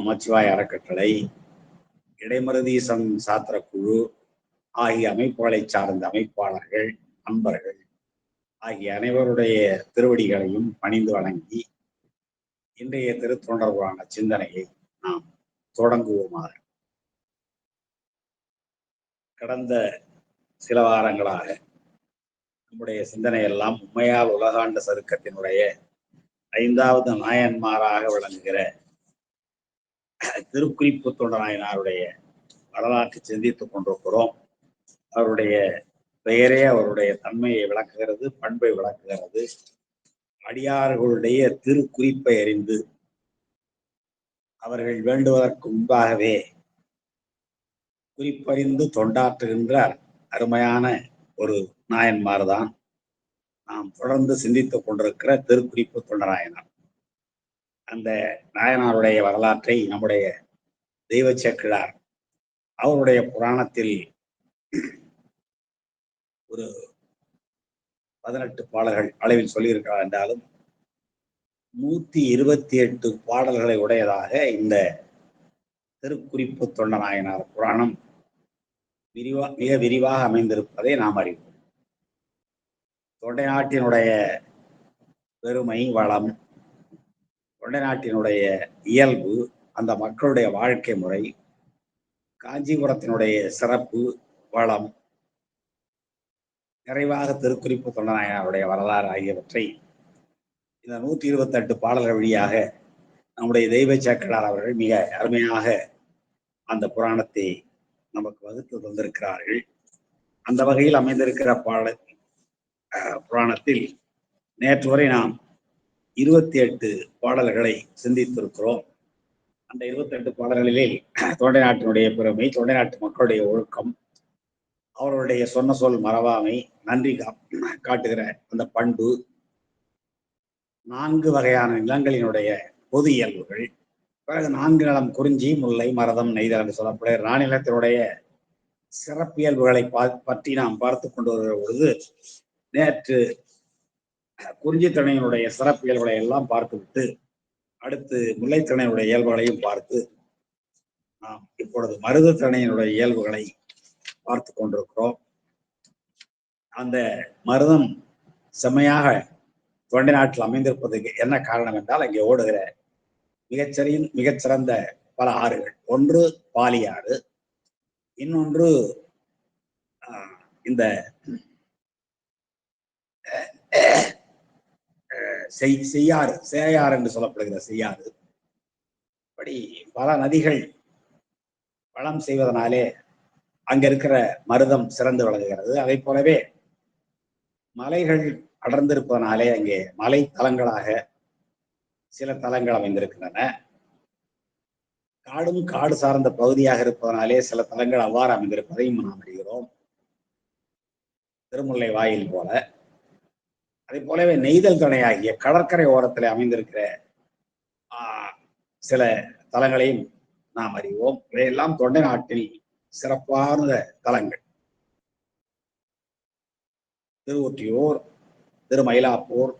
நமச்சிவாய அறக்கட்டளை, இடைமருதீசன் சாத்திர குழு ஆகிய அமைப்புகளை சார்ந்த அமைப்பாளர்கள், நண்பர்கள் ஆகிய அனைவருடைய திருவடிகளையும் பணிந்து வணங்கி இன்றைய திருத்தொண்டர்பான சிந்தனையை நாம் தொடங்குவோமாக. கடந்த சில வாரங்களாக நம்முடைய சிந்தனையெல்லாம் உண்மையால் உலகாண்ட சருக்கத்தினுடைய 5வது நாயன்மாராக விளங்குகிற திருக்குறிப்பு தொண்டநாயனாருடைய வரலாற்றை சிந்தித்துக் கொண்டிருக்கிறோம். அவருடைய பெயரே அவருடைய தன்மையை விளக்குகிறது, பண்பை விளக்குகிறது. அடியார்களுடைய திருக்குறிப்பை அறிந்து அவர்கள் வேண்டுவதற்கு முன்பாகவே குறிப்பறிந்து தொண்டாற்றுகின்ற அருமையான ஒரு நாயன்மார் தான் நாம் தொடர்ந்து சிந்தித்துக் கொண்டிருக்கிற திருக்குறிப்பு தொண்டநாயனார். அந்த நாயனாருடைய வரலாற்றை நம்முடைய தெய்வ சேக்கிழார் அவருடைய புராணத்தில் ஒரு 18 பாடல்கள் அளவில் சொல்லியிருக்கிறார் என்றாலும் 128 பாடல்களை உடையதாக இந்த திருக்குறிப்பு தொண்டநாயனார் புராணம் மிக விரிவாக அமைந்திருப்பதை நாம் அறிவோம். தொண்டை நாட்டினுடைய பெருமை, வளம், தொண்டை நாட்டினுடைய இயல்பு, அந்த மக்களுடைய வாழ்க்கை முறை, காஞ்சிபுரத்தினுடைய சிறப்பு, வளம், நிறைவாக திருக்குறிப்பு தொண்டநாயனாருடைய வரலாறு ஆகியவற்றை இந்த 128 பாடல்கள் வழியாக நம்முடைய தெய்வ சேக்கிழார் அவர்கள் மிக அருமையாக அந்த புராணத்தை நமக்கு வகுத்து தந்திருக்கிறார்கள். அந்த வகையில் அமைந்திருக்கிற புராணத்தில் நேற்று வரை நாம் 28 பாடல்களை சிந்தித்திருக்கிறோம். அந்த 28 பாடல்களிலே தொண்டை நாட்டினுடைய பெருமை, தொண்டை நாட்டு மக்களுடைய ஒழுக்கம், அவர்களுடைய சொன்ன சொல் மறவாமை, நன்றி காட்டுகிற அந்த பண்பு, 4 வகையான நிலங்களினுடைய பொது இயல்புகள், பிறகு 4 நிலம் குறிஞ்சி, முல்லை, மருதம், நெய்தல் என்று சொல்லக்கூடிய நானிலத்தினுடைய சிறப்பியல்புகளை பற்றி நாம் பார்த்து கொண்டு வருகிற பொழுது நேற்று குறிஞ்சித்திணையினுடைய சிறப்பியல்புகளை எல்லாம் பார்த்துவிட்டு அடுத்து முல்லைத்திணையினுடைய இயல்புகளையும் பார்த்து நாம் இப்பொழுது மருதத்திணையினுடைய இயல்புகளை பார்த்து கொண்டிருக்கிறோம். அந்த மருதம் செம்மையாக தொண்டை நாட்டில் அமைந்திருப்பதற்கு என்ன காரணம் என்றால், அங்கே ஓடுகிற மிகச்சிறந்த பல ஆறுகள். ஒன்று பாலியாறு, இன்னொன்று இந்த செய்யாறு, சேயாறு என்று சொல்லப்படுகிற செய்யாறு. இப்படி பல நதிகள் வளம் செய்வதனாலே அங்க இருக்கிற மருதம் சிறந்து விளங்குகிறது. அதை போலவே மலைகள் அடர்ந்திருப்பதனாலே அங்கே மலை தலங்களாக சில தலங்கள் அமைந்திருக்கின்றன. காடும் காடு சார்ந்த பகுதியாக இருப்பதனாலே சில தலங்கள் அவ்வாறு அமைந்திருப்பதையும் நாம் அறிகிறோம். திருமுல்லை வாயில் போல. அதே போலவே நெய்தல் துணையாகிய கடற்கரை ஓரத்தில் அமைந்திருக்கிற சில தலங்களையும் நாம் அறிவோம். இவையெல்லாம் தொண்டை நாட்டில் சிறப்பான தலங்கள். திருவொற்றியூர், திருமயிலாப்பூர்,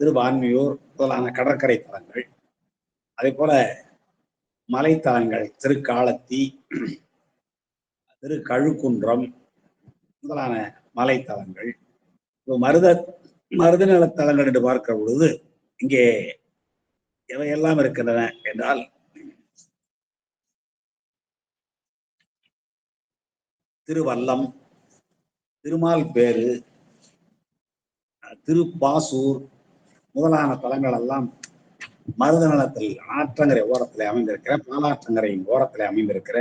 திருவான்மியூர் முதலான கடற்கரை தலங்கள். அதே போல மலைத்தலங்கள் திருக்காலத்தி, திருக்கழுக்குன்றம் முதலான மலைத்தலங்கள். மருத நிலத்தலங்கள் என்று பார்க்கிற பொழுது இங்கே எவையெல்லாம் இருக்கின்றன என்றால், திருவல்லம், திருமால் பேரு, திருப்பாசூர் முதலான தலங்கள் எல்லாம் மருத நிலத்தில் ஆற்றங்கரை ஓரத்தில் அமைந்திருக்கிற, பாலாற்றங்கரையின் ஓரத்தில் அமைந்திருக்கிற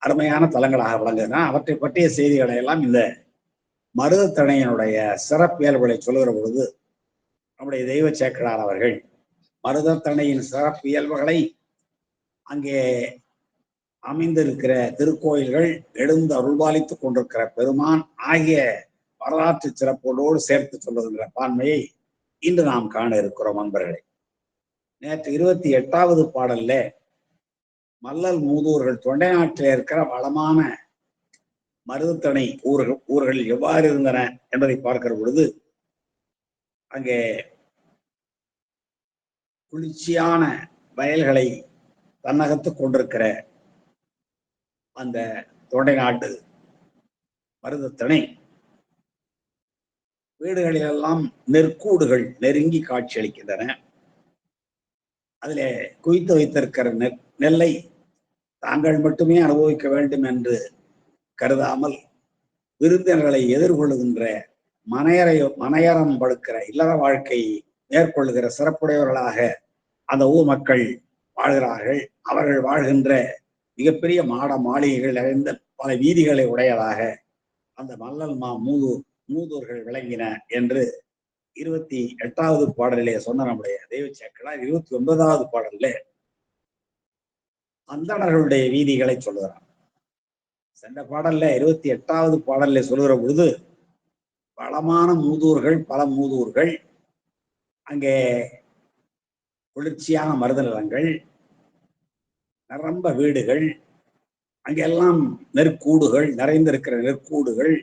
அருமையான தலங்களாக விளங்குகின்றன. அவற்றை பற்றிய செய்திகளை எல்லாம் இந்த மருதத்திணையினுடைய சிறப்பியல்புகளை சொல்லுகிற பொழுது நம்முடைய தெய்வ சேக்கிழார் அவர்கள் மருதத்திணையின் சிறப்பியல்புகளை அங்கே அமைந்திருக்கிற திருக்கோயில்கள், எழுந்து அருள்பாலித்துக் கொண்டிருக்கிற பெருமான் ஆகிய வரலாற்று சிறப்போடு சேர்த்து சொல்லுகின்ற பான்மையை இன்று நாம் காண இருக்கிறோம் அன்பர்களே. நேற்று 28வது பாடல்ல மல்லல் மூதூர்கள் தொண்டை நாட்டில் இருக்கிற வளமான மருதத்திணை ஊர்கள் எவ்வாறு இருந்தன என்பதை பார்க்கிற பொழுது அங்கே குளிர்ச்சியான வயல்களை தன்னகத்து கொண்டிருக்கிற அந்த தொண்டை நாட்டு மருதத்திணை வீடுகளிலெல்லாம் நெற்கூடுகள் நெருங்கி காட்சியளிக்கின்றன. அதிலே குவித்து வைத்திருக்கிற நெல்லை தாங்கள் மட்டுமே அனுபவிக்க வேண்டும் என்று கருதாமல் விருந்தினர்களை எதிர்கொள்ளுகின்ற மனையறம் படுக்கிற இல்லற வாழ்க்கை மேற்கொள்ளுகிற சிறப்புடையவர்களாக அந்த ஊர் மக்கள் வாழ்கிறார்கள். அவர்கள் வாழ்கின்ற மிகப்பெரிய மாட மாளிகைகள் நிறைந்த பல வீதிகளை உடையதாக அந்த மல்லல் மூதூர்கள் விளங்கின என்று 28வது பாடலிலே சொன்ன நம்முடைய தெய்வ சேக்கிழார் 29வது பாடலிலே அந்தணர்களுடைய வீதிகளை சொல்லுகிறார். சென்ற பாடல்ல 28வது பாடல்ல சொல்லுகிற பொழுது பலமான மூதூர்கள், பல மூதூர்கள், அங்கே குளிர்ச்சியான மருத நிலங்கள், நிரம்ப வீடுகள், அங்கெல்லாம் நெற்கூடுகள் நிறைந்திருக்கிற நெற்கூடுகள்,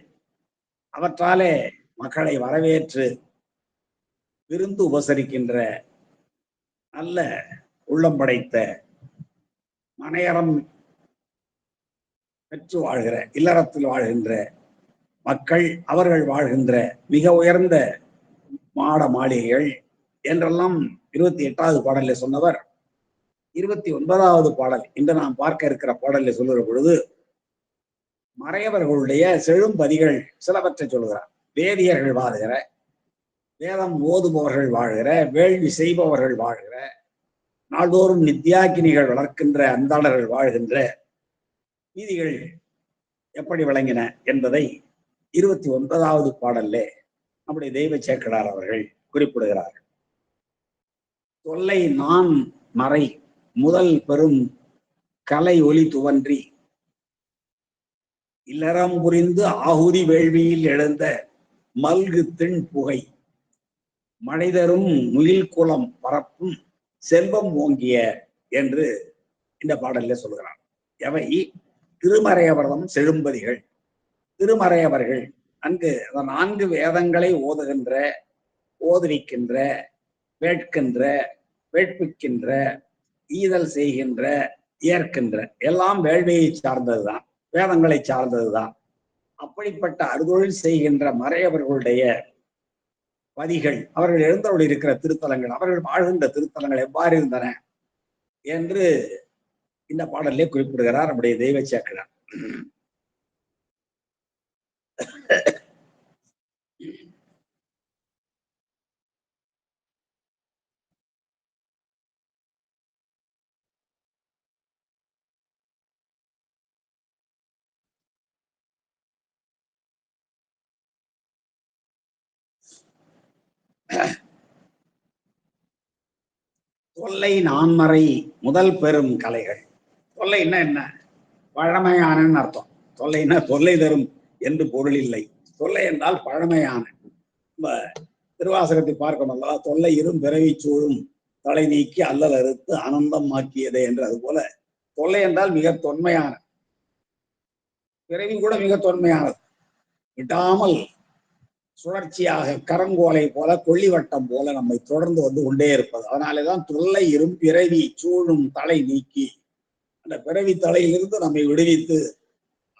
அவற்றாலே மக்களை வரவேற்று விருந்து உபசரிக்கின்ற நல்ல உள்ளம் படைத்த மனையறம் பெற்று வாழ்கிற இல்லறத்தில் வாழ்கின்ற மக்கள், அவர்கள் வாழ்கின்ற மிக உயர்ந்த மாட மாளிகைகள் என்றெல்லாம் 28வது பாடல்ல சொன்னவர் 29வது பாடல் இன்று நாம் பார்க்க இருக்கிற பாடல்ல சொல்லுகிற பொழுது மறையவர்களுடைய செழும்பதிகள் சிலவற்றை சொல்கிறார். வேதியர்கள் வாழ்கிற, வேதம் ஓதுபவர்கள் வாழ்கிற, வேள்வி செய்பவர்கள் வாழ்கிற, நாள்தோறும் நித்யாக்கினிகள் வளர்க்கின்ற அந்தாளர்கள் வாழ்கின்ற வீதிகள் எப்படி விளங்கின என்பதை 29வது பாடல்லே நம்முடைய தெய்வ சேக்கிழார் அவர்கள் குறிப்பிடுகிறார்கள். தொல்லை நான் மறை முதல் பெரும் கலை ஒலி துவன்றி இல்லறம் புரிந்து ஆகுதி வேள்வியில் எழுந்த மல்கு திண் புகை மழைதரும் முகில் குளம் பரப்பும் செல்வம் ஓங்கிய என்று இந்த பாடல்ல சொல்கிறார். எவை திருமறையவர்தம் செழும்பதிகள். திருமறையவர்கள் அங்கு 4 வேதங்களை ஓதுகின்ற, ஓதுவிக்கின்ற, வேட்கின்ற, வேட்பிக்கின்ற, ஈதல் செய்கின்ற, ஏற்கின்ற எல்லாம் வேள்வியை சார்ந்ததுதான், வேதங்களை சார்ந்ததுதான். அப்படிப்பட்ட அறுதொழில் செய்கின்ற மறையவர்களுடைய பதிகள், அவர்கள் எழுந்தருள் இருக்கிற திருத்தலங்கள், அவர்கள் வாழ்கின்ற திருத்தலங்கள் எவ்வாறு இருந்தன என்று இந்த பாடலே குறிப்பிடுகிறார் நம்முடைய தெய்வ சேக்கிழார். தொல்லை நான்மறை முதல் பெரும் கலைகள். தொல்லைன்னா என்ன? பழமையான அர்த்தம். தொல்லைன்னா தொல்லை தரும் என்று பொருள் இல்லை. தொல்லை என்றால் பழமையான. திருவாசகத்தை பார்க்கணும்ல, தொல்லை இரும் பிறவி சூழும் தலை நீக்கி அல்லல் அறுத்து ஆனந்தம் ஆக்கியதே என்று. அது போல தொல்லை என்றால் மிக தொன்மையான, பிறவி கூட மிக தொன்மையானது. விடாமல் சுழற்சியாக கரங்கோலை போல கொள்ளிவட்டம் போல நம்மை தொடர்ந்து வந்து கொண்டே இருப்பது. அதனாலேதான் தொல்லை இரும் பிறவி சூழும் தலை நீக்கி, அந்த பிறவி தலையிலிருந்து நம்மை விடுவித்து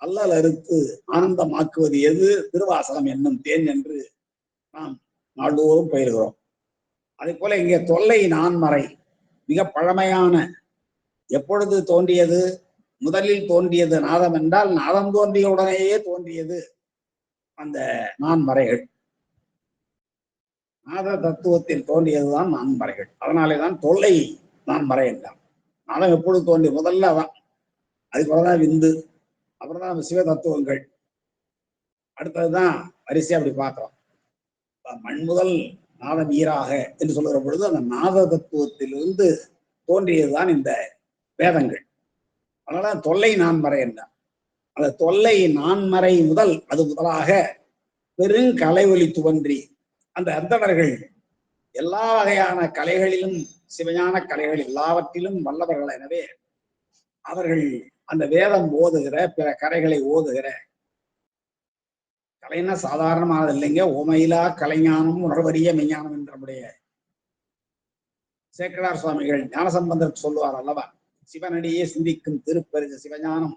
அல்லல் அறுத்து ஆனந்தமாக்குவது எது? திருவாசகம் என்னும் தேன் என்று நாம் நாள்தோறும் பயிர்கிறோம். அதே போல இங்கே தொல்லை நான்மறை மிக பழமையான. எப்பொழுது தோன்றியது? முதலில் தோன்றியது நாதம் என்றால் நாதம் தோன்றிய உடனேயே தோன்றியது அந்த நான்மறைகள். நாத தத்துவத்தில் தோன்றியதுதான் நான்மறைகள். அதனாலேதான் தொல்லை நான்மறை என்றான். நாதம் எப்பொழுது தோன்றி? முதல்ல அதான். அதுக்குள்ளதான் விந்து, அப்புறம் தான் சிவ தத்துவங்கள், அடுத்ததுதான் வரிசை. அப்படி பார்க்கிறோம். மண் முதல் நாதம் ஈராக என்று சொல்லுகிற பொழுது அந்த நாத தத்துவத்திலிருந்து தோன்றியதுதான் இந்த வேதங்கள். அதனால தொல்லை நான்மறை என்றான். அந்த தொல்லை நான்மறை முதல், அது முதலாக பெருங்கலை ஒலி துவன்றி, அந்த அந்தணர்கள் எல்லா வகையான கலைகளிலும், சிவஞான கலைகள் எல்லாவற்றிலும் வல்லவர்கள். எனவே அவர்கள் அந்த வேதம் ஓதுகிற, பிற கலைகளை ஓதுகிற, கலைன்னா சாதாரணமானது இல்லைங்க, உமையிலா கலைஞானம் உணர்வறிய மெஞ்ஞானம் என்ற நம்முடைய சேக்கிழார் சுவாமிகள் ஞானசம்பந்தர் சொல்லுவார் அல்லவா? சிவனடியே சிந்திக்கும் திருப்பெருகு சிவஞானம்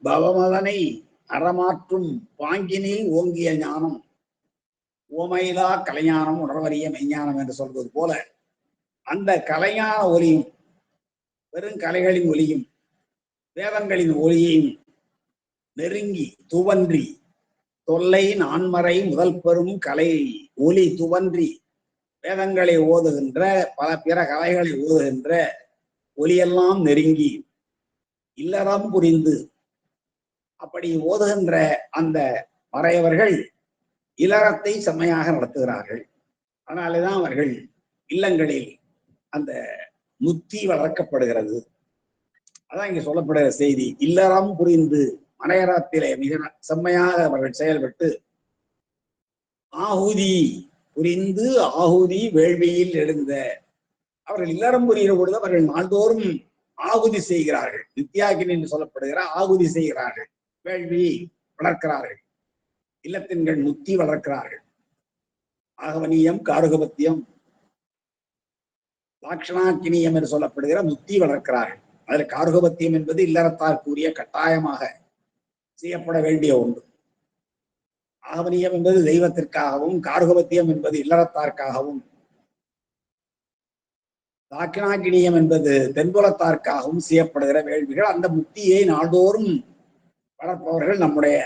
பவமதனை அறமாற்றும் பாங்கினில் ஓங்கிய ஞானம் ஓமையிலா கலைஞானம் உணர்வறிய மெய்ஞானம் என்று சொல்வது போல அந்த கலைஞான ஒலியும் பெருங்கலைகளின் ஒலியும் வேதங்களின் ஒலியையும் நெருங்கி துவன்றி தொல்லை நான்மறை முதல் பெரும் கலை ஒலி துவன்றி வேதங்களை ஓதுகின்ற பல பிற கலைகளை ஓதுகின்ற ஒலியெல்லாம் நெருங்கி இல்லறம் புரிந்து அப்படி ஓதுகின்ற அந்த மறையவர்கள் இல்லறத்தை செம்மையாக நடத்துகிறார்கள். அதனாலேதான் அவர்கள் இல்லங்களில் அந்த முத்தி வளர்க்கப்படுகிறது. அதான் இங்க சொல்லப்படுகிற செய்தி. இல்லறம் புரிந்து மனையறத்திலே மிக செம்மையாக அவர்கள் செயல்பட்டு ஆகுதி புரிந்து ஆகுதி வேள்வியில் எழுந்த அவர்கள் இல்லறம் புரிகிற பொழுது அவர்கள் நாள்தோறும் ஆகுதி செய்கிறார்கள். நித்யாகினி என்று சொல்லப்படுகிற ஆகுதி செய்கிறார்கள். வேள்வி வளர்க்கிறார்கள். இல்லத்தின்கள் முத்தி வளர்க்கிறார்கள். ஆகவனியம் காருகபத்தியம் தாட்சணாக்கினியம் என்று சொல்லப்படுகிற முத்தி வளர்க்கிறார்கள். அதில் காருகபத்தியம் என்பது இல்லறத்தார் கூறிய கட்டாயமாக செய்யப்பட வேண்டிய ஒன்று. ஆகவனியம் என்பது தெய்வத்திற்காகவும் காருகபத்தியம் என்பது இல்லறத்தார்க்காகவும் தாக்கினாக்கினியம் என்பது தென்புலத்தார்க்காகவும் செய்யப்படுகிற வேள்விகள். அந்த முத்தியை நாள்தோறும் வளர்ப்பவர்கள் நம்முடைய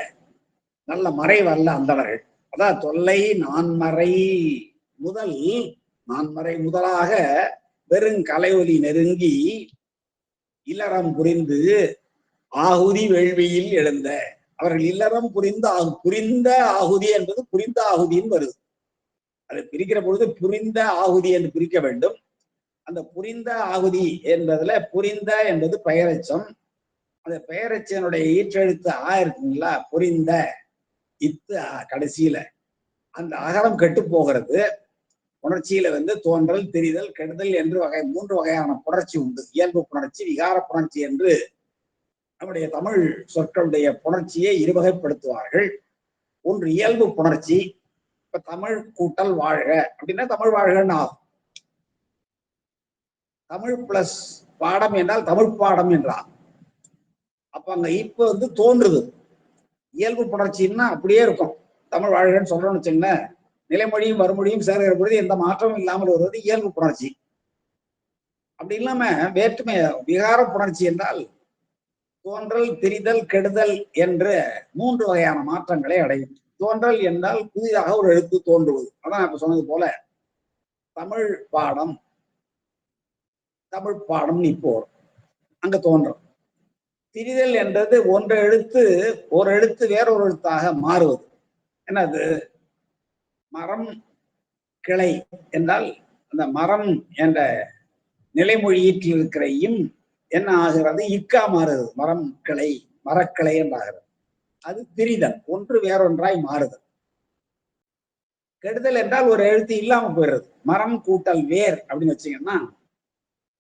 நல்ல மறை வல்ல அந்தவர்கள். அதான் தொல்லை நான்மறை முதல் நான்மறை முதலாக பெருங்கலை ஒலி நெருங்கி இல்லறம் புரிந்து ஆகுதி வேள்வியில் எழுந்த அவர்கள் இல்லறம் புரிந்த ஆகுதி என்பது புரிந்த ஆகுதின்னு வருது. அதை பிரிக்கிற பொழுது புரிந்த ஆகுதி என்று பிரிக்க வேண்டும். அந்த புரிந்த ஆகுதி என்பதுல புரிந்த என்பது பெயரெச்சம். அந்த பெயரெச்சனுடைய ஈற்றெழுத்து ஆ இருக்குங்களா, புரிந்த இத்து கடைசியில அந்த அகரம் கெட்டு போகிறது. புணர்ச்சியில தோன்றல் தெரிதல் கெடுதல் என்று மூன்று வகையான புணர்ச்சி உண்டு. இயல்பு புணர்ச்சி, விகார புணர்ச்சி என்று நம்முடைய தமிழ் சொற்களுடைய புணர்ச்சியை இருவகைப்படுத்துவார்கள். ஒன்று இயல்பு புணர்ச்சி. இப்ப தமிழ் கூட்டல் வாழ்க அப்படின்னா தமிழ் வாழ்கன்னு ஆகும். தமிழ் பிளஸ் பாடம் என்றால் தமிழ் பாடம் என்றால் அப்ப அங்க இப்ப தோன்றுது. இயல்பு புணர்ச்சின்னா அப்படியே இருக்கும். தமிழ் வாழ்கன்னு சொல்றோம்னு வச்சுங்களேன், நிலைமொழியும் மறுமொழியும் சேர்கிற பொழுது எந்த மாற்றமும் இல்லாமல் வருவது இயல்பு புணர்ச்சி. அப்படி இல்லாம வேற்றுமை விகார புணர்ச்சி என்றால் தோன்றல் தெரிதல் கெடுதல் என்ற மூன்று வகையான மாற்றங்களை அடையும். தோன்றல் என்றால் புதிதாக ஒரு எழுத்து தோன்றுவது. அதான் இப்ப சொன்னது போல தமிழ் பாடம் இப்போ அங்க தோன்றும். திரிதல் என்றது ஒரு எழுத்து வேறொரு எழுத்தாக மாறுவது. என்னது? மரம் கிளை என்றால் அந்த மரம் என்ற நிலைமொழியீட்டில் இருக்கிற என்ன ஆகிறது? இக்கா மாறுது. மரம் கிளை மரக்கிளை என்றாகிறது. அது திரிதல், ஒன்று வேறொன்றாய் மாறுதல். கெடுதல் என்றால் ஒரு எழுத்து இல்லாம போயிடுறது. மரம் கூட்டல் வேர் அப்படின்னு வச்சீங்கன்னா,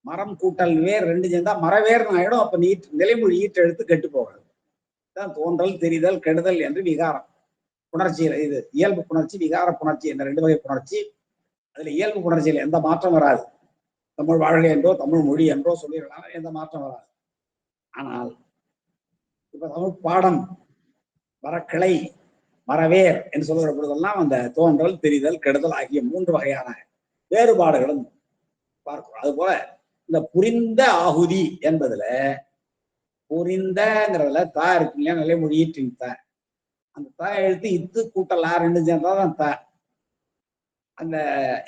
மரம் கூட்டல் வேர் ரெண்டு சேர்ந்தா மரவேர்னு ஆயிடும். அப்ப நிலைமொழி ஈட்டு எழுத்து கெட்டு போகிறது. தோன்றல் தெரிதல் கெடுதல் என்று விகாரம் புணர்ச்சியில இது இயல்பு புணர்ச்சி விகார புணர்ச்சி என்ற ரெண்டு வகை புணர்ச்சி. அதுல இயல்பு புணர்ச்சியில எந்த மாற்றம் வராது. தமிழ் வாழ்க என்றோ தமிழ் மொழி என்றோ சொல்லிடலாம், எந்த மாற்றம் வராது. ஆனால் இப்ப தமிழ் பாடம் மரக்கிளை மரவேர் என்று சொல்லுகிற பொழுதெல்லாம் அந்த தோன்றல் தெரிதல் கெடுதல் ஆகிய மூன்று வகையான வேறுபாடுகளும் பார்க்கிறோம். அது போல இந்த புரிந்த ஆகுதி என்பதுல புரிந்தங்கிறதுல தா இருக்கு இல்லையா, நிலைமொழியிற்றின் த, அந்த த எழுத்து இத்து கூட்டல் ஆ ரெண்டு சேர்ந்தாதான் த. அந்த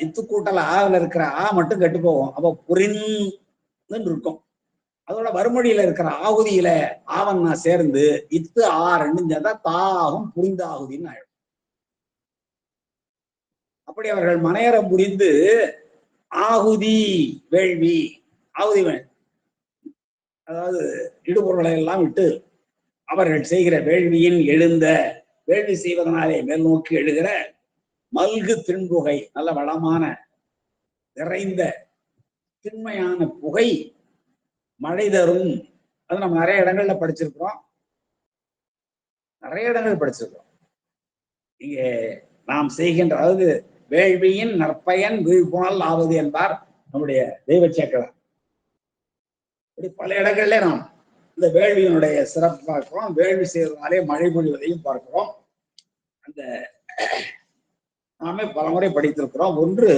இத்து கூட்டல் ஆவில் இருக்கிற ஆ மட்டும் கெட்டு போகும். அப்போ புரிந்து இருக்கும். அதோட வறுமொழியில இருக்கிற ஆகுதியில ஆவன்னா சேர்ந்து இத்து ஆ ரெண்டும் சேர்ந்தா தாகும் புரிந்த ஆகுதின்னு ஆயிடும். அப்படி அவர்கள் மனையறம் புரிந்து ஆகுதி வேள்வி ஆகுதி அதாவது இடுபொருளை எல்லாம் விட்டு அவர்கள் செய்கிற வேள்வியில் எழுந்த வேள்வி செய்வதனாலே மேல் நோக்கி எழுகிற மல்கு திண்புகை, நல்ல வளமான நிறைந்த திண்மையான புகை மழை தரும். அது நம்ம நிறைய இடங்கள்ல படிச்சிருக்கிறோம். இங்கே நாம் செய்கின்ற அதாவது வேள்வியின் நற்பயன் வீழ்புணல் ஆவது என்பார் நம்முடைய தெய்வ சேக்கலார். இப்படி பல இடங்கள்ல நாம் இந்த வேள்வியினுடைய சிறப்பு பார்க்கிறோம். வேள்வி செய்வதனாலே மழை பொழிவதையும் பார்க்கிறோம். அந்த நாமே பலமுறை படித்திருக்கிறோம். ஒன்று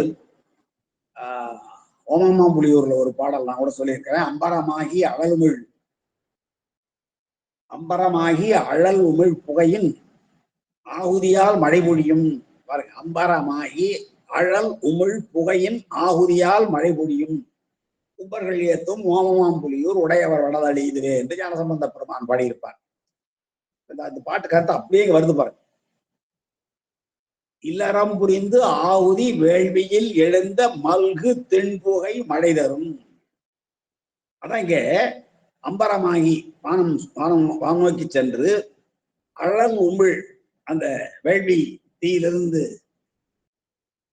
ஓமமாம்புலியூர்ல ஒரு பாடல் நான் கூட சொல்லியிருக்கிறேன். அம்பரமாகி அழல் உமிழ் புகையின் ஆகுதியால் மழை பொழியும். பாருங்க, அம்பரமாகி அழல் உமிழ் புகையின் ஆகுதியால் மழை பொழியும். கும்பர்கள் ஏத்தும் ஓமமாம்புலியூர் உடையவர் வடதளி இதுவே என்று ஞானசம்பந்த பெருமான் பாடியிருப்பார். அந்த பாட்டு கருத்து அப்படியே வருது பாருங்க. இல்லறம் புரிந்து ஆவுதி வேள்வியில் எழுந்த மல்கு தென்புகை மழை தரும். அதான் இங்க அம்பரமாகி வானம் நோக்கி சென்று அழல் உமிழ் அந்த வேள்வி தீயிலிருந்து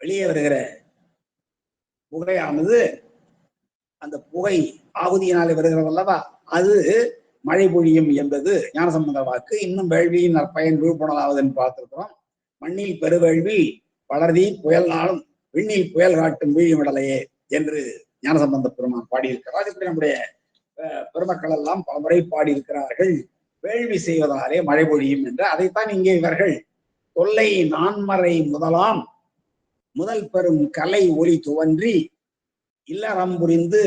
வெளியே வருகிற புகையானது, அந்த புகை ஆகுதியினாலே வருகிறது அல்லவா, அது மழை பொழியும் என்பது ஞானசம்பந்த வாக்கு. இன்னும் வேள்வியின் நற்பயன் விழுப்புணராவது என்று பார்த்திருக்கிறோம். மண்ணில் பெருவேள்வி வளர்தி புயல் நாளும் விண்ணில் புயல் காட்டும் வீழி விடலையே என்று ஞானசம்பந்த பெருமான் பாடியிருக்கிறார். இப்படி நம்முடைய பெருமக்கள் எல்லாம் பல முறை பாடியிருக்கிறார்கள். வேள்வி செய்வதாலே மழை பொழியும் என்று. அதைத்தான் இங்கே இவர்கள் தொல்லை நான்மறை முதல் பெரும் கலை ஒளி துவன்றி இல்லறம் புரிந்து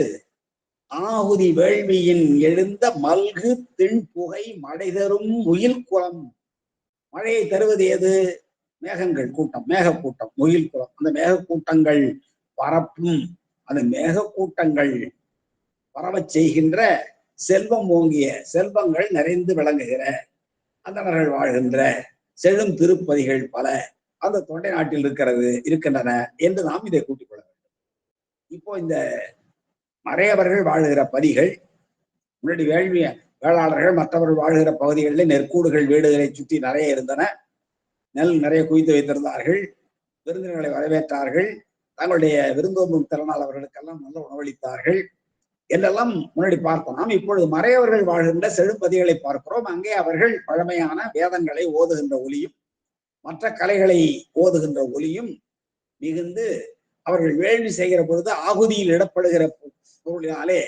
ஆகுதி வேள்வியின் எழுந்த மல்கு திண்புகை மழை தரும் முகில் குளம். மழையை தருவது எது? மேகங்கள் கூட்டம், மேகக்கூட்டம், முகில் குளம். அந்த மேகக்கூட்டங்கள் பரப்பும், அந்த மேகக்கூட்டங்கள் பரவச் செய்கின்ற செல்வம் ஓங்கிய, செல்வங்கள் நிறைந்து விளங்குகிற, அந்தணர்கள் வாழ்கின்ற செழும் திருப்பதிகள் பல அந்த தொண்டை நாட்டில் இருக்கின்றன என்று நாம் இதை கூட்டிக் கொள்ள வேண்டும். இப்போ இந்த மறையவர்கள் வாழ்கிற பதிகள், முன்னாடி வேளாளர்கள் மற்றவர்கள் வாழ்கிற பகுதிகளில் நெற்கூடுகள் வீடுகளை சுற்றி நிறைய இருந்தன. நெல் நிறைய குவித்து வைத்திருந்தார்கள். விருந்தினர்களை வரவேற்றார்கள். தங்களுடைய விருந்தோம்பும் திறனால் அவர்களுக்கெல்லாம் நல்ல உணவளித்தார்கள் என்றெல்லாம் முன்னாடி பார்த்தோம். நாம் இப்பொழுது மறையவர்கள் வாழ்கின்ற செழும்பதிகளை பார்க்கிறோம். அங்கே அவர்கள் பழமையான வேதங்களை ஓதுகின்ற ஒலியும் மற்ற கலைகளை ஓதுகின்ற ஒலியும் மிகுந்து, அவர்கள் வேள்வி செய்கிற பொழுது ஆகுதியில் இடப்படுகிற பொருளினாலே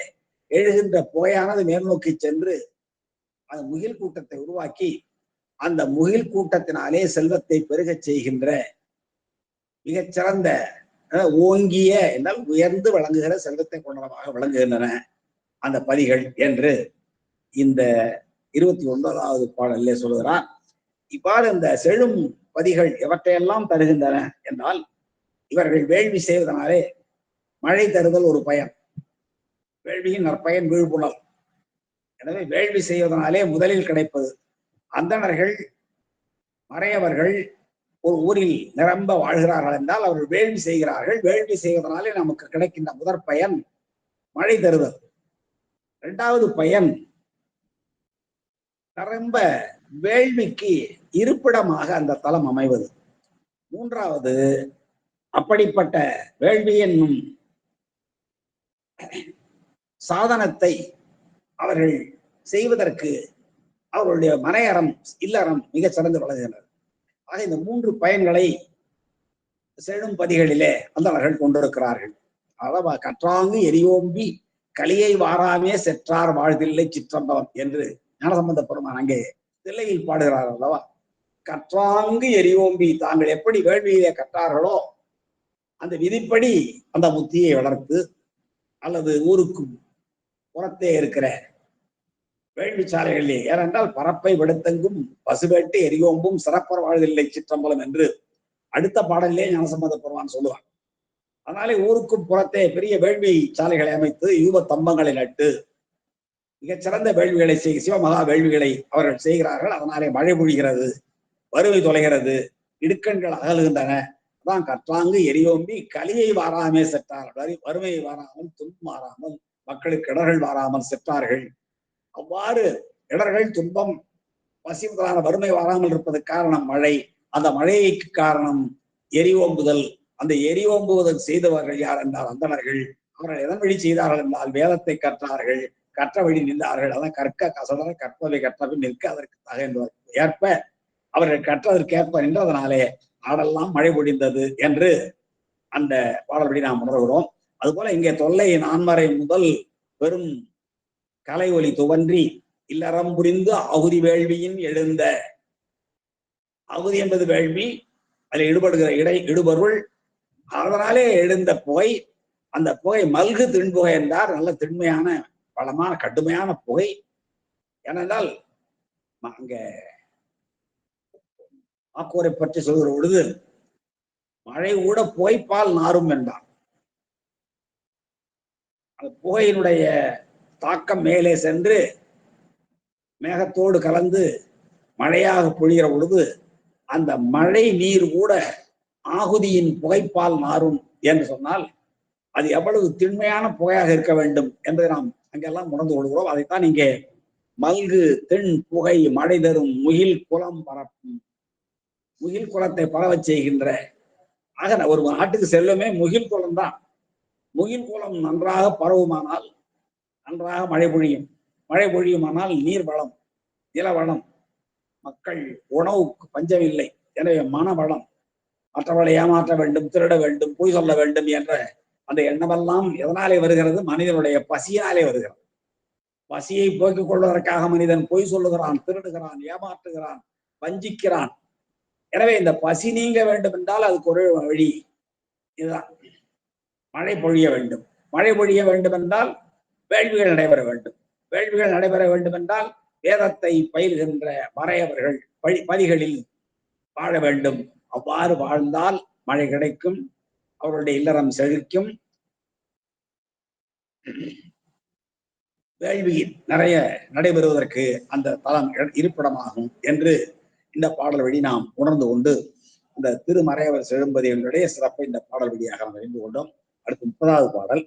எழுகின்ற புகையானது மேல் நோக்கி சென்று அந்த முகில் கூட்டத்தை உருவாக்கி, அந்த முகில் கூட்டத்தினாலே செல்வத்தை பெருகச் செய்கின்ற மிகச்சிறந்த ஓங்கிய என்றால் உயர்ந்து விளங்குகிற செல்வத்தை கொண்டதாக விளங்குகின்றன அந்த பதிகள் என்று இந்த 29வது பாடலிலே சொல்கிறார். இவ்வாறு இந்த செழும் பதிகள் எவற்றையெல்லாம் தருகின்றன என்றால், இவர்கள் வேள்வி செய்வதனாலே மழை தருதல் ஒரு பயன், வேள்வியின் நற்பயன் விழுப்புணல். எனவே வேள்வி செய்வதனாலே முதலில் கிடைப்பது. அந்தணர்கள் மறையவர்கள் ஒரு ஊரில் நிரம்ப வாழ்கிறார்கள் என்றால் அவர்கள் வேள்வி செய்கிறார்கள். வேள்வி செய்வதனாலே நமக்கு கிடைக்கின்ற முதற் பயன் மழை தருதல். இரண்டாவது பயன் நிரம்ப வேள்விக்கு இருப்பிடமாக அந்த தலம் அமைவது. மூன்றாவது, அப்படிப்பட்ட வேள்வி என்னும் சாதனத்தை அவர்கள் செய்வதற்கு அவர்களுடைய மனையறம் இல்லறம் மிகச் சிறந்து விளங்குகின்றனர். ஆக இந்த 3 பயன்களை செழும் பதிகளிலே அந்தணர்கள் கொண்டிருக்கிறார்கள். அளவா கற்றாங்கு எரியோம்பி கலியை வாராமே செற்றார் வாழ்தில்லை சிற்றம்பலம் என்று ஞானசம்பந்த பெருமான் அங்கே தில்லையில் பாடுகிறார் அல்லவா. கற்றாங்கு எரியோம்பி, தாங்கள் எப்படி வேள்வியிலே கற்றார்களோ அந்த விதிப்படி அந்த முத்தியை வளர்த்து, அல்லது ஊருக்கு புறத்தே இருக்கிற வேள்வி சாலைகளிலே, ஏனென்றால் பரப்பை விடுத்தெங்கும் பசுவேட்டு எரியோம்பும் சிறப்பர் வாழ்தில்லை சிற்றம்பலம் என்று அடுத்த பாடலிலே ஞானசம்பந்த பெருமான் சொல்லுவார். அதனாலே ஊருக்கும் புறத்தே பெரிய வேள்வி சாலைகளை அமைத்து யூப தம்பங்களை நட்டு மிகச்சிறந்த வேள்விகளை சிவமகா வேள்விகளை அவர்கள் செய்கிறார்கள். அதனாலே மழை பொழிகிறது, வறுமை தொலைகிறது, இடுக்கண்கள் அகலுகின்றன. அதான் கற்றாங்கு எரியோம்பி கலியை வாராமே செற்றார்கள். வறுமையை வாராமல், துன்பம் வாராமல், மக்களுக்கு இடர்கள் வாராமல் செற்றார்கள். அவ்வாறு இடர்கள், துன்பம், பசி முதலான வறுமை வாராமல் இருப்பதற்கு காரணம் மழை. அந்த மழைக்கு காரணம் எரிவோம்புதல். அந்த எரிவோம்புவதல் செய்தவர்கள் யார் என்றால் அந்தணர்கள். அவர்கள் எதன் வழி செய்தார்கள் என்றால் வேதத்தை கற்றார்கள், கற்ற வழி நின்றார்கள். அதான் கற்க கசடர கற்பவை கற்றபின் நிற்க அதற்கு தகவல் ஏற்ப அவர்கள் கற்றதற்கேற்ப நின்றதனாலே நாடெல்லாம் மழை பொழிந்தது என்று அந்த பாடல்படி நாம் உணர்கிறோம். அதுபோல இங்கே தொல்லை நான்மறை முதல் பெரும் கலை ஒலி துவன்றி இல்லறம் புரிந்து அகுதி வேள்வியின் எழுந்த. அகுதி என்பது வேள்வி, அதில் ஈடுபடுகிற இடுபொருள். அதனாலே எழுந்த புகை, அந்த புகை மல்கு திண்புகை என்றார். நல்ல திண்மையான பலமான கடுமையான புகை. ஏனென்றால் அங்க ஆக்கூரை பற்றி சொல்கிற பொழுது மழை கூட புகைப்பால் நாரும் என்றார். அந்த புகையினுடைய தாக்கம் மேலே சென்று மேகத்தோடு கலந்து மழையாக பொழிகிற பொழுது அந்த மழை நீர் கூட ஆகுதியின் புகைப்பால் மாறும் என்று சொன்னால் அது எவ்வளவு திண்மையான புகையாக இருக்க வேண்டும் என்பதை நாம் அங்கெல்லாம் உணர்ந்து கொள்கிறோம். அதைத்தான் இங்கே மல்கு தென் புகை மழை தரும் முகில் குளம் பரப்பும். முகில் குளத்தை பரவச் செய்கின்ற. ஆக ஒரு நாட்டுக்கு செல்வமே முகில் குளம் தான். முகில் குளம் நன்றாக பரவுமானால் நன்றாக மழை பொழியும். மழை பொழியுமானால் நீர் வளம், நில வளம், மக்கள் உணவுக்கு பஞ்சமில்லை. எனவே மன வளம், மற்றவர்களை ஏமாற்ற வேண்டும், திருட வேண்டும், பொய் சொல்ல வேண்டும் என்ற அந்த எண்ணமெல்லாம் எதனாலே வருகிறது? மனிதனுடைய பசியினாலே வருகிறது. பசியை போக்கிக் கொள்வதற்காக மனிதன் பொய் சொல்லுகிறான், திருடுகிறான், ஏமாற்றுகிறான், வஞ்சிக்கிறான். எனவே இந்த பசி நீங்க வேண்டும் என்றால் அதுக்கு ஒரு வழி இதுதான், மழை பொழிய வேண்டும். மழை பொழிய வேண்டும் என்றால் வேள்விகள் நடைபெற வேண்டும். வேள்விகள் நடைபெற வேண்டும் என்றால் வேதத்தை பயில்கின்ற மறையவர்கள் பதிகளில் வாழ வேண்டும். அவ்வாறு வாழ்ந்தால் மழை கிடைக்கும், அவருடைய இல்லறம் செழிக்கும், வேள்வியில் நிறைய நடைபெறுவதற்கு அந்த தலம் இருப்பிடமாகும் என்று இந்த பாடல் வழி நாம் உணர்ந்து கொண்டு இந்த திருமறையவர் செழும்பதிகளுடைய சிறப்பை இந்த பாடல் வழியாக நாம் அறிந்து கொண்டோம். அடுத்து 30வது பாடல்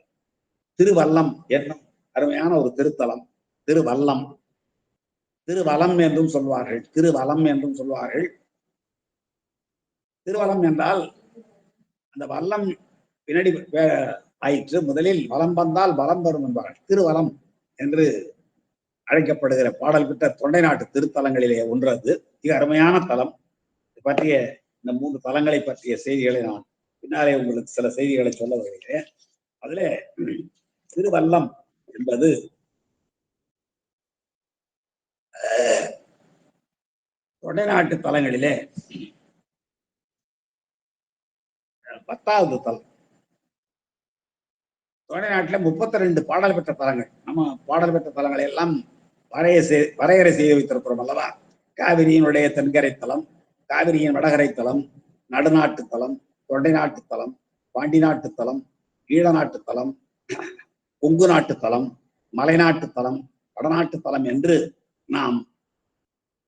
திருவல்லம் என்னும் அருமையான ஒரு திருத்தலம். திருவல்லம், திருவலம் என்றும் சொல்வார்கள், திருவலம் என்றும் சொல்வார்கள். திருவலம் என்றால் அந்த வல்லம் பின்னாடி ஆயிற்று. முதலில் வலம் வந்தால் வலம் வரும் என்பார்கள். திருவலம் என்று அழைக்கப்படுகிற பாடல் பெற்ற தொண்டை நாட்டு திருத்தலங்களிலே ஒன்று. அது மிக அருமையான தலம். பற்றிய இந்த 3 தலங்களை பற்றிய செய்திகளை நான் பின்னாலே உங்களுக்கு சில செய்திகளை சொல்ல வருகிறேன். அதுல திருவல்லம் என்பது தொண்டை நாட்டு தலங்களிலே 10வது தலம். தொண்டை நாட்டில் 32 பாடல் பெற்ற தலங்கள். நம்ம பாடல் பெற்ற தலங்களை எல்லாம் வரையறை செய்து வைத்திருக்கிறோம் அல்லவா? காவிரியினுடைய தென்கரை தலம், காவிரியின் வடகரை தலம், நடுநாட்டு தலம், தொண்டை நாட்டு தலம், பாண்டி நாட்டு தலம், ஈழ நாட்டு தலம், கொங்கு நாட்டு தலம், மலைநாட்டு தலம், வடநாட்டு தலம் என்று நாம்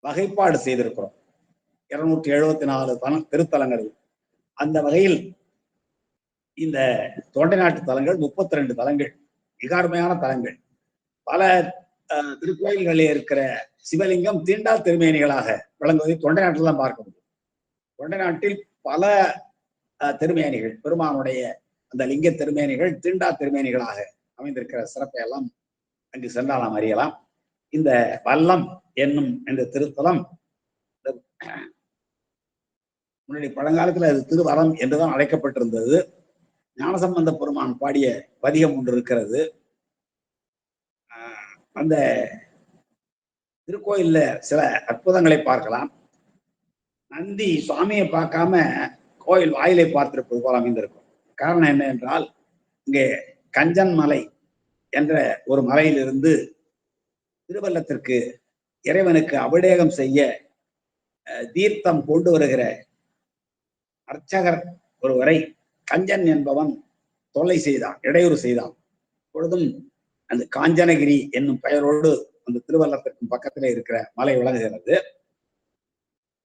வகைப்பாடு செய்திருக்கிறோம். 274 திருத்தலங்கள். அந்த வகையில் இந்த தொண்டை நாட்டு தலங்கள் 32 தலங்கள், மிக அருமையான தலங்கள். பல திருக்கோயில்களில் இருக்கிற சிவலிங்கம் தீண்டா திருமேனிகளாக விளங்குவதை தொண்டை நாட்டில் தான் பார்க்க முடியும். தொண்டை நாட்டில் பல திருமேனிகள், பெருமானுடைய அந்த லிங்க திருமேனிகள் தீண்டா திருமேனிகளாக அமைந்திருக்கிற சிறப்பை எல்லாம் அங்கு சென்றால் நாம் அறியலாம். இந்த வல்லம் என்னும் இந்த திருத்தலம் முன்னாடி பழங்காலத்தில் அது திருவலம் என்றுதான் அழைக்கப்பட்டிருந்தது. ஞானசம்பந்த பெருமான் பாடிய பதிகம் ஒன்று இருக்கிறது. அந்த திருக்கோயில்ல சில அற்புதங்களை பார்க்கலாம். நந்தி சுவாமியை பார்க்காம கோயில் வாயிலை பார்த்திருப்பது போல அமைந்திருக்கும். காரணம் என்ன என்றால், இங்கே கஞ்சன் மலை என்ற ஒரு மலையிலிருந்து திருவல்லத்திற்கு இறைவனுக்கு அபிஷேகம் செய்ய தீர்த்தம் கொண்டு வருகிற அர்ச்சகர் ஒருவரை கஞ்சன் என்பவன் தொல்லை செய்தான், இடையூறு செய்தான். பொழுதும் அந்த காஞ்சனகிரி என்னும் பெயரோடு அந்த திருவல்லத்திற்கும் பக்கத்திலே இருக்கிற மலை விளங்குகிறது.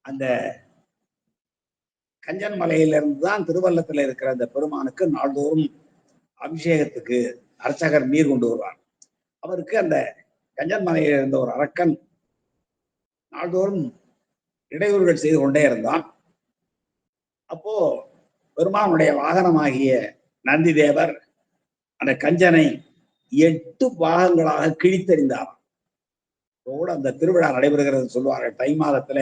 அந்த கஞ்சன் மலையிலிருந்து தான் திருவல்லத்தில் இருக்கிற அந்த பெருமானுக்கு நாள்தோறும் அபிஷேகத்துக்கு அர்ச்சகர் நீர் கொண்டு வருவார். அவருக்கு அந்த கஞ்சன் மலையில் இருந்த ஒரு அரக்கன் நாள்தோறும் இடையூறுகள் செய்து கொண்டே இருந்தான். அப்போ பெருமானுடைய வாகனமாகிய நந்தி தேவர் அந்த கஞ்சனை 8 பாகங்களாக கிழித்தறிந்தார். கூட அந்த திருவிழா நடைபெறுகிறது சொல்வார்கள். தை மாதத்துல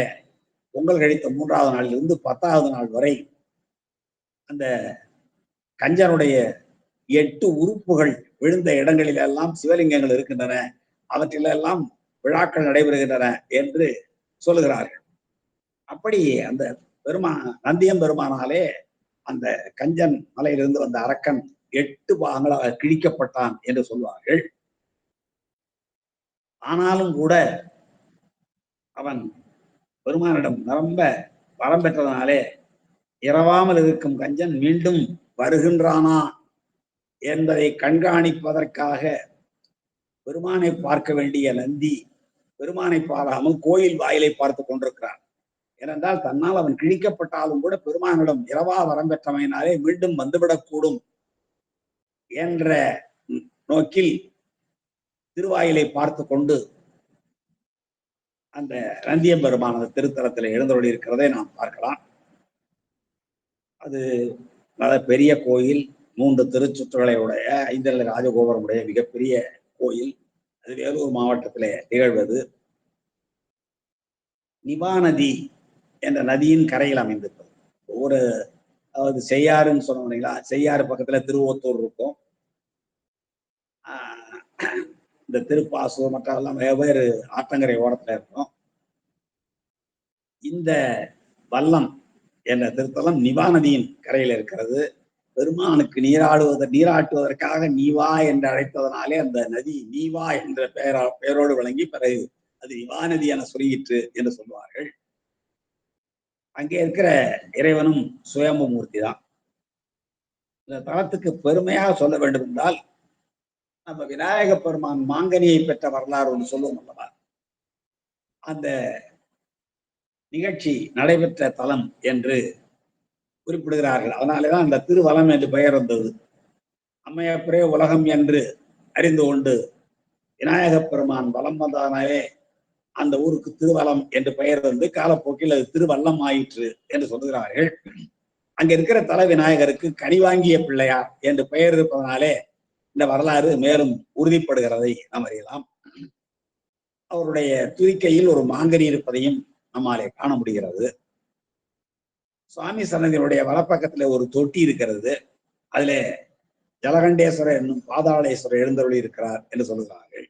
பொங்கல் கழித்த 3வது நாளிலிருந்து 10வது நாள் வரை அந்த கஞ்சனுடைய 8 உறுப்புகள் விழுந்த இடங்களில் எல்லாம் சிவலிங்கங்கள் இருக்கின்றன. அவற்றிலெல்லாம் விழாக்கள் நடைபெறுகின்றன என்று சொல்லுகிறார்கள். அப்படி அந்த நந்தியம் பெருமானாலே அந்த கஞ்சன் மலையிலிருந்து வந்த அரக்கன் 8 பாகங்களாக கிழிக்கப்பட்டான் என்று சொல்வார்கள். ஆனாலும் கூட அவன் பெருமானிடம் நிரம்ப வரம் பெற்றதனாலே இரவாமல் இருக்கும் கஞ்சன் மீண்டும் வருகின்றானா என்பதை கண்காணிப்பதற்காக பெருமானை பார்க்க வேண்டிய நந்தி பெருமானை பாராமல் கோயில் வாயிலை பார்த்து கொண்டிருக்கிறான். ஏனென்றால் தன்னால் அவன் கிழிக்கப்பட்டாலும் கூட பெருமானிடம் இரவா வரம் பெற்றமையினாலே மீண்டும் வந்துவிடக்கூடும் என்ற நோக்கில் திருவாயிலை பார்த்து கொண்டு அந்த நந்தியம் பெருமானது திருத்தலத்தில் எழுந்தருளி இருக்கிறதை நாம் பார்க்கலாம். அது பெரிய கோயில், 3 திருச்சுற்றுகளை உடைய 5 ராஜகோபுரமுடைய மிகப்பெரிய கோயில். அது வேலூர் மாவட்டத்திலே திகழ்வது. நிபா நதி என்ற நதியின் கரையில் அமைந்திருப்பது. ஒரு அதாவது செய்யாறுன்னு சொன்னீங்களா, செய்யாறு பக்கத்துல திருவோத்தூர் இருக்கும். இந்த திருப்பாசூர் மற்றெல்லாம் வெவ்வேறு ஆற்றங்கரை ஓரத்துல இருக்கும். இந்த வல்லம் என்ற திருத்தலம் நிபா நதியின் கரையில் இருக்கிறது. பெருமானுக்கு நீராட்டுவதற்காக நீவா என்று அழைத்ததனாலே அந்த நதி நீவா என்ற பெயரோடு விளங்கி பிறகு அது நிபா நதி என சொல்லிற்று என்று சொல்வார்கள். அங்கே இருக்கிற இறைவனும் சுயம்பு மூர்த்தி தான். இந்த தலத்துக்கு பெருமையாக சொல்ல வேண்டும் என்றால் நம்ம விநாயக பெருமான் மாங்கனியை பெற்ற வரலாறு ஒன்று சொல்லுவோம் அல்லவா, அந்த நிகழ்ச்சி நடைபெற்ற தலம் என்று குறிப்பிடுகிறார்கள். அதனாலேதான் அந்த திருவலம் என்று பெயர் வந்தது. அம்மையப்பரே உலகம் என்று அறிந்து கொண்டு விநாயக பெருமான் வலம் வந்ததனாலே அந்த ஊருக்கு திருவலம் என்று பெயர் வந்து காலப்போக்கில் அது திருவல்லம் ஆயிற்று என்று சொல்லுகிறார்கள். அங்க இருக்கிற தல விநாயகருக்கு கனிவாங்கிய பிள்ளையார் என்று பெயர் இருப்பதனாலே இந்த வரலாறு மேலும் உறுதிப்படுகிறதை நாம் அறியலாம். அவருடைய துதிக்கையில் ஒரு மாங்கனி இருப்பதையும் நம்மாலே காண முடிகிறது. சுவாமி சன்னதியினுடைய வலப்பக்கத்துல ஒரு தொட்டி இருக்கிறது. அதுல ஜலகண்டேஸ்வரர் என்னும் பாதாளேஸ்வரர் எழுந்தருளி இருக்கிறார் என்று சொல்லுகிறார்கள்.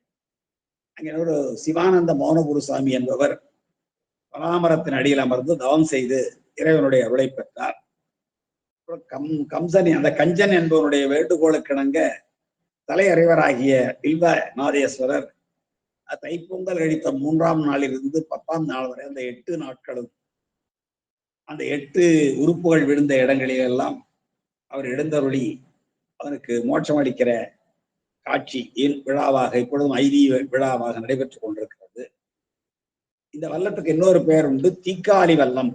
அங்கே ஒரு சிவானந்த மௌனகுருசாமி என்பவர் பலாமரத்தின் அடியில் அமர்ந்து தவம் செய்து இறைவனுடைய அருளை பெற்றார். கம்சன் அந்த கஞ்சன் என்பவனுடைய வேண்டுகோளுக்கிணங்க தலையறைவராகிய வில்வ நாதேஸ்வரர் தைப்பொங்கல் கழித்த 3ஆம் நாளிலிருந்து 10ஆம் நாள் வரை அந்த 8 நாட்களும் அந்த 8 உறுப்புகள் விழுந்த இடங்களிலெல்லாம் அவர் எழுந்தருளி அவனுக்கு மோட்சம் அளிக்கிற காட்சி விழாவாக இப்பொழுதும் ஐதீக விழாவாக நடைபெற்றுக் கொண்டிருக்கிறது. இந்த வல்லத்துக்கு இன்னொரு பெயர் உண்டு, தீக்காளி வல்லம்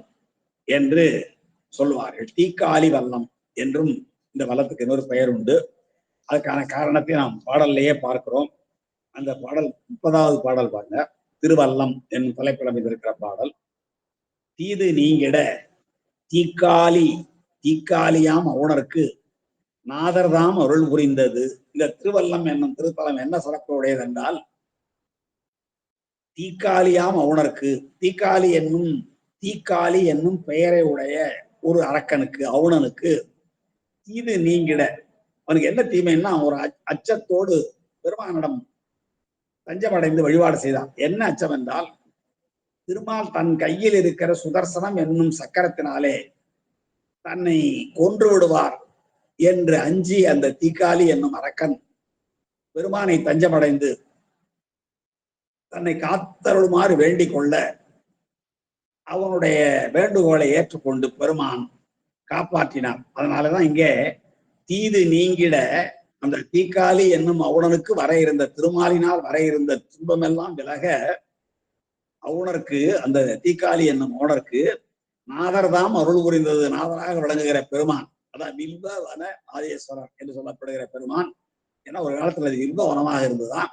என்று சொல்லுவார்கள். தீக்காளி வல்லம் என்றும் இந்த வல்லத்துக்கு இன்னொரு பெயர் உண்டு. அதுக்கான காரணத்தை நாம் பாடல்லையே பார்க்கிறோம். அந்த பாடல் 30வது பாடல் பாருங்க. திருவல்லம் என்னும் தலைப்பில் இருக்கிற பாடல். தீது நீங்கிட தீக்காலியாம் அவுணருக்கு நாதர்தாம் அருள் புரிந்தது. இந்த திருவல்லம் என்னும் திருத்தலம் என்ன சிறப்பு உடையது என்றால், தீக்காலியாம் அவுணருக்கு, தீக்காளி என்னும் பெயரை உடைய ஒரு அரக்கனுக்கு, அவுணனுக்கு தீது நீங்கிட, அவனுக்கு என்ன தீமைன்னா ஒரு அச்சத்தோடு பெருமானிடம் தஞ்சமடைந்து வழிபாடு செய்தான். என்ன அச்சம் என்றால், திருமால் தன் கையில் இருக்கிற சுதர்சனம் என்னும் சக்கரத்தினாலே தன்னை கொன்று விடுவார் என்று அஞ்சி அந்த தீக்காளி என்னும் அரக்கன் பெருமானை தஞ்சமடைந்து தன்னை காத்தருளுமாறு வேண்டிக் கொள்ள அவனுடைய வேண்டுகோளை ஏற்றுக்கொண்டு பெருமான் காப்பாற்றினார். அதனாலதான் இங்கே தீது நீங்கிட அந்த தீக்காளி என்னும் அவுணனுக்கு வர இருந்த திருமாலினால் வர இருந்த துன்பமெல்லாம் விலக அவுணருக்கு, அந்த தீக்காளி என்னும் அவுணருக்கு நாதர்தாம் அருள் புரிந்தது. நாதராக விளங்குகிற பெருமான், அதான் வில்வ வன ஆதேஸ்வரர் என்று சொல்லப்படுகிற பெருமான். ஏன்னா ஒரு காலத்துல அது வில்வ வனமாக இருந்ததுதான்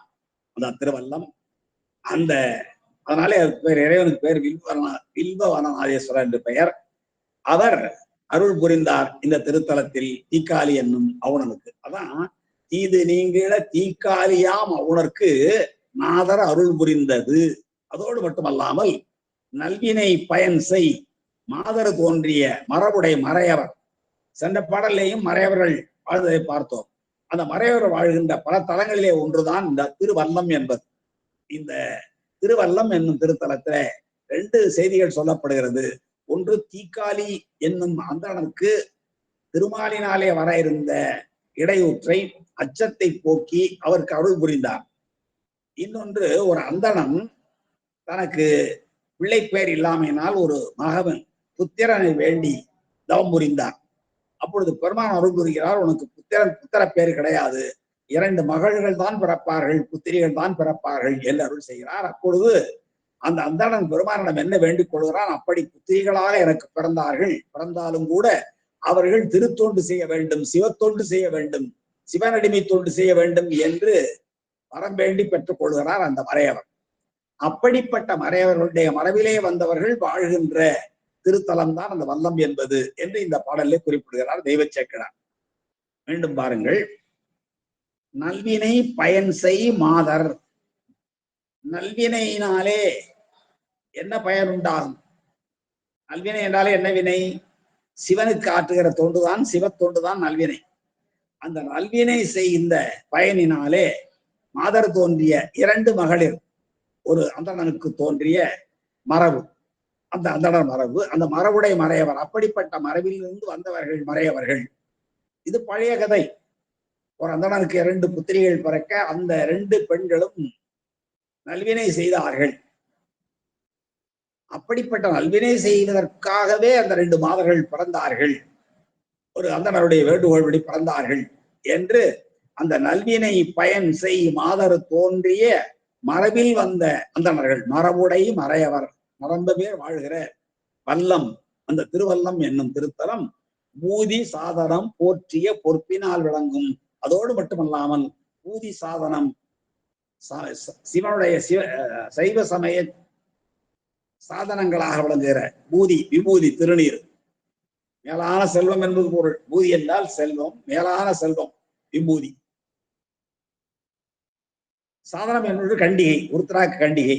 அந்த திருவல்லம். அந்த அதனாலே பேர் இறைவனுக்கு பேர் வில்வ வனநாதேஸ்வரர் என்று பெயர். அவர் அருள் புரிந்தார் இந்த திருத்தலத்தில் தீக்காளி என்னும் அவுணனுக்கு. அதான் தீது நீங்கிட தீக்காளியாம் அவுணருக்கு நாதர் அருள் புரிந்தது. அதோடு மட்டுமல்லாமல் நல்வினை பயன் செய் மாதர் தோன்றிய மரபுடை மறையவர், சென்ற பாடல்லையும் மறையவர்கள் வாழ்ந்ததை பார்த்தோம். அந்த மறையவர் வாழ்கின்ற பல தலங்களிலே ஒன்றுதான் இந்த திருவல்லம் என்பது. இந்த திருவல்லம் என்னும் திருத்தலத்துல ரெண்டு செய்திகள் சொல்லப்படுகிறது. ஒன்று, தீக்காளி என்னும் அந்தணனுக்கு திருமாலினாலே வர இருந்த இடையூற்றை, அச்சத்தை போக்கி அவருக்கு அருள் புரிந்தார். இன்னொன்று, ஒரு அந்தணன் தனக்கு பிள்ளை பேர் இல்லாமையினால் ஒரு மகவன் புத்திரனை வேண்டி தவம் புரிந்தார். அப்பொழுது பெருமான் அருள் புரிகிறார், உனக்கு புத்திர பேர் கிடையாது, 2 மகள்கள் தான் பிறப்பார்கள், புத்திரிகள் தான் பிறப்பார்கள் என்று அருள் செய்கிறார். அப்பொழுது அந்த அந்தணன் பெருமானிடம் என்ன வேண்டிக் கொள்கிறான், அப்படி புத்திரிகளாக எனக்கு பிறந்தார்கள், பிறந்தாலும் கூட அவர்கள் திருத்தொண்டு செய்ய வேண்டும், சிவத்தொண்டு செய்ய வேண்டும், சிவனடிமை தொண்டு செய்ய வேண்டும் என்று வரம் வேண்டி பெற்றுக் கொள்கிறார் அந்த மறையவர். அப்படிப்பட்ட மறையவர்களுடைய மரபிலே வந்தவர்கள் வாழ்கின்ற திருத்தலம் தான் அந்த வல்லம் என்பது என்று இந்த பாடலில் குறிப்பிடுகிறார் தெய்வ சேக்கிழார். மீண்டும் பாருங்கள். நல்வினை பயன் செய் மாதர். நல்வினையினாலே என்ன பயன் உண்டாகும்? நல்வினை என்றாலே என்ன வினை? சிவனுக்கு ஆற்றுகிற தொண்டுதான், சிவத்தொண்டுதான் நல்வினை. அந்த நல்வினை செய்கின்ற பயனினாலே மாதர் தோன்றிய 2 மகளிர், ஒரு அந்தணனுக்கு தோன்றிய மரபு, அந்த அந்தணர் மரபு, அந்த மரபுடைய மறையவர், அப்படிப்பட்ட மரபிலிருந்து வந்தவர்கள் மறையவர்கள். இது பழைய கதை. ஒரு அந்தணனுக்கு 2 புத்திரிகள் பிறக்க அந்த 2 பெண்களும் நல்வினை செய்தார்கள். அப்படிப்பட்ட நல்வினை செய்வதற்காகவே அந்த 2 மாதர்கள் பிறந்தார்கள், ஒரு அந்தணருடைய வேண்டுகோள்படி பிறந்தார்கள் என்று அந்த நல்வினை பயன் செய் மாதர் தோன்றிய மரபில் வந்த அந்தணர்கள், மரபுடை மறையவர், மறந்த பேர் வாழ்கிற வல்லம், அந்த திருவல்லம் என்னும் திருத்தலம் பூதி சாதனம் போற்றிய பொற்பினால் விளங்கும். அதோடு மட்டுமல்லாமல் பூதி சாதனம், சிவனுடைய சைவ சமய சாதனங்களாக விளங்குகிற பூதி, விபூதி, திருநீர், மேலான செல்வம் என்பது பொருள். பூதி என்றால் செல்வம், மேலான செல்வம் விபூதி. சாதனம் என்பது கண்டிகை, உருத்திராக்க கண்டிகை.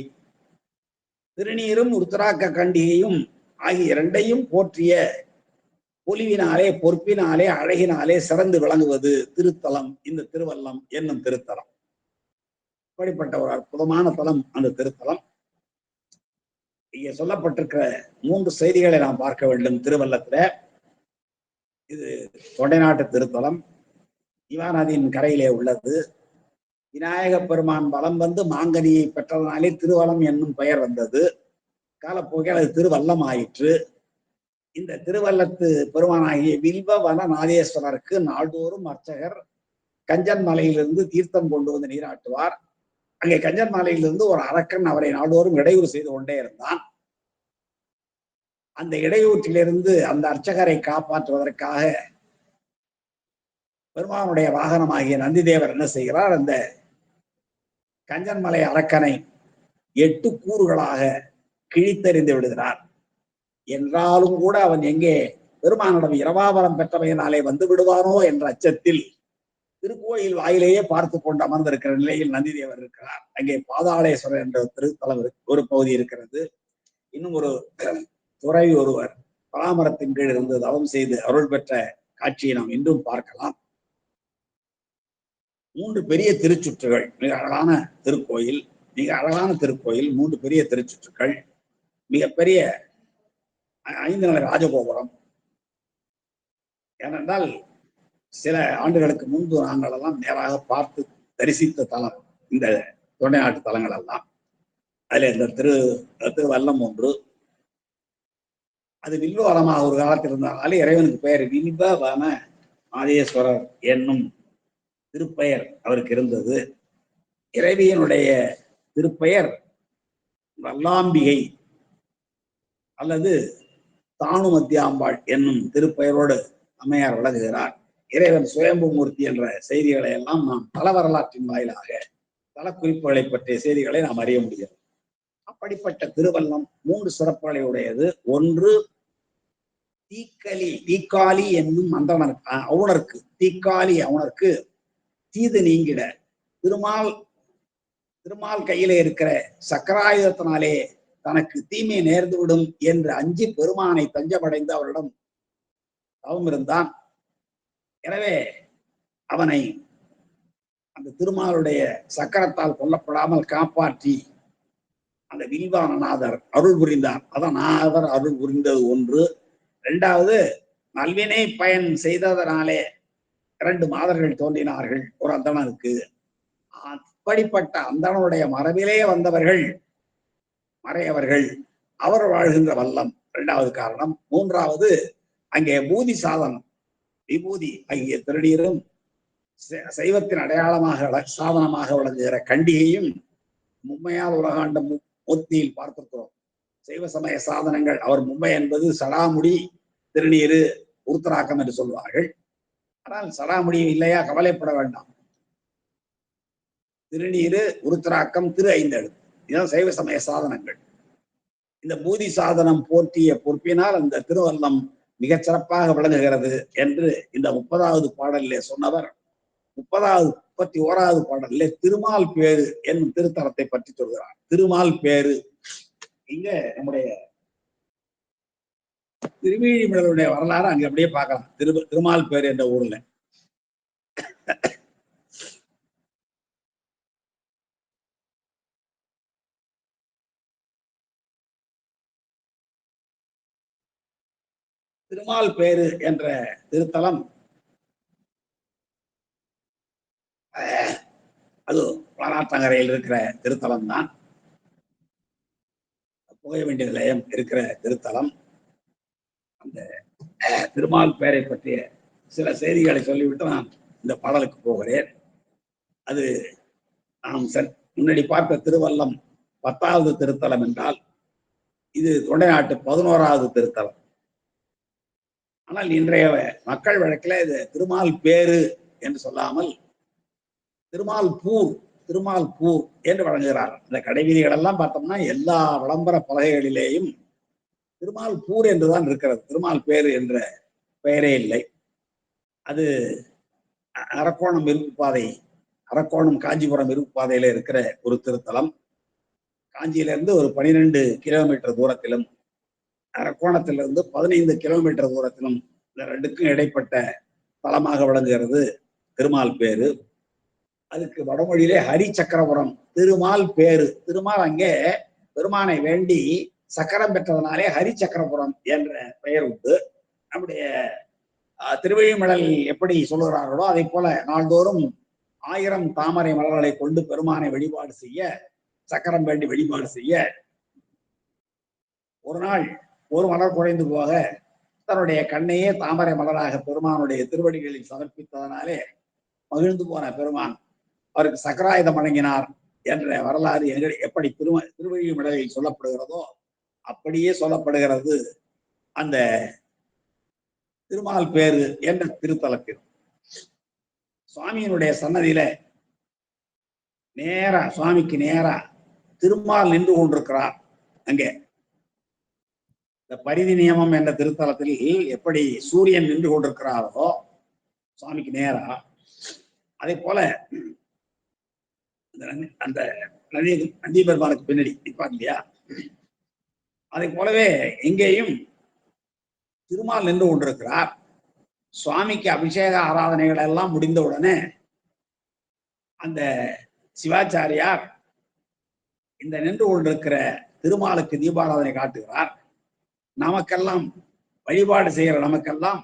திருநீரும் உருத்திராக்க கண்டிகையும் ஆகிய 2ஐயும் போற்றிய பொலிவினாலே, பொற்பினாலே, அழகினாலே சிறந்து விளங்குவது திருத்தலம் இந்த திருவல்லம் என்னும் திருத்தலம். அப்படிப்பட்ட ஒரு அற்புதமான தலம் அந்த திருத்தலம். இங்கே சொல்லப்பட்டிருக்கிற 3 செய்திகளை நாம் பார்க்க வேண்டும் திருவல்லத்துல. இது தொண்டை நாட்டு திருத்தலம், இவா நதியின் கரையிலே உள்ளது. விநாயக பெருமான் வலம் வந்து மாங்கனியை பெற்றதனாலே திருவலம் என்னும் பெயர் வந்தது. காலப்போக்கில் அது திருவல்லம் ஆயிற்று. இந்த திருவல்லத்து பெருமானாகிய வில்வவன நாதேஸ்வரருக்கு நாள்தோறும் அர்ச்சகர் கஞ்சன் மலையிலிருந்து தீர்த்தம் கொண்டு வந்து நீராட்டுவார். அங்கே கஞ்சன் மலையிலிருந்து ஒரு அரக்கன் அவரை நாள்தோறும் இடையூறு செய்து கொண்டே இருந்தான். அந்த இடையூற்றிலிருந்து அந்த அர்ச்சகரை காப்பாற்றுவதற்காக பெருமானுடைய வாகனமாகிய நந்திதேவர் என்ன செய்கிறார், அந்த கஞ்சன்மலை அரக்கனை 8 கூறுகளாக கிழித்தறிந்து விடுகிறார். என்றாலும் கூட அவன் எங்கே பெருமானிடம் இரவாவரம் பெற்றவையினாலே வந்து விடுவானோ என்ற அச்சத்தில் திருக்கோயில் வாயிலேயே பார்த்து கொண்டு அமர்ந்திருக்கிற நிலையில் நந்திதேவர் இருக்கிறார். அங்கே பாதாளேஸ்வரர் என்ற திருத்தலம் ஒரு பகுதி இருக்கிறது. இன்னும் ஒரு துறவி ஒருவர் பலாமரத்தின் கீழ் இருந்து தவம் செய்து அருள் பெற்ற காட்சியை நாம் இன்றும் பார்க்கலாம். 3 பெரிய திருச்சுற்றுகள், மிக அழகான திருக்கோயில், மிக அழகான திருக்கோயில், 3 பெரிய திருச்சுற்றுகள், மிகப்பெரிய 5 நிலை ராஜகோபுரம். ஏனென்றால் சில ஆண்டுகளுக்கு முன்பு நாங்கள் எல்லாம் நேராக பார்த்து தரிசித்த தலம் இந்த தொண்டை நாட்டு தலங்கள் எல்லாம். அதுல இந்த திருவல்லம் ஒன்று. அது வில்வவனமாக ஒரு காலத்தில் இருந்தாலே இறைவனுக்கு பெயர் வில்வவன நாதேஸ்வரர் என்னும் திருப்பெயர் அவருக்கு இருந்தது. இறைவியனுடைய திருப்பெயர் வல்லாம்பிகை அல்லது தானுமத்தியாம்பாள் என்னும் திருப்பெயரோடு அம்மையார் விளங்குகிறார். இறைவன் சுயம்பு மூர்த்தி என்ற செய்திகளை எல்லாம் நாம் தல வரலாற்றின் வாயிலாக, தல குறிப்புகளை பற்றிய செய்திகளை நாம் அறிய முடியும். அப்படிப்பட்ட திருவல்லம் 3 சிறப்புகளை உடையது. ஒன்று, தீக்காளி என்னும் அந்தனர் அவுணருக்கு, தீக்காளி அவுணருக்கு தீது நீங்கிட திருமால் கையிலே இருக்கிற சக்கராயுதத்தினாலே தனக்கு தீமை நேர்ந்துவிடும் என்று அஞ்சி பெருமானை தஞ்சமடைந்து அவரிடம் தவம் இருந்தான். எனவே அவனை அந்த திருமாலுடைய சக்கரத்தால் கொல்லப்படாமல் காப்பாற்றி அந்த வில்வானநாதர் அருள் புரிந்தார். அதான் நாதர் அருள் புரிந்தது ஒன்று. இரண்டாவது, நல்வினை பயன் செய்ததனாலே 2 மாதர்கள் தோன்றினார்கள் ஒரு அந்தணனுக்கு. அப்படிப்பட்ட அந்தணனுடைய மரபிலே வந்தவர்கள் மறையவர்கள், அவர் வாழ்கின்ற வல்லம் 2வது காரணம். 3வது, அங்கே பூதி சாதனம், விபூதி ஆகிய திருநீரும் சைவத்தின் அடையாளமாக சாதனமாக விளங்குகிற கண்டிகையும் மும்மையால் உலகாண்ட மூர்த்தியில் பார்த்திருக்கிறோம். சைவ சமய சாதனங்கள் அவர் மும்பை என்பது சடாமுடி, திருநீரு, உருத்தராக்கம் என்று சொல்வார்கள். ஆனால் சடாமுடியும் இல்லையா, கவலைப்பட வேண்டாம். திருநீரு, உருத்தராக்கம், திரு ஐந்தெழு, இதுதான் சைவ சமய சாதனங்கள். இந்த பூதி சாதனம் போற்றிய பொறுப்பினால் அந்த திருவல்லம் மிகச் சிறப்பாக விளங்குகிறது என்று இந்த 30வது பாடலிலே சொன்னவர் 31வது பாடலிலே திருமால் பேரு என்னும் திருத்தலத்தை பற்றி சொல்கிறார். திருமால் பேரு இங்க நம்முடைய திருவிழிமலருடைய வரலாறு அங்க அப்படியே பார்க்கலாம். திருமால் பேரு என்ற ஊர்ல திருமால் பேரு என்ற திருத்தலம் அது பாராட்டங்கரையில் இருக்கிற திருத்தலம் தான். புகை வேண்டிய நிலையம் இருக்கிற திருத்தலம். அந்த திருமால் பேரை பற்றிய சில செய்திகளை சொல்லிவிட்டு நான் இந்த பாடலுக்கு போகிறேன். அது நாம் முன்னாடி பார்த்த திருவல்லம் 10வது திருத்தலம் என்றால் இது தொண்டை நாட்டு 11வது திருத்தலம். ஆனால் இன்றைய மக்கள் வழக்கில் இது திருமால் பேரு என்று சொல்லாமல் திருமால் பூர் என்று வழங்குகிறார். இந்த கடைவீதிகள் எல்லாம் பார்த்தோம்னா எல்லா விளம்பர பலகைகளிலேயும் திருமால் பூர் என்றுதான் இருக்கிறது. திருமால் பேரு என்ற பெயரே இல்லை. அது அரக்கோணம் இருப்பு பாதை, அரக்கோணம் காஞ்சிபுரம் இருப்பு பாதையில இருக்கிற ஒரு திருத்தலம். காஞ்சியிலிருந்து ஒரு 12 கிலோமீட்டர் தூரத்திலும், அரக்கோணத்திலிருந்து 15 கிலோமீட்டர் தூரத்திலும், இந்த 2க்கும் இடைப்பட்ட தலமாக விளங்குகிறது திருமால் பேரு. அதுக்கு வடமொழியிலே ஹரி சக்கரபுரம், திருமால் பேரு. திருமால் அங்கே பெருமானை வேண்டி சக்கரம் பெற்றதனாலே ஹரி சக்கரபுரம் என்ற பெயர் உண்டு. நம்முடைய திருவழிமலல் எப்படி சொல்லுகிறார்களோ அதை போல நாள்தோறும் 1000 தாமரை மலர்களை கொண்டு பெருமானை வழிபாடு செய்ய, சக்கரம் வேண்டி வழிபாடு செய்ய, ஒரு நாள் ஒரு மலர் குறைந்து போக தன்னுடைய கண்ணையே தாமரை மலராக பெருமானுடைய திருவடிகளில் சமர்ப்பித்ததனாலே மகிழ்ந்து போன பெருமான் அவருக்கு சக்கராயுதம் வழங்கினார் என்ற வரலாறு எப்படி திருவழிமலையில் சொல்லப்படுகிறதோ அப்படியே சொல்லப்படுகிறது அந்த திருமால் பேரு என்ற திருத்தலத்தில். சுவாமியினுடைய சன்னதியில நேரா, சுவாமிக்கு நேரா திருமால் நின்று கொண்டிருக்கிறார். அங்கே இந்த பரிதி நியமம் என்ற திருத்தலத்தில் எப்படி சூரியன் நின்று கொண்டிருக்கிறாரோ சுவாமிக்கு நேரா, அதே போல அந்த நந்தி பெருமானுக்கு பின்னாடி நிற்பாங்க இல்லையா, அதை போலவே எங்கேயும் திருமால் நின்று கொண்டிருக்கிறார். சுவாமிக்கு அபிஷேக ஆராதனைகள் எல்லாம் முடிந்த உடனே அந்த சிவாச்சாரியார் இந்த நின்று கொண்டிருக்கிற திருமாலுக்கு தீபாராதனை காட்டுகிறார். நமக்கெல்லாம் வழிபாடு செய்கிற நமக்கெல்லாம்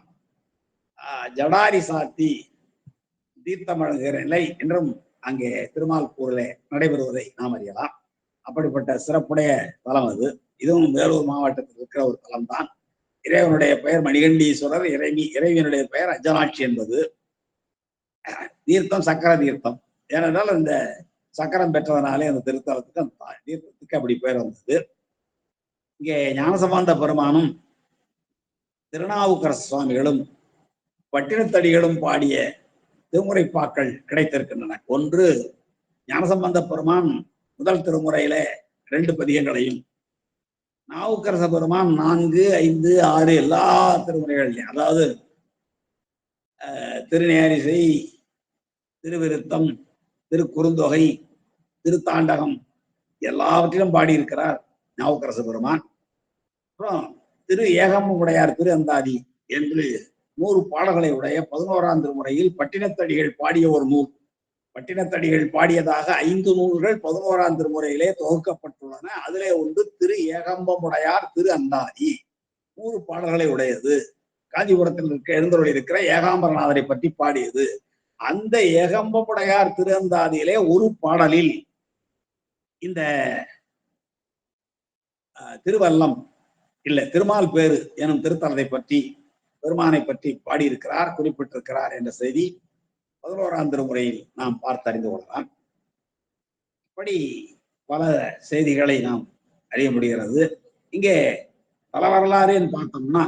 ஜடாரி சாத்தி தீர்த்தம் வழங்குகிற நிலை என்றும் அங்கே திருமால் கூறிலே நடைபெறுவதை நாம் அறியலாம். அப்படிப்பட்ட சிறப்புடைய தலம் அது. இதுவும் வேலூர் மாவட்டத்தில் இருக்கிற ஒரு தலம் தான். இறைவனுடைய பெயர் மணிகண்டீஸ்வரர், இறைவனுடைய பெயர் அஞ்சனாட்சி என்பது. தீர்த்தம் சக்கர தீர்த்தம். ஏனென்றால் இந்த சக்கரம் பெற்றதனாலே அந்த திருத்தலத்துக்கு அந்த தீர்த்தத்துக்கு அப்படி பெயர் வந்தது. இங்கே ஞானசம்பந்த பெருமானும் திருநாவுக்கரசு சுவாமிகளும் பட்டினத்தடிகளும் பாடிய திருமுறைப்பாக்கள் கிடைத்திருக்கின்றன. ஒன்று, ஞானசம்பந்த பெருமான் முதல் திருமுறையில 2 பதிகங்களையும், நாவுக்கரச பெருமான் 4, 5, 6 எல்லா திருமுறைகள்லையும், அதாவது திருநேரிசை, திருவிருத்தம், திருக்குறுந்தொகை, திருத்தாண்டகம் எல்லாவற்றிலும் பாடியிருக்கிறார் நாவுக்கரச பெருமான். அப்புறம் திரு ஏகம்பம் உடையார் திரு அந்தாதி என்று 100 பாடல்களை உடைய 11ஆம் திருமுறையில் பட்டினத்தடிகள் பாடிய ஒரு நூல். பட்டினத்தடிகள் பாடியதாக 5 நூல்கள் 11ஆம் திருமுறையிலே தொகுக்கப்பட்டுள்ளன. அதிலே ஒன்று திரு ஏகம்பமுடையார் திரு அந்தாதி, 100 பாடல்களை உடையது. காஞ்சிபுரத்தில் எழுந்தருளி இருக்கிற ஏகாம்பரநாதரை பற்றி பாடியது. அந்த ஏகம்பமுடையார் திரு அந்தாதியிலே ஒரு பாடலில் இந்த திருவல்லம் இல்ல திருமால் பேரு எனும் திருத்தலத்தை பற்றி, பெருமானை பற்றி பாடியிருக்கிறார், குறிப்பிட்டிருக்கிறார் என்ற செய்தி 11ஆம் திருமுறையில் நாம் பார்த்து அறிந்து கொள்ளலாம். இப்படி பல செய்திகளை நாம் அறிய முடிகிறது. இங்கே பல வரலாறுன்னு பார்த்தோம்னா,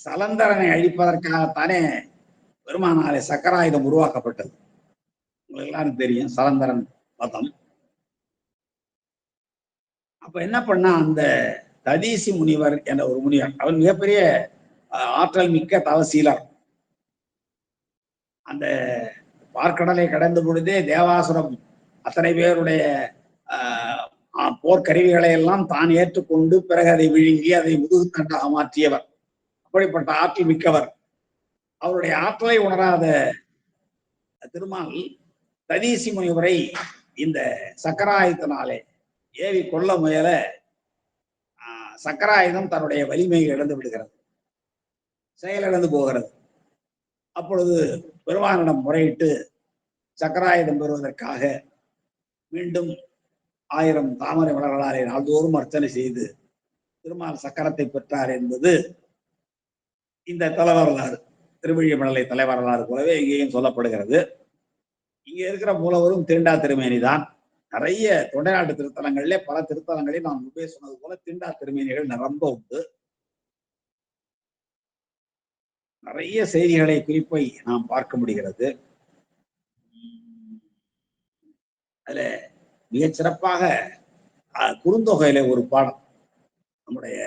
சலந்தரனை அழிப்பதற்காகத்தானே பெருமானாலே சக்கராயுதம் உருவாக்கப்பட்டது. உங்களுக்கு எல்லாரும் தெரியும் சலந்தரன் வதம். அப்ப என்ன பண்ணா, அந்த ததீசி முனிவர் என்ற ஒரு முனிவர், அவர் மிகப்பெரிய ஆற்றல் மிக்க தவசீலர். அந்த பார்க்கடலை கடந்த பொழுதே தேவாசுரம் அத்தனை பேருடைய போர்க்கருவிகளை எல்லாம் தான் ஏற்றுக்கொண்டு பிறகு அதை விழுங்கி அதை முதுகுத்தண்டாக மாற்றியவர். அப்படிப்பட்ட ஆற்றல் மிக்கவர். அவருடைய ஆற்றலை உணராத திருமால் ததீசி முனிவரை இந்த சக்கராயுதத்தினாலே ஏவி கொள்ள முயல சக்கராயுதம் தன்னுடைய வலிமையை இழந்து விடுகிறது, செயலிழந்து போகிறது. அப்பொழுது பெருமானிடம் முறையிட்டு சக்கராயுதம் பெறுவதற்காக மீண்டும் 1000 தாமரை மலர்களாலே நாள்தோறும் அர்ச்சனை செய்து திருமால் சக்கரத்தை பெற்றார் என்பது இந்த தலைவரலாறு, திருவிழிமலை தலைவரலாறு போலவே இங்கேயும் சொல்லப்படுகிறது. இங்க இருக்கிற மூலவரும் தீண்டா திருமேனிதான். நிறைய தொண்டை நாட்டு திருத்தலங்களிலே பல திருத்தலங்களில் நான் முன்பே சொன்னது போல தீண்டா திருமேனிகள் நிரம்ப உண்டு. நிறைய செய்திகளை குறிப்பை நாம் பார்க்க முடிகிறது. அதுல மிகச் சிறப்பாக குறுந்தொகையில ஒரு பாடம், நம்முடைய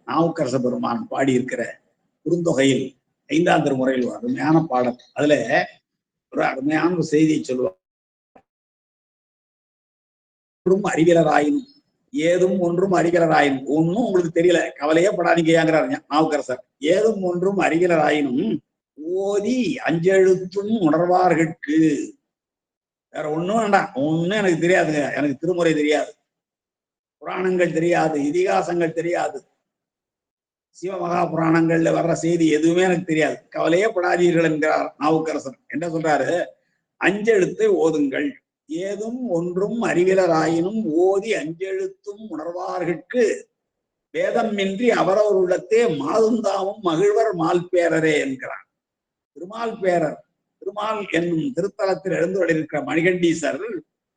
நாவுக்கரச பெருமான் பாடியிருக்கிற குறுந்தொகையில் 5ஆம் திருமுறையில் ஒரு அருமையான பாடம். அதுல ஒரு அருமையான ஒரு செய்தியை சொல்லுவார். அறிவியலராயினும் ஏதும் ஒன்றும் அறிவியலராயினும், ஒன்னும் உங்களுக்கு தெரியல கவலையே படாதீங்கிறார் நாவுக்கரசர். ஏதும் ஒன்றும் அறிவியலராயினும் ஓதி அஞ்செழுத்தும் உணர்வார்கட்கு. வேற ஒண்ணும் வேண்டாம், ஒண்ணும் எனக்கு தெரியாதுங்க, எனக்கு திருமுறை தெரியாது, புராணங்கள் தெரியாது, இதிகாசங்கள் தெரியாது, சிவமகா புராணங்கள்ல வர்ற செய்தி எதுவுமே எனக்கு தெரியாது, கவலையே படாதீர்கள் என்கிறார் நாவுக்கரசர். என்ன சொல்றாரு? அஞ்செழுத்தை ஓதுங்கள், ஏதும் ஒன்றும் அறிவிலராயினும் ஓதி அஞ்செழுத்தும் உணர்வார்கட்கு வேதம் இன்றி அவரவர் உள்ளத்தே மாதுந்தாமும் மகிழ்வர் மால் பேரரே என்கிறார். திருமால் பேரர், திருமால் என்னும் திருத்தலத்தில் எழுந்துள்ளிருக்கிற மணிகண்டீசர்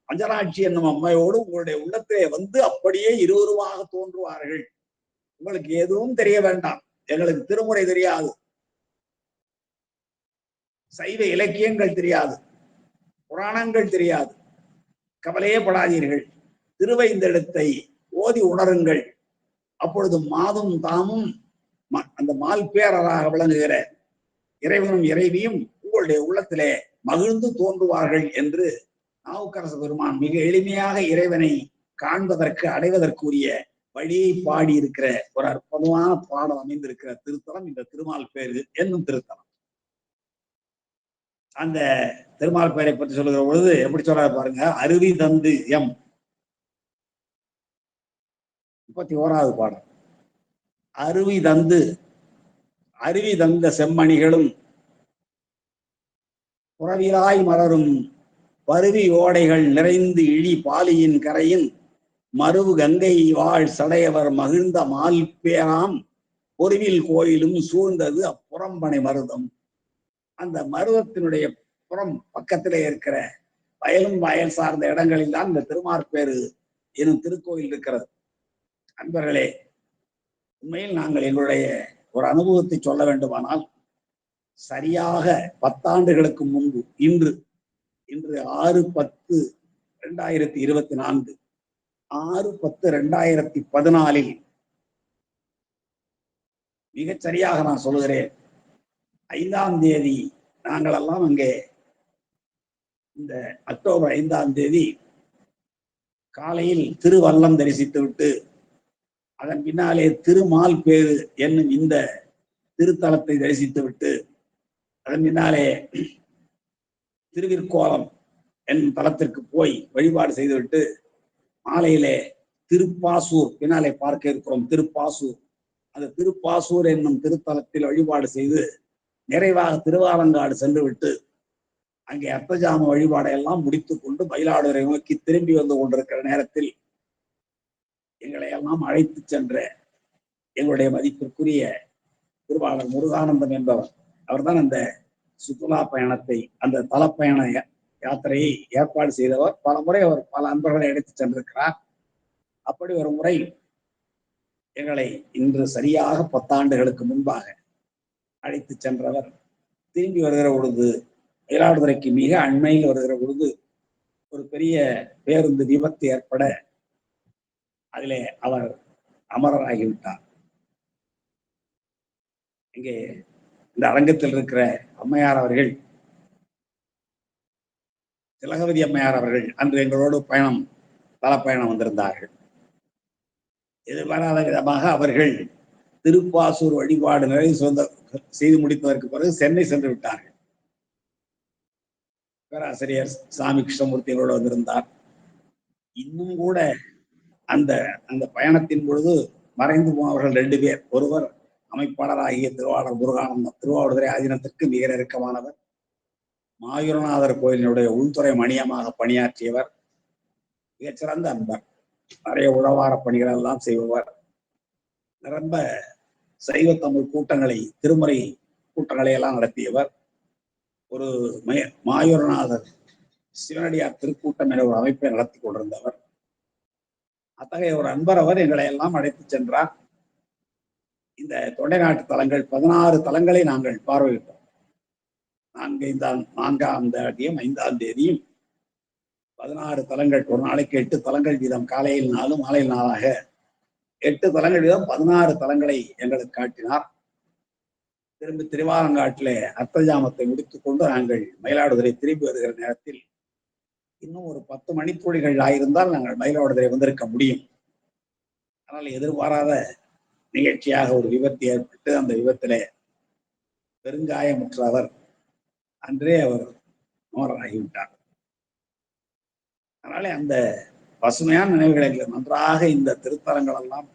பஞ்சராட்சி என்னும் அம்மையோடு உங்களுடைய உள்ளத்திலே வந்து அப்படியே இருவருமாக தோன்றுவார்கள். உங்களுக்கு எதுவும் தெரிய வேண்டாம், எங்களுக்கு திருமுறை தெரியாது, சைவ இலக்கியங்கள் தெரியாது, புராணங்கள் தெரியாது, கவலையே படாதீர்கள், திருவைந்தெழுத்தை ஓதி உணருங்கள். அப்பொழுது மாதும் தாமும் அந்த மால் பேரராக விளங்குகிற இறைவனும் இறைவியும் உங்களுடைய உள்ளத்திலே மகிழ்ந்து தோன்றுவார்கள் என்று நாவுக்கரச பெருமான் மிக எளிமையாக இறைவனை காண்பதற்கு அடைவதற்குரிய வழியை பாடியிருக்கிற ஒரு அற்புதமான பாடம் அமைந்திருக்கிற திருத்தலம் இந்த திருமால் பேரு என்னும் திருத்தலம். அந்த திருமால் பேரை பற்றி சொல்லுகிற பொழுது எப்படி சொல்றாரு பாருங்க. அருவி தந்து எம் 31வது பாடம். அருவி தந்த செம்மணிகளும் புறவிலாய் மலரும் பருவி ஓடைகள் நிறைந்து இழி பாலியின் கரையின் மருவு கங்கை வாழ் சடையவர் மகிழ்ந்த மால் பேராம் பொருவில் கோயிலும் சூழ்ந்தது அப்புறம்பனை மருதம். அந்த மருதத்தினுடைய புறம் பக்கத்திலே இருக்கிற வயலும் வயல் சார்ந்த இடங்களில் தான் இந்த திருமாற்பேரு எனும் திருக்கோயில் இருக்கிறது. அன்பர்களே, உண்மையில் நாங்கள் எங்களுடைய ஒரு அனுபவத்தை சொல்ல வேண்டுமானால், சரியாக 10 ஆண்டுகளுக்கு முன்பு இன்று 6/10/2024 6/10/2014 மிகச் சரியாக நான் சொல்லுகிறேன், 5ஆம் தேதி நாங்கள் எல்லாம் அங்கே இந்த அக்டோபர் 5ஆம் தேதி காலையில் திருவல்லம் தரிசித்து விட்டு அதன் பின்னாலே திருமால் பேரு என்னும் இந்த திருத்தலத்தை தரிசித்து விட்டு அதன் பின்னாலே திருவிற்கோலம் என்னும் தலத்திற்கு போய் வழிபாடு செய்துவிட்டு மாலையிலே திருப்பாசூர் பின்னாலே பார்க்க இருக்கிறோம். திருப்பாசூர், அந்த திருப்பாசூர் என்னும் திருத்தலத்தில் வழிபாடு செய்து நிறைவாக திருவாலங்காடு சென்று விட்டு அங்கே அர்த்தஜாம வழிபாடை எல்லாம் முடித்துக் கொண்டு மயிலாடுதுறை நோக்கி திரும்பி வந்து கொண்டிருக்கிற நேரத்தில் எங்களை எல்லாம் அழைத்து சென்ற எங்களுடைய மதிப்பிற்குரிய திருவாளர் முருகானந்தம் என்பவர், அவர்தான் அந்த சுற்றுலா பயணத்தை, அந்த தலப்பயண யாத்திரையை ஏற்பாடு செய்தவர். பல முறை அவர் பல அன்பர்களை அழைத்து சென்றிருக்கிறார். அப்படி ஒரு முறை எங்களை இன்று சரியாக 10 ஆண்டுகளுக்கு முன்பாக அழைத்து சென்றவர் திரும்பி வருகிற பொழுது, மயிலாடுதுறைக்கு மிக அண்மையில் வருகிற பொழுது ஒரு பெரிய பேருந்து விபத்து ஏற்பட அதிலே அவர் அமரராகிவிட்டார். இங்கே இந்த அரங்கத்தில் இருக்கிற அம்மையார் அவர்கள், திலகவதி அம்மையார் அவர்கள் அன்று எங்களோடு தலப்பயணம் வந்திருந்தார்கள். எதிர்பாராத விதமாக அவர்கள் திருப்பாசூர் வழிபாடு நிறைவு செய்து முடித்ததற்கு பிறகு சென்னை சென்று விட்டார்கள். பேராசிரியர் சாமி கிருஷ்ணமூர்த்திகளோடு வந்திருந்தார். இன்னும் கூட அந்த அந்த பயணத்தின் பொழுது மறைந்து போனவர்கள் 2 பேர். ஒருவர் அமைப்பாளராகிய திருவாளர் முருகானந்தம், திருவாவடுதுறை ஆதீனத்திற்கு மிக நெருக்கமானவர். மாயூரநாதர் கோயிலினுடைய உள்துறை மணியமாக பணியாற்றியவர். மிகச்சிறந்த அன்பர். நிறைய உழவார பணிகள் எல்லாம் செய்பவர். ரொம்ப சைவ தமிழ் கூட்டங்களை, திருமுறை கூட்டங்களை எல்லாம் நடத்தியவர். ஒரு மாயூரநாதர் சிவனடியார் திருக்கூட்டம் என ஒரு அமைப்பை நடத்தி கொண்டிருந்தவர். அத்தகைய ஒரு அன்பர் அவர் எங்களை எல்லாம் அழைத்து சென்றார். இந்த தொண்டை நாட்டு தலங்கள் 16 தலங்களை நாங்கள் பார்வையிட்டோம். 4ஆம் தேதியும் 5ஆம் தேதியும் 16 தலங்கள், ஒரு நாளைக்கு 8 தலங்கள் வீதம், காலையில் 4 மாலையில் 4ஆக 8 தலங்கள் வீதம் 16 தலங்களை எங்களுக்கு காட்டினார். திரும்பி திருவாலங்காட்டிலே அர்த்தஜாமத்தை முடித்துக் கொண்டு நாங்கள் மயிலாடுதுறை திரும்பி வருகிற நேரத்தில் இன்னும் ஒரு 10 மணித்துளிகள் ஆயிருந்தால் நாங்கள் மயிலாடுதுறை வந்திருக்க முடியும். ஆனால் எதிர்பாராத நிகழ்ச்சியாக ஒரு விபத்து ஏற்பட்டு அந்த விபத்திலே பெருங்காயமுற்ற அவர் அன்றே அவர் அமரராகிவிட்டார். அதனாலே அந்த பசுமையான நினைவுகளை நன்றாக இந்த திருத்தலங்கள் எல்லாம்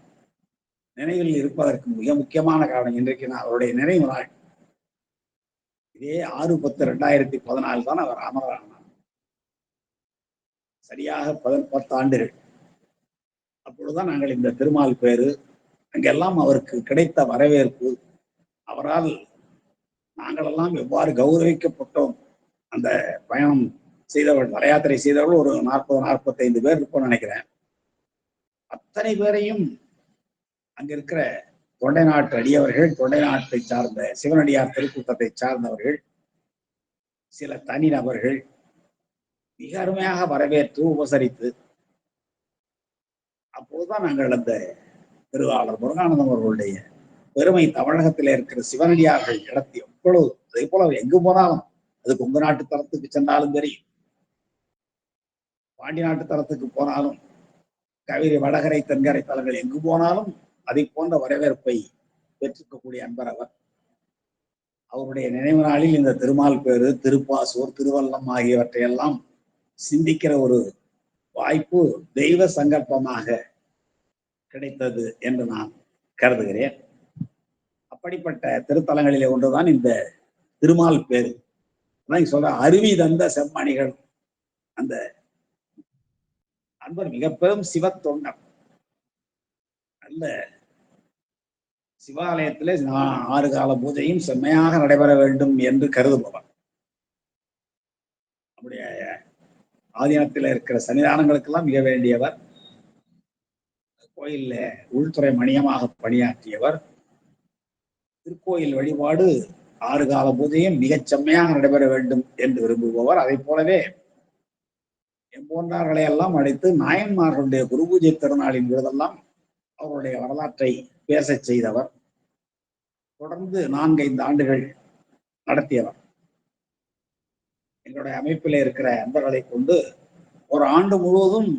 நினைவில் இருப்பதற்கு மிக முக்கியமான காரணம், இன்றைக்கு நான் அவருடைய நினைவு நாள். இதே 6/10/2014 தான் அவர் அமரரானார். சரியாக 10 ஆண்டுகள். அப்பொழுதுதான் நாங்கள் இந்த திருமால் பேரு, அங்கெல்லாம் அவருக்கு கிடைத்த வரவேற்பு, அவரால் நாங்களெல்லாம் எவ்வாறு கௌரவிக்கப்பட்டோம். அந்த பயணம் செய்தவர்கள், தல யாத்திரை செய்தவர்கள் ஒரு 40-45 பேர் இருப்போம் நினைக்கிறேன். அத்தனை பேரையும் அங்க இருக்கிற தொண்டை நாட்டு அடியவர்கள், தொண்டை நாட்டை சார்ந்த சிவனடியார் திருக்கூட்டத்தை சார்ந்தவர்கள், சில தனி நபர்கள் மிக அருமையாக வரவேற்று உபசரித்து, அப்போதுதான் நாங்கள் அந்த திருவாளர் முருகானந்தம் அவர்களுடைய பெருமை, தமிழகத்தில் இருக்கிற சிவனடியார்கள் இடத்தை எவ்வளவு, அதே போல எங்கு போனாலும், அது கொங்கு நாட்டு தரத்துக்கு சென்றாலும் சரி, பாண்டி நாட்டு தரத்துக்கு போனாலும், காவிரி வடகரை தென்கரை தலங்கள் எங்கு போனாலும் அதை போன்ற வரவேற்பை பெற்றிருக்கக்கூடிய அன்பர் அவர். அவருடைய நினைவு நாளில் இந்த திருமால் பேரு, திருப்பாசூர், திருவல்லம் ஆகியவற்றையெல்லாம் சிந்திக்கிற ஒரு வாய்ப்பு தெய்வ சங்கல்பமாக கிடைத்தது என்று நான் கருதுகிறேன். அப்படிப்பட்ட திருத்தலங்களிலே ஒன்றுதான் இந்த திருமால் பேரு. சொல்ற அருவி தந்த செம்மணிகள். அந்த அன்பர் மிக பெரும் சிவ தொண்டர். நல்ல சிவாலயத்திலே 6 கால பூஜையும் செம்மையாக நடைபெற வேண்டும் என்று கருதுபவர். நம்முடைய ஆதீனத்தில் இருக்கிற சன்னிதானங்களுக்கெல்லாம் மிக வேண்டியவர். கோயில்ல உள்துறை மணியமாக பணியாற்றியவர். திருக்கோயில் வழிபாடு 6 கால பூஜையும் மிகச் செம்மையாக நடைபெற வேண்டும் என்று விரும்புபவர். அதை போலவே எம்போன்றார்களை எல்லாம் அழைத்து நாயன்மார்களுடைய குரு பூஜை திருநாளின் பொழுதெல்லாம் அவருடைய வரலாற்றை பேச செய்தவர். தொடர்ந்து 4-5 ஆண்டுகள் நடத்தியவர். எங்களுடைய அமைப்பில் இருக்கிற அன்பர்களை கொண்டு ஒரு ஆண்டு முழுவதும்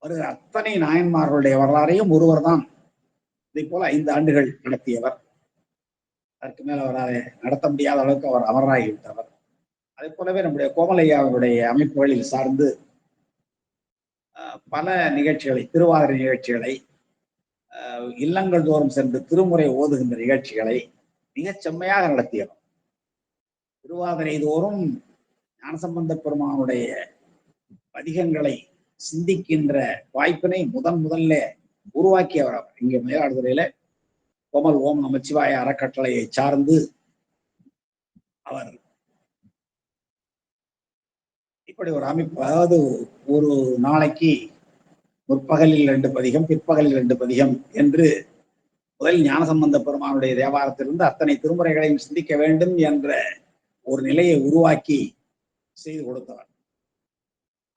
வருகிற அத்தனை நாயன்மார்களுடைய வரலாறையும் ஒருவர் தான் இதை போல 5 ஆண்டுகள் நடத்தியவர். அதற்கு மேல் அவரால் நடத்த முடியாத அளவுக்கு அவர் அமராகிவிட்டவர். அதே போலவே நம்முடைய கோமலையா அவருடைய அமைப்புகளில் சார்ந்து பல நிகழ்ச்சிகளை, திருவாதிரை நிகழ்ச்சிகளை, இல்லங்கள் தோறும் சென்று திருமுறை ஓதுகின்ற நிகழ்ச்சிகளை மிகச் செம்மையாக நடத்தியவர். திருவாதிரை தோறும் ஞானசம்பந்த பெருமானுடைய பதிகங்களை சிந்திக்கின்ற வாய்ப்பினை முதல்ல உருவாக்கியவர் அவர். இங்கே மயிலாடுதுறையில கோமல் ஓம் நமச்சிவாய அறக்கட்டளையை சார்ந்து அவர் இப்படி ஒரு அமைப்பு, அதாவது ஒரு நாளைக்கு முற்பகலில் 2 பதிகம், பிற்பகலில் 2 பதிகம் என்று முதல் ஞானசம்பந்த பெருமானுடைய தேவாரத்திலிருந்து அத்தனை திருமுறைகளையும் சிந்திக்க வேண்டும் என்ற ஒரு நிலையை உருவாக்கி செய்து கொடுத்தவர்.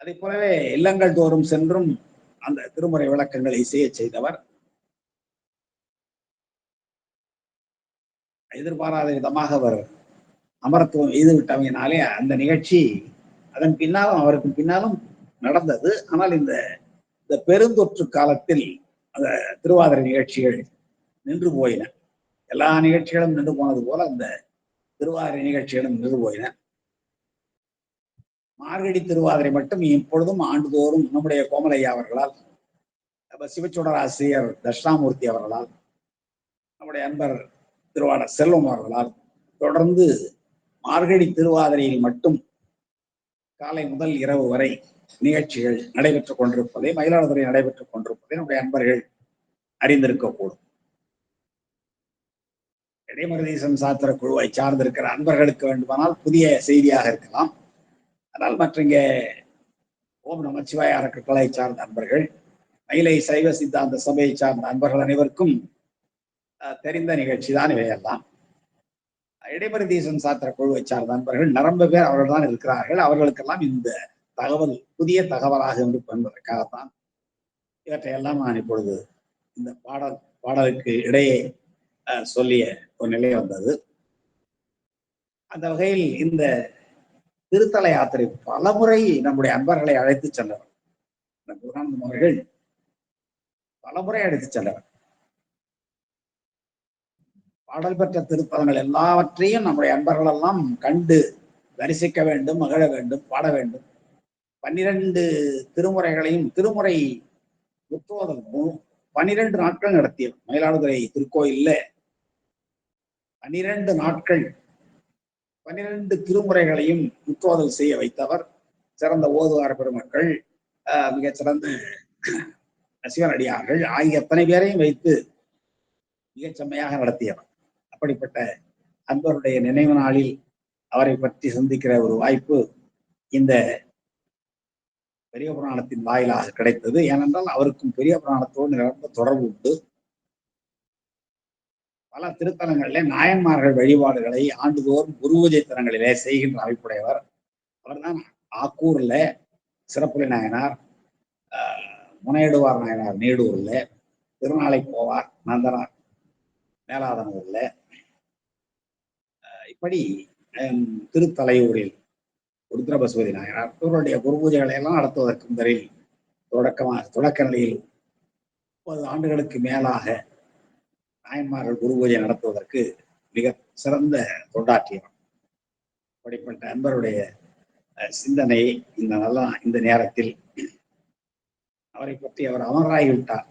அதே போலவே இல்லங்கள் தோறும் சென்றும் அந்த திருமுறை விளக்கங்களை செய்ய செய்தவர். எதிர்பாராத விதமாக அவர் அமரத்துவம் எய்து விட்டமையினாலே அந்த நிகழ்ச்சி அதன் பின்னாலும் அவருக்கு பின்னாலும் நடந்தது. ஆனால் இந்த பெருந்தொற்று காலத்தில் அந்த திருவாதிரை நிகழ்ச்சிகள் நின்று போயின. எல்லா நிகழ்ச்சிகளும் நின்று போனது போல அந்த திருவாதிரை நிகழ்ச்சிகளும் நின்று போயின. மார்கழி திருவாதிரை மட்டும் இப்பொழுதும் ஆண்டுதோறும் நம்முடைய கோமலையா அவர்களால், சிவச்சுடர் ஆசிரியர் தட்சிணாமூர்த்தி அவர்களால், நம்முடைய அன்பர் திருவாளர் செல்வம் அவர்களால் தொடர்ந்து மார்கழி திருவாதிரையில் மட்டும் காலை முதல் இரவு வரை நிகழ்ச்சிகள் நடைபெற்றுக் கொண்டிருப்பதை, மயிலாடுதுறை நடைபெற்றுக் கொண்டிருப்பதை நம்முடைய அன்பர்கள் அறிந்திருக்கக்கூடும். இடைமருதீசன் சாத்திர குழுவை சார்ந்திருக்கிற அன்பர்களுக்கு வேண்டுமானால் புதிய செய்தியாக இருக்கலாம். ஆனால் மற்ற இங்கே ஓம் நமச்சிவாய அறக்கட்டளை சார்ந்த அன்பர்கள், மயிலை சைவ சித்தாந்த சபையை சார்ந்த அன்பர்கள் அனைவருக்கும் தெரிந்த நிகழ்ச்சி தான் இவையெல்லாம். இடைமருதீசன் சாத்திர குழுவை சார்ந்த நண்பர்கள் நிரம்ப பேர் அவர்கள் தான் இருக்கிறார்கள். அவர்களுக்கெல்லாம் இந்த தகவல் புதிய தகவலாக இருக்கும் என்பதற்காகத்தான் இவற்றையெல்லாம் நான் இப்பொழுது இந்த பாடலுக்கு இடையே சொல்லிய ஒரு நிலை வந்தது. அந்த வகையில் இந்த திருத்தல யாத்திரை பலமுறை நம்முடைய அன்பர்களை அழைத்து சென்றவர். குருநானந்தம் அவர்கள் பலமுறை அழைத்து சென்றவர். பாடல் பெற்ற திருத்தலங்கள் எல்லாவற்றையும் நம்முடைய அன்பர்கள் எல்லாம் கண்டு தரிசிக்க வேண்டும், மகிழ வேண்டும், பாட வேண்டும். 12 திருமுறைகளையும் திருமுறை முற்றோதல் 12 நாட்கள் நடத்தியவர். மயிலாடுதுறை திருக்கோயில்ல 12 நாட்கள் 12 திருமுறைகளையும் முற்றோதல் செய்ய வைத்தவர். சிறந்த ஓதுவார பெருமக்கள், மிகச்சிறந்த சிவனடியார்கள் ஆகிய எத்தனை பேரையும் வைத்து மிகச் செம்மையாக நடத்தியவர். அப்படிப்பட்ட அன்பருடைய நினைவு நாளில் அவரை பற்றி சிந்திக்கிற ஒரு வாய்ப்பு இந்த பெரிய புராணத்தின் வாயிலாக கிடைத்தது. ஏனென்றால் அவருக்கும் பெரிய புராணத்தோடு நிரம்ப தொடர்பு உண்டு. பல திருத்தலங்களிலே நாயன்மார்கள் வழிபாடுகளை ஆண்டுதோறும் குரு பூஜை தலங்களிலே செய்கின்ற அமைப்புடையவர். அவர்தான் ஆக்கூர்ல சிறப்புரை நாயனார், முனையிடுவார் நாயனார் நீடூர்ல, திருநாளை போவார் நந்தனார் மேலாதனூர்ல, இப்படி திருத்தலையூரில் ருத்ரபசுபதி நாயனார் இவருடைய குரு பூஜைகளை எல்லாம் நடத்துவதற்கு முதலில் தொடக்க நிலையில் 30 ஆண்டுகளுக்கு மேலாக நாயன்மார்கள் குரு பூஜை நடத்துவதற்கு மிக சிறந்த தொண்டாற்றியவர். அப்படிப்பட்ட அன்பருடைய சிந்தனை இந்த நேரத்தில் அவரை பற்றி அவர் அமராகிவிட்டார்.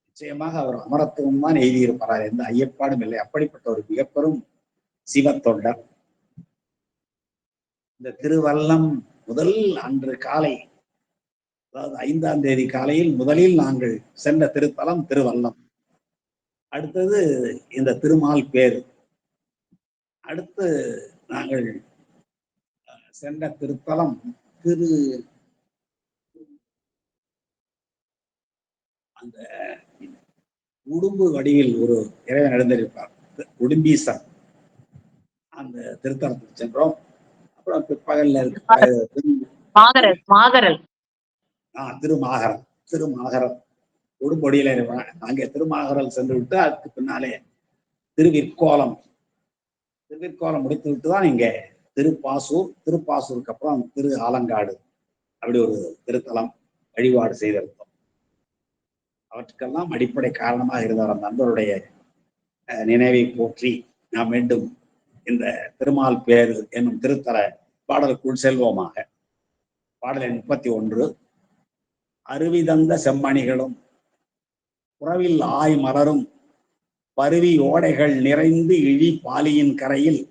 நிச்சயமாக அவர் அமரத்துவம் தான் எழுதியிருப்பார், எந்த ஐயப்பாடும் இல்லை. அப்படிப்பட்ட ஒரு மிகப்பெரும் சிவ தொண்டர். இந்த திருவல்லம் முதல் அன்று காலை, அதாவது 5ஆம் தேதி காலையில் முதலில் நாங்கள் சென்ற திருத்தலம் திருவல்லம். அடுத்தது இந்த திருமால் பேரு. அடுத்து நாங்கள் சென்ற திருத்தலம் அந்த உடும்பு வடிவில் ஒரு இறைவன் எழுந்திருப்பார், உடும்பீசன். அந்த திருத்தலத்துக்கு சென்றோம். அப்புறம் பிற்பகல்ல திருமாகரம் உடும்பொடியில இருப்பேன். அங்கே திருமாகரல் சென்று விட்டு அதுக்கு பின்னாலே திருவிற்கோலம் முடித்து விட்டு தான் இங்க திருப்பாசூருக்கு அப்புறம் திரு ஆலங்காடு அப்படி ஒரு திருத்தலம் வழிபாடு செய்திருந்தோம். அவற்றுக்கெல்லாம் அடிப்படை காரணமாக இருந்தார் அந்த நண்பருடைய நினைவை போற்றி நாம் மீண்டும் இந்த திருமால் பேரு என்னும் திருத்தல பாடலுக்குள் செல்வோமாக. பாடல் எண் 31. அருவி தந்த செம்மணிகளும் புறவில் ஆய் மலரும் பருவி ஓடைகள் நிறைந்து இழி பாலியின் கரையில்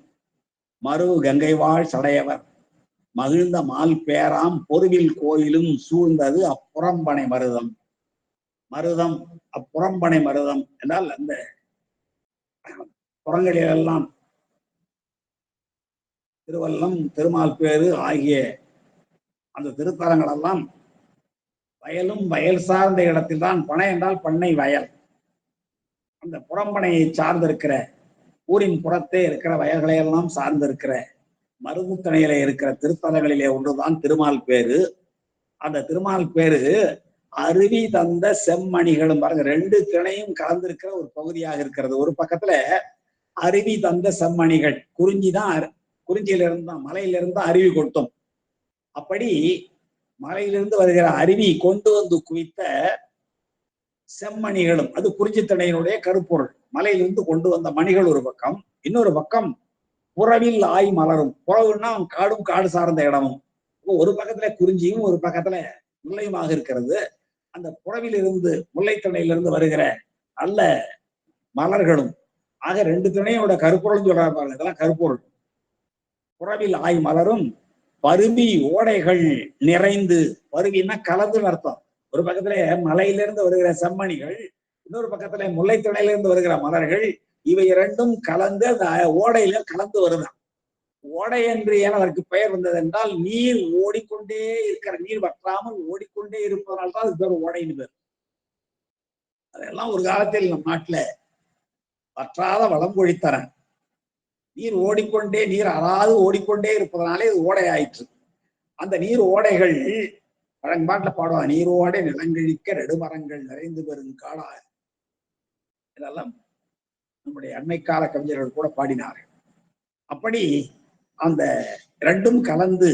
மருவு கங்கைவாழ் சடையவர் மகிழ்ந்த மால் பேராம் பொருவில் கோயிலும் சூழ்ந்தது அப்புறம்பனை மருதம். மருதம் அப்புறம்பனை மருதம் என்றால் அந்த புறங்களிலெல்லாம் திருவல்லம் திருமால் பேரு ஆகிய அந்த திருத்தலங்கள் எல்லாம் வயலும் வயல் சார்ந்த இடத்தில் தான். பனை என்றால் பண்ணை வயல். அந்த புறம்பனையை சார்ந்திருக்கிற ஊரின் புறத்தே இருக்கிற வயல்களையெல்லாம் சார்ந்திருக்கிற மருதுத்தணையில இருக்கிற திருத்தலங்களிலே ஒன்றுதான் திருமால் பேரு. அந்த திருமால் பேரு அருவி தந்த செம்மணிகளும் பாருங்க, 2 திணையும் கலந்திருக்கிற ஒரு பகுதியாக இருக்கிறது. ஒரு பக்கத்துல அருவி தந்த செம்மணிகள், குறிஞ்சிதான், குறிஞ்சியிலிருந்து தான் மலையிலிருந்து அருவி கொட்டும். அப்படி மலையிலிருந்து வருகிற அருவி கொண்டு வந்து குவித்த செம்மணிகளும், அது குறிஞ்சி திணையினுடைய கருப்பொருள். மலையிலிருந்து கொண்டு வந்த மணிகள் ஒரு பக்கம், இன்னொரு பக்கம் புறவில் ஆய் மலரும். புறவுன்னா காடும் காடு சார்ந்த இடமும். ஒரு பக்கத்துல குறிஞ்சியும் ஒரு பக்கத்துல முல்லையுமாக இருக்கிறது. அந்த புறவில் இருந்து முல்லைத்திணையிலிருந்து வருகிற நல்ல மலர்களும் ஆக 2 திணையோட கருப்பொருள் சொல்றாங்க. இதெல்லாம் கருப்பொருள். புறவில் ஆய் மலரும் பருவி ஓடைகள் நிறைந்து, பருவின்னா கலந்துன்னு அர்த்தம். ஒரு பக்கத்துல மலையிலிருந்து வருகிற செம்மணிகள், இன்னொரு பக்கத்துல முல்லைத்திணையிலிருந்து வருகிற மலர்கள், இவை 2ம் கலந்து அந்த ஓடையில கலந்து வருதான். ஓடை என்று ஏன் அதற்கு பெயர் வந்தது என்றால், நீர் ஓடிக்கொண்டே இருக்கிற, நீர் வற்றாமல் ஓடிக்கொண்டே இருப்பதனால தான் அது பேர் ஓடைன்னு பேர். அதெல்லாம் ஒரு காலத்தில் நம் நாட்டுல வற்றாத வளம் கொழித்தரன். நீர் ஓடிக்கொண்டே, நீர் அறாது ஓடிக்கொண்டே இருப்பதனாலே இது ஓடை ஆயிற்று. அந்த நீர் ஓடைகள் பழங்காட்டுல பாடுவாங்க, நீர் ஓடை நிலங்கழிக்க நெடுமரங்கள் நிறைந்து பெறும் காடா. இதெல்லாம் நம்முடைய அண்மைக்கால கவிஞர்கள் கூட பாடினார்கள். அப்படி அந்த 2ம் கலந்து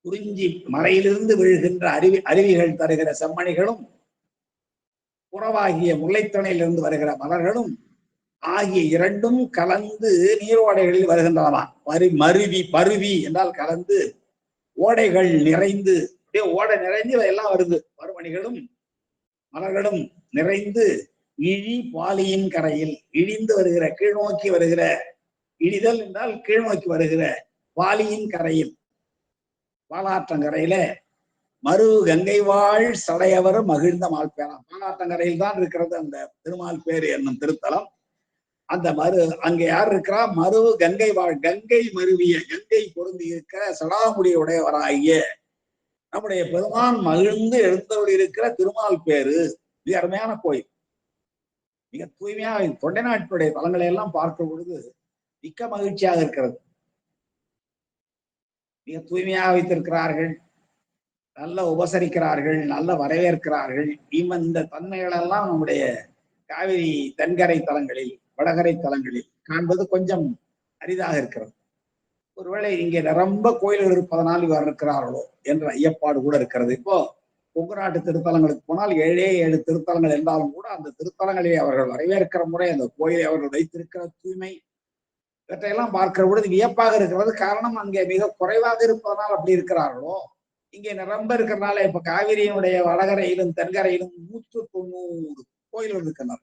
குறிஞ்சி மலையிலிருந்து விழுகின்ற அருவிகள் தருகிற செம்மணிகளும் புறவாகிய முல்லைத்திணையிலிருந்து வருகிற மலர்களும் ஆகிய 2ம் கலந்து நீரோடைகளில் வருகின்றனவா. மருவி, பருவி என்றால் கலந்து, ஓடைகள் நிறைந்து, அப்படியே ஓடை நிறைந்து எல்லாம் வருது. மறுமணிகளும் மலர்களும் நிறைந்து இழி பாலியின் கரையில், இழிந்து வருகிற, கீழ்நோக்கி வருகிற, இழிதல் என்றால் கீழ்நோக்கி வருகிற பாலியின் கரையில், பாலாற்றங்கரையில மரு கங்கை வாழ் சடையவர் மகிழ்ந்த மால் பேராம். பாலாற்றங்கரையில் தான் இருக்கிறது அந்த திருமால் பேரு என்னும் திருத்தலம். அந்த அங்கே யார் இருக்கிறா? மரு கங்கை வாழ், கங்கை மருவிய, கங்கை பொருந்தி இருக்கிற சடாமுடிய உடையவராகிய நம்முடைய பெருமான் மகிழ்ந்து எழுந்தோடு இருக்கிற திருமால் பேரு. இது அருமையான கோயில், மிக தூய்மையாக. தொண்டை நாட்டுடைய தலங்களை எல்லாம் பார்க்கும் பொழுது மிக்க மகிழ்ச்சியாக இருக்கிறது. மிக தூய்மையாக வைத்திருக்கிறார்கள், நல்ல உபசரிக்கிறார்கள், நல்ல வரவேற்கிறார்கள். இந்த தன்மைகள் எல்லாம் நம்முடைய காவிரி தென்கரை தலங்களில், வடகரை தலங்களில் காண்பது கொஞ்சம் அரிதாக இருக்கிறது. ஒருவேளை இங்கே நிரம்ப கோயில்கள் இருப்பதனால் இவர் இருக்கிறார்களோ என்ற ஐயப்பாடு கூட இருக்கிறது. இப்போ கொங்கு நாட்டு திருத்தலங்களுக்கு போனால் 7 திருத்தலங்கள் என்றாலும் கூட அந்த திருத்தலங்களை அவர்கள் வரவேற்கிற முறை, அந்த கோயிலை அவர்கள் வைத்திருக்கிற தூய்மை, இவற்றையெல்லாம் பார்க்கிற பொழுது வியப்பாக இருக்கிறது. காரணம், அங்கே மிக குறைவாக இருப்பதனால் அப்படி இருக்கிறார்களோ. இங்கே நிரம்ப இருக்கிறனால இப்ப காவிரியினுடைய வடகரையிலும் தென்கரையிலும் 190 கோயில்கள் இருக்கின்றன.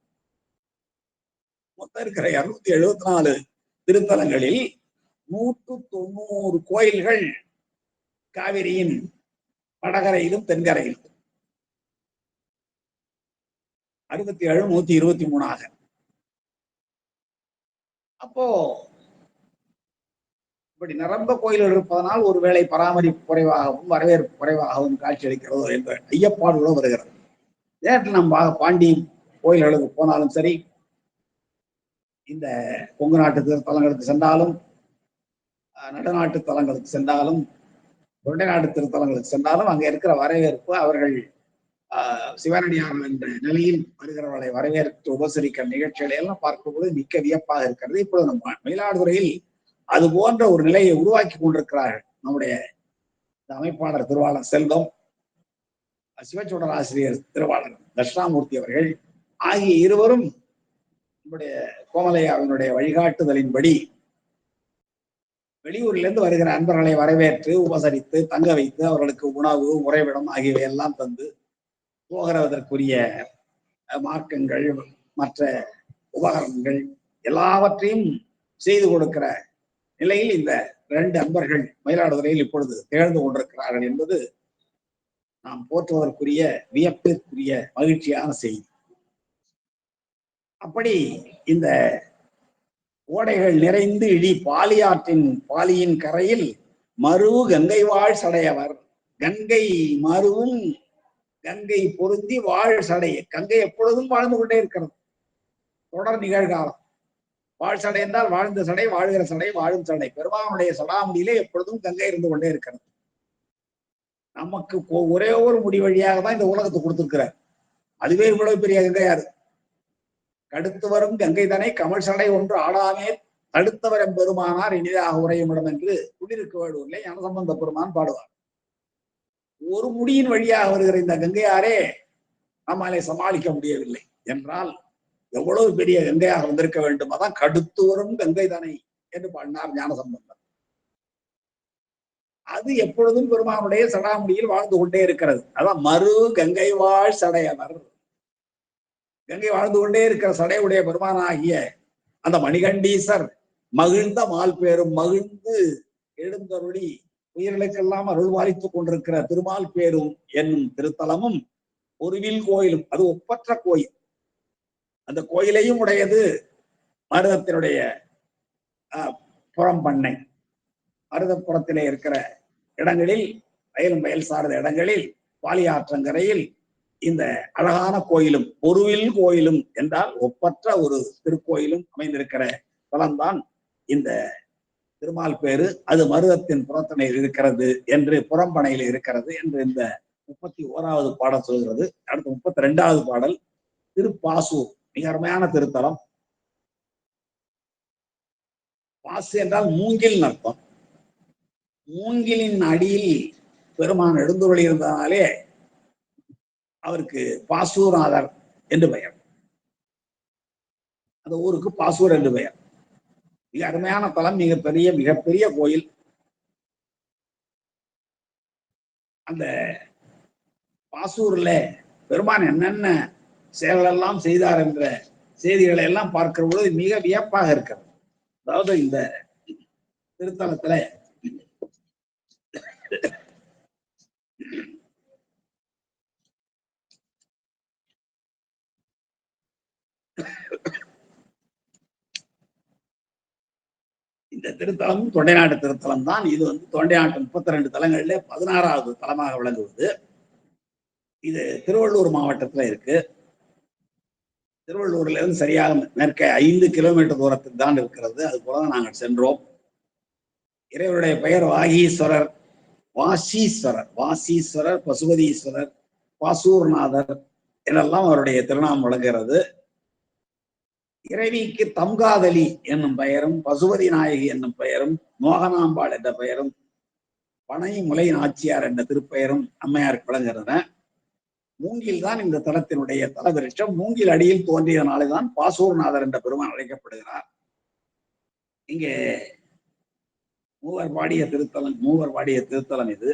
மொத்தம் இருக்கிற 274 திருத்தலங்களில் 190 கோயில்கள் காவிரியின் வடகரையிலும் தென்கரையிலும். 67 123 அப்போ இப்படி நிரம்ப கோயில்கள் இருப்பதனால் ஒருவேளை பராமரிப்பு குறைவாகவும் வரவேற்பு குறைவாகவும் காட்சியளிக்கிறதோ என்ற ஐயப்பாடுகளோ வருகிறது. நேற்று நாம் பாண்டி கோயில்களுக்கு போனாலும் சரி, இந்த கொங்கு நாட்டு திருத்தலங்களுக்கு சென்றாலும், நடுநாட்டு தலங்களுக்கு சென்றாலும், தொண்டை நாட்டு திருத்தலங்களுக்கு சென்றாலும் அங்கே இருக்கிற வரவேற்பு, அவர்கள் சிவனடியார்கள் என்ற நிலையில் வருகிறவர்களை வரவேற்று உபசரிக்கிற நிகழ்ச்சிகளை எல்லாம் பார்க்கும்போது மிக்க வியப்பாக இருக்கிறது. இப்பொழுது நம்ம மயிலாடுதுறையில் அது போன்ற ஒரு நிலையை உருவாக்கி கொண்டிருக்கிறார்கள். நம்முடைய அமைப்பாளர் திருவாளர் செல்வம், சிவச்சுடர் ஆசிரியர் திருவாளர் தட்சிணாமூர்த்தி அவர்கள் ஆகிய இருவரும் நம்முடைய கோமலையாவினுடைய வழிகாட்டுதலின்படி வெளியூர்ல இருந்து வருகிற அன்பர்களை வரவேற்று உபசரித்து தங்க வைத்து அவர்களுக்கு உணவு உறைவிடம் ஆகியவை எல்லாம் தந்து போகிறதற்குரிய மார்க்கங்கள் மற்ற உபகரணங்கள் எல்லாவற்றையும் செய்து கொடுக்கிற நிலையில் இந்த 2 அன்பர்கள் மயிலாடுதுறையில் இப்பொழுது திகழ்ந்து கொண்டிருக்கிறார்கள் என்பது நாம் போற்றுவதற்குரிய வியப்பிற்குரிய மகிழ்ச்சியான செய்தி. அப்படி இந்த ஓடைகள் நிறைந்து இழி பாலியாற்றின் பாலியின் கரையில் மருவு கங்கை வாழ் சடையவர். கங்கை மருவும் கங்கை பொருந்தி வாழ் சடை. கங்கை எப்பொழுதும் வாழ்ந்து கொண்டே இருக்கிறது, தொடர் நிகழ்காலம். வாழ் சடை என்றால் வாழ்ந்த சடை, வாழ்கிற சடை, வாழும் சடை. பெருமானுடைய சடாமுடியிலே எப்பொழுதும் கங்கை இருந்து கொண்டே இருக்கிறது. நமக்கு ஒரே ஒரு முடி வழியாக தான் இந்த உலகத்தை கொடுத்திருக்கிறார். அதுவே இவ்வளவு பெரிய கங்கையாரு. கடுத்து வரும் கங்கை தனை கமல் சடை ஒன்று ஆடாமே தடுத்தவர் பெருமானார் இனிதாக உரையுமிடம் என்று குடியிருக்க வேடுவதில்லை ஞானசம்பந்த பெருமான் பாடுவார். ஒரு முடியின் வழியாக வருகிற இந்த கங்கையாரே நம்மாலே சமாளிக்க முடியவில்லை என்றால் எவ்வளவு பெரிய கங்கையாக வந்திருக்க வேண்டும். அதான் கடுத்து வரும் கங்கை தனை என்று பாடினார் ஞானசம்பந்தர். அது எப்பொழுதும் பெருமானுடைய சடாமுடியில் வாழ்ந்து கொண்டே இருக்கிறது. அதான் மறு கங்கை வாழ் சடையவர். கங்கை வாழ்ந்து கொண்டே இருக்கிற சடையுடைய பெருமானாகிய அந்த மணிகண்டீசர் மகிழ்ந்த மால் பேரும் மகிழ்ந்து எழுந்தருளி உயிர்களுக்கெல்லாம் அருள் பாலித்துக் கொண்டிருக்கிற திருமால் பேரும் என்னும் திருத்தலமும் ஒருவில் கோயிலும். அது ஒப்பற்ற கோயில். அந்த கோயிலையும் உடையது மருதத்தினுடைய புறம்பண்ணை. மருதப்புறத்திலே இருக்கிற இடங்களில், வயல் சார்ந்த இடங்களில், பாலியாற்றங்கரையில் இந்த அழகான கோயிலும் ஒருவில் கோயிலும் என்றால் ஒப்பற்ற ஒரு திருக்கோயிலும் அமைந்திருக்கிற தலம்தான் இந்த திருமால் பேரு. அது மருதத்தின் புறத்தனையில் இருக்கிறது என்று, புறம்பனையில் இருக்கிறது என்று இந்த 31வது பாடல் சொல்கிறது. அடுத்து 32வது பாடல் திருப்பாசூர். மிக அருமையான திருத்தலம். பாசு என்றால் மூங்கில் அர்த்தம். மூங்கிலின் அடியில் பெருமான் எழுந்துருளி இருந்ததாலே அவருக்கு பாசூர்நாதர் என்று பெயர். அந்த ஊருக்கு பாசூர் என்று பெயர். மிக அருமையான தலம், மிகப்பெரிய கோயில். அந்த பாசூர்ல பெருமான் என்னென்ன செயல்கள் எல்லாம் செய்தார் என்ற செய்திகளை எல்லாம் பார்க்கிற பொழுது மிக வியப்பாக இருக்கிறது. அதாவது இந்த திருத்தலத்துல இந்த திருத்தலம் தொண்டைநாட்டு திருத்தலம் தான். இது தொண்டைநாட்டு 32 தலங்களிலே 16வது தலமாக விளங்குவது. இது திருவள்ளூர் மாவட்டத்துல இருக்கு. திருவள்ளூர்ல இருந்து சரியாக மேற்கே 5 கிலோமீட்டர் தூரத்துக்கு தான் இருக்கிறது. அது போல நாங்கள் சென்றோம். இறைவருடைய பெயர் வாகீஸ்வரர், வாசீஸ்வரர், பசுபதீஸ்வரர், பாசூர்நாதர் என்றெல்லாம் அவருடைய திருநாமம் விளங்குகிறது. இறைவிக்கு தம்காதலி என்னும் பெயரும், பசுபதி நாயகி என்னும் பெயரும், மோகனாம்பாள் என்ற பெயரும், பனை முலை நாச்சியார் என்ற திருப்பெயரும் அம்மையாருக்கு விளங்குகிறன. மூங்கில் தான் இந்த தலத்தினுடைய தலவிருட்சம். மூங்கில் அடியில் தோன்றியதனாலேதான் பாசூர்நாதர் என்ற பெருமான் அழைக்கப்படுகிறார். இங்கே மூவர் பாடிய திருத்தலம் இது.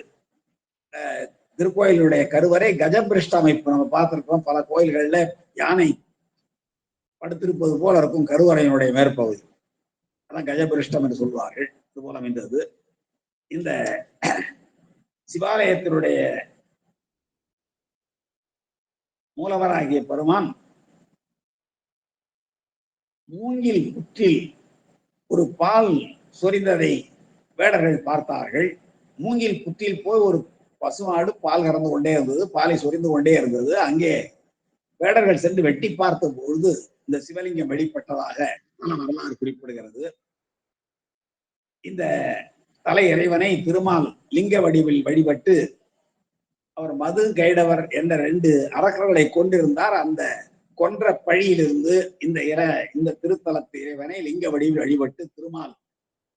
திருக்கோயிலுடைய கருவறை கஜபிருஷ்ட அமைப்பு. நம்ம பார்த்திருக்கோம் பல கோயில்கள்ல யானை படுத்திருப்பது போல இருக்கும் கருவறையினுடைய மேற்பகுதி. அதான் கஜபிருஷ்டம் என்று சொல்வார்கள். இது போல அமைந்தது. இந்த சிவாலயத்தினுடைய மூலவராகிய பெருமான் மூங்கில் புற்றில் ஒரு பால் சொரிந்ததை வேடர்கள் பார்த்தார்கள். மூங்கில் புற்றில் போய் ஒரு பசுமாடு பால் கறந்து கொண்டே இருந்தது, பாலை சொரிந்து கொண்டே இருந்தது. அங்கே வேடர்கள் சென்று வெட்டி பார்த்த பொழுது இந்த சிவலிங்கம் வெளிப்பட்டதாக வரலாறு குறிப்பிடுகிறது. இந்த தலை இறைவனை திருமால் லிங்க வடிவில் வழிபட்டு அவர் மது கைடவர் என்ற 2 அரக்கர்களை கொண்டிருந்தார். அந்த கொன்ற பழியிலிருந்து இந்த திருத்தலத்து இறைவனை லிங்க வடிவில் வழிபட்டு திருமால்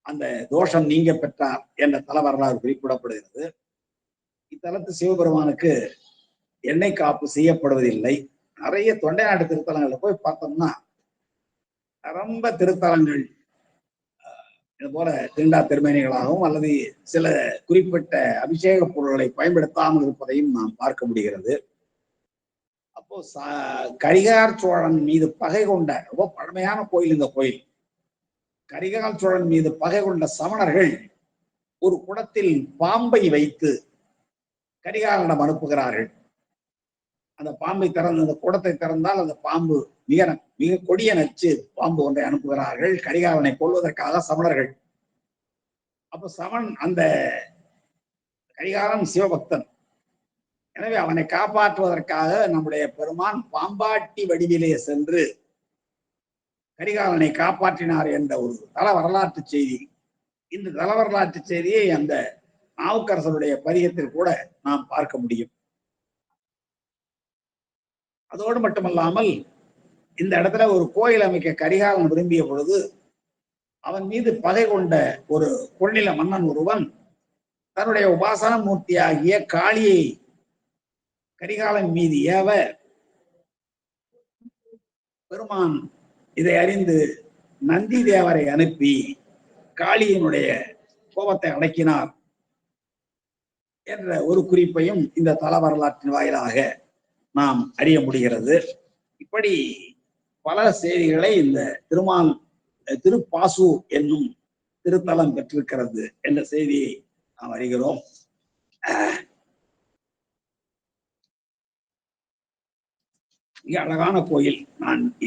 அந்த தோஷம் நீங்க பெற்றார் என்ற தல வரலாறு குறிப்பிடப்படுகிறது. இத்தலத்து சிவபெருமானுக்கு எண்ணெய் காப்பு செய்யப்படுவதில்லை. நிறைய தொண்டை நாட்டு திருத்தலங்கள்ல போய் பார்த்தோம்னா ரொம்ப திருத்தலங்கள் இது போல தீண்டா திருமேனிகளாகவும் அல்லது சில குறிப்பிட்ட அபிஷேக பொருட்களை பயன்படுத்தாமல் இருப்பதையும் நாம் பார்க்க முடிகிறது. அப்போ கரிகார் சோழன் மீது பகை கொண்ட ரொம்ப பழமையான கோயில் இந்த கோயில். கரிகால் சோழன் மீது பகை கொண்ட சமணர்கள் ஒரு குடத்தில் பாம்பை வைத்து கரிகாலனிடம் அனுப்புகிறார்கள். அந்த பாம்பை திறந்து அந்த குடத்தை திறந்தால் அந்த பாம்பு மிக மிக கொடிய நச்சு பாம்பு ஒன்றை அனுப்புகிறார்கள் கரிகாலனை கொள்வதற்காக சமணர்கள். அப்ப சமன் அந்த கரிகாலன் சிவபக்தன், எனவே அவனை காப்பாற்றுவதற்காக நம்முடைய பெருமான் பாம்பாட்டி வடிவிலே சென்று கரிகாலனை காப்பாற்றினார் என்ற ஒரு தல வரலாற்று செய்தி. இந்த தல வரலாற்று செய்தியை அந்த நாவுக்கரசருடைய பதிகத்தில் கூட நாம் பார்க்க முடியும். அதோடு மட்டுமல்லாமல் இந்த இடத்துல ஒரு கோயில் அமைக்க கரிகாலன் விரும்பிய பொழுது அவன் மீது பகை கொண்ட ஒரு கொள்ளில மன்னன் ஒருவன் தன்னுடைய உபாசன மூர்த்தியாகிய காளியை கரிகாலன் மீது ஏவ பெருமான் இதை அறிந்து நந்தி தேவரை அனுப்பி காளியினுடைய கோபத்தை அடக்கினார் என்ற ஒரு குறிப்பையும் இந்த தல வரலாற்றின் வாயிலாக நாம் அறிய முடிகிறது. இப்படி பல செய்திகளை இந்த திருப்பாசூர் என்னும் திருத்தலம் பெற்றிருக்கிறது என்ற செய்தியை நாம் அறிகிறோம். மிக அழகான கோயில்.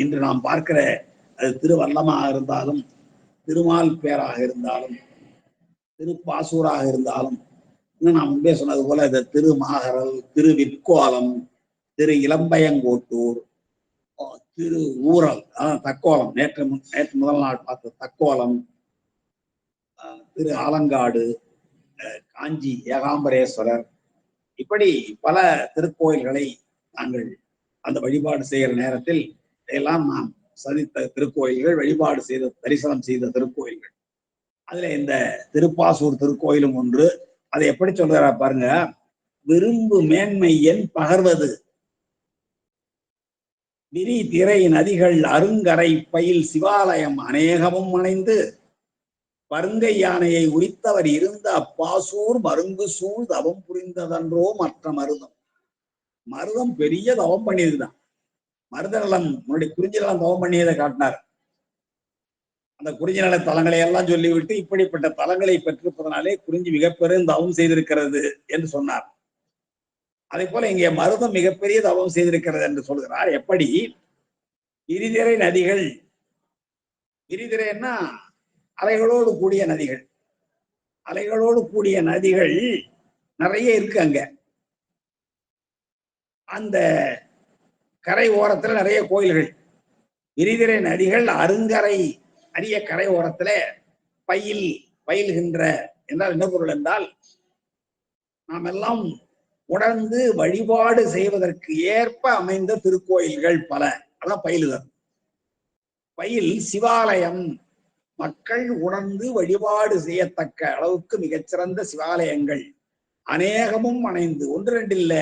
இன்று நாம் பார்க்கிற அது திருவல்லமாக இருந்தாலும், திருமால் பேராக இருந்தாலும், திருப்பாசூராக இருந்தாலும், இன்னும் நான் முன்பே சொன்னது போல இந்த திருமாகரல், திருவிற்கோலம், திரு இளம்பயங்கோட்டூர், திரு ஊரல், தக்கோலம், நேற்று முதல் நாள் பார்த்த தக்கோலம், திரு ஆலங்காடு, காஞ்சி ஏகாம்பரேஸ்வரர், இப்படி பல திருக்கோயில்களை நாங்கள் அந்த வழிபாடு செய்கிற நேரத்தில் எல்லாம் நாம் சதித்த திருக்கோயில்கள், வழிபாடு செய்த தரிசனம் செய்த திருக்கோயில்கள். அதுல இந்த திருப்பாசூர் திருக்கோயிலும் ஒன்று. அதை எப்படி சொல்றாரா பாருங்க. விரும்பு மேன்மை என் பகர்வது விரி திரை நதிகள் அருங்கரை பயில் சிவாலயம் அநேகமும் அணைந்து பருங்கை யானையை உரித்தவர் இருந்த அப்பாசூர் மருங்கு சூழ் தவம் புரிந்ததன்றோ மற்ற மருதம். மருதம் பெரிய தவம் பண்ணியதுதான். மருதநலம் முன்னாடி குறிஞ்சி நலம் தவம் பண்ணியதை காட்டினார். அந்த குறிஞ்சி நல தலங்களை எல்லாம் சொல்லிவிட்டு இப்படிப்பட்ட தலங்களை பெற்றிருப்பதனாலே குறிஞ்சி மிகப்பெரும் தவம் செய்திருக்கிறது என்று சொன்னார். அதே போல இங்கே மருதம் மிகப்பெரிய தவம் செய்திருக்கிறது என்று சொல்கிறார். எப்படி? விரிதிரை நதிகள், விரிதிரைன்னா அலைகளோடு கூடிய நதிகள், அலைகளோடு கூடிய நதிகள் நிறைய இருக்கு அங்க. அந்த கரை ஓரத்துல நிறைய கோயில்கள். விரிதிரை நதிகள் அருங்கரை அரிய கரை ஓரத்துல பயில்கின்ற என்றால் என்ன பொருள் என்றால், நாம் எல்லாம் உணர்ந்து வழிபாடு செய்வதற்கு ஏற்ப அமைந்த திருக்கோயில்கள் பல. அதான் பயிலுதல். பயில் சிவாலயம், மக்கள் உணர்ந்து வழிபாடு செய்யத்தக்க அளவுக்கு மிகச்சிறந்த சிவாலயங்கள் அநேகமும் அணைந்து, ஒன்று ரெண்டு இல்ல,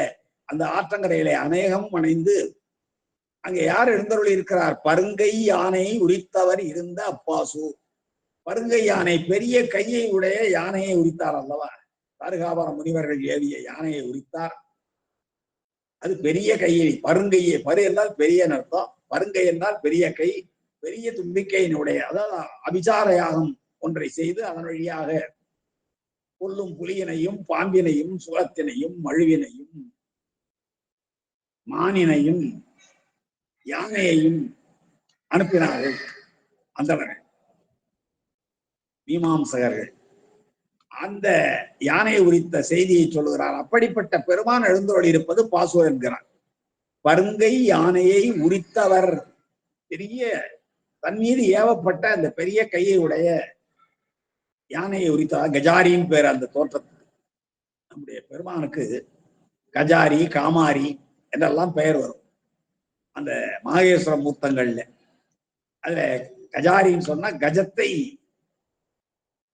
அந்த ஆற்றங்கரையிலே அநேகமும் அணைந்து அங்க யார் எழுந்தருளி இருக்கிறார்? பருங்கை யானை உரித்தவர் இருந்த அப்பாசு. பருங்கை யானை, பெரிய கையை உடைய யானையை உரித்தார் அல்லவா? தாருகாவர முனிவர்கள் ஏவிய யானையை உரித்தார். அது பெரிய கையை, பருங்கையை, பரு என்றால் பெரிய அர்த்தம், பருங்கை என்றால் பெரிய கை, பெரிய தும்பிக்கையினுடைய, அதாவது அபிசார யாகம் ஒன்றை செய்து அதன் வழியாக கொல்லும் புலியினையும் பாம்பினையும் சுரத்தினையும் மழுவினையும் மானினையும் யானையையும் அனுப்பினார்கள் அந்தவர்கள் மீமாம்சகர்கள். அந்த யானை உரித்த செய்தியை சொல்லுகிறார். அப்படிப்பட்ட பெருமான் எழுந்தோடி இருப்பது பாசூர் என்கிறார். பருங்கை யானையை உரித்தவர், பெரிய தன் மீது ஏவப்பட்ட அந்த பெரிய கையை உடைய யானையை உரித்தவர். கஜாரியின் பேர் அந்த தோற்றத்துக்கு. நம்முடைய பெருமானுக்கு கஜாரி, காமாரி என்றெல்லாம் பெயர் வரும் அந்த மகேஸ்வர மூர்த்தங்கள்ல. அதுல கஜாரின்னு சொன்னா கஜத்தை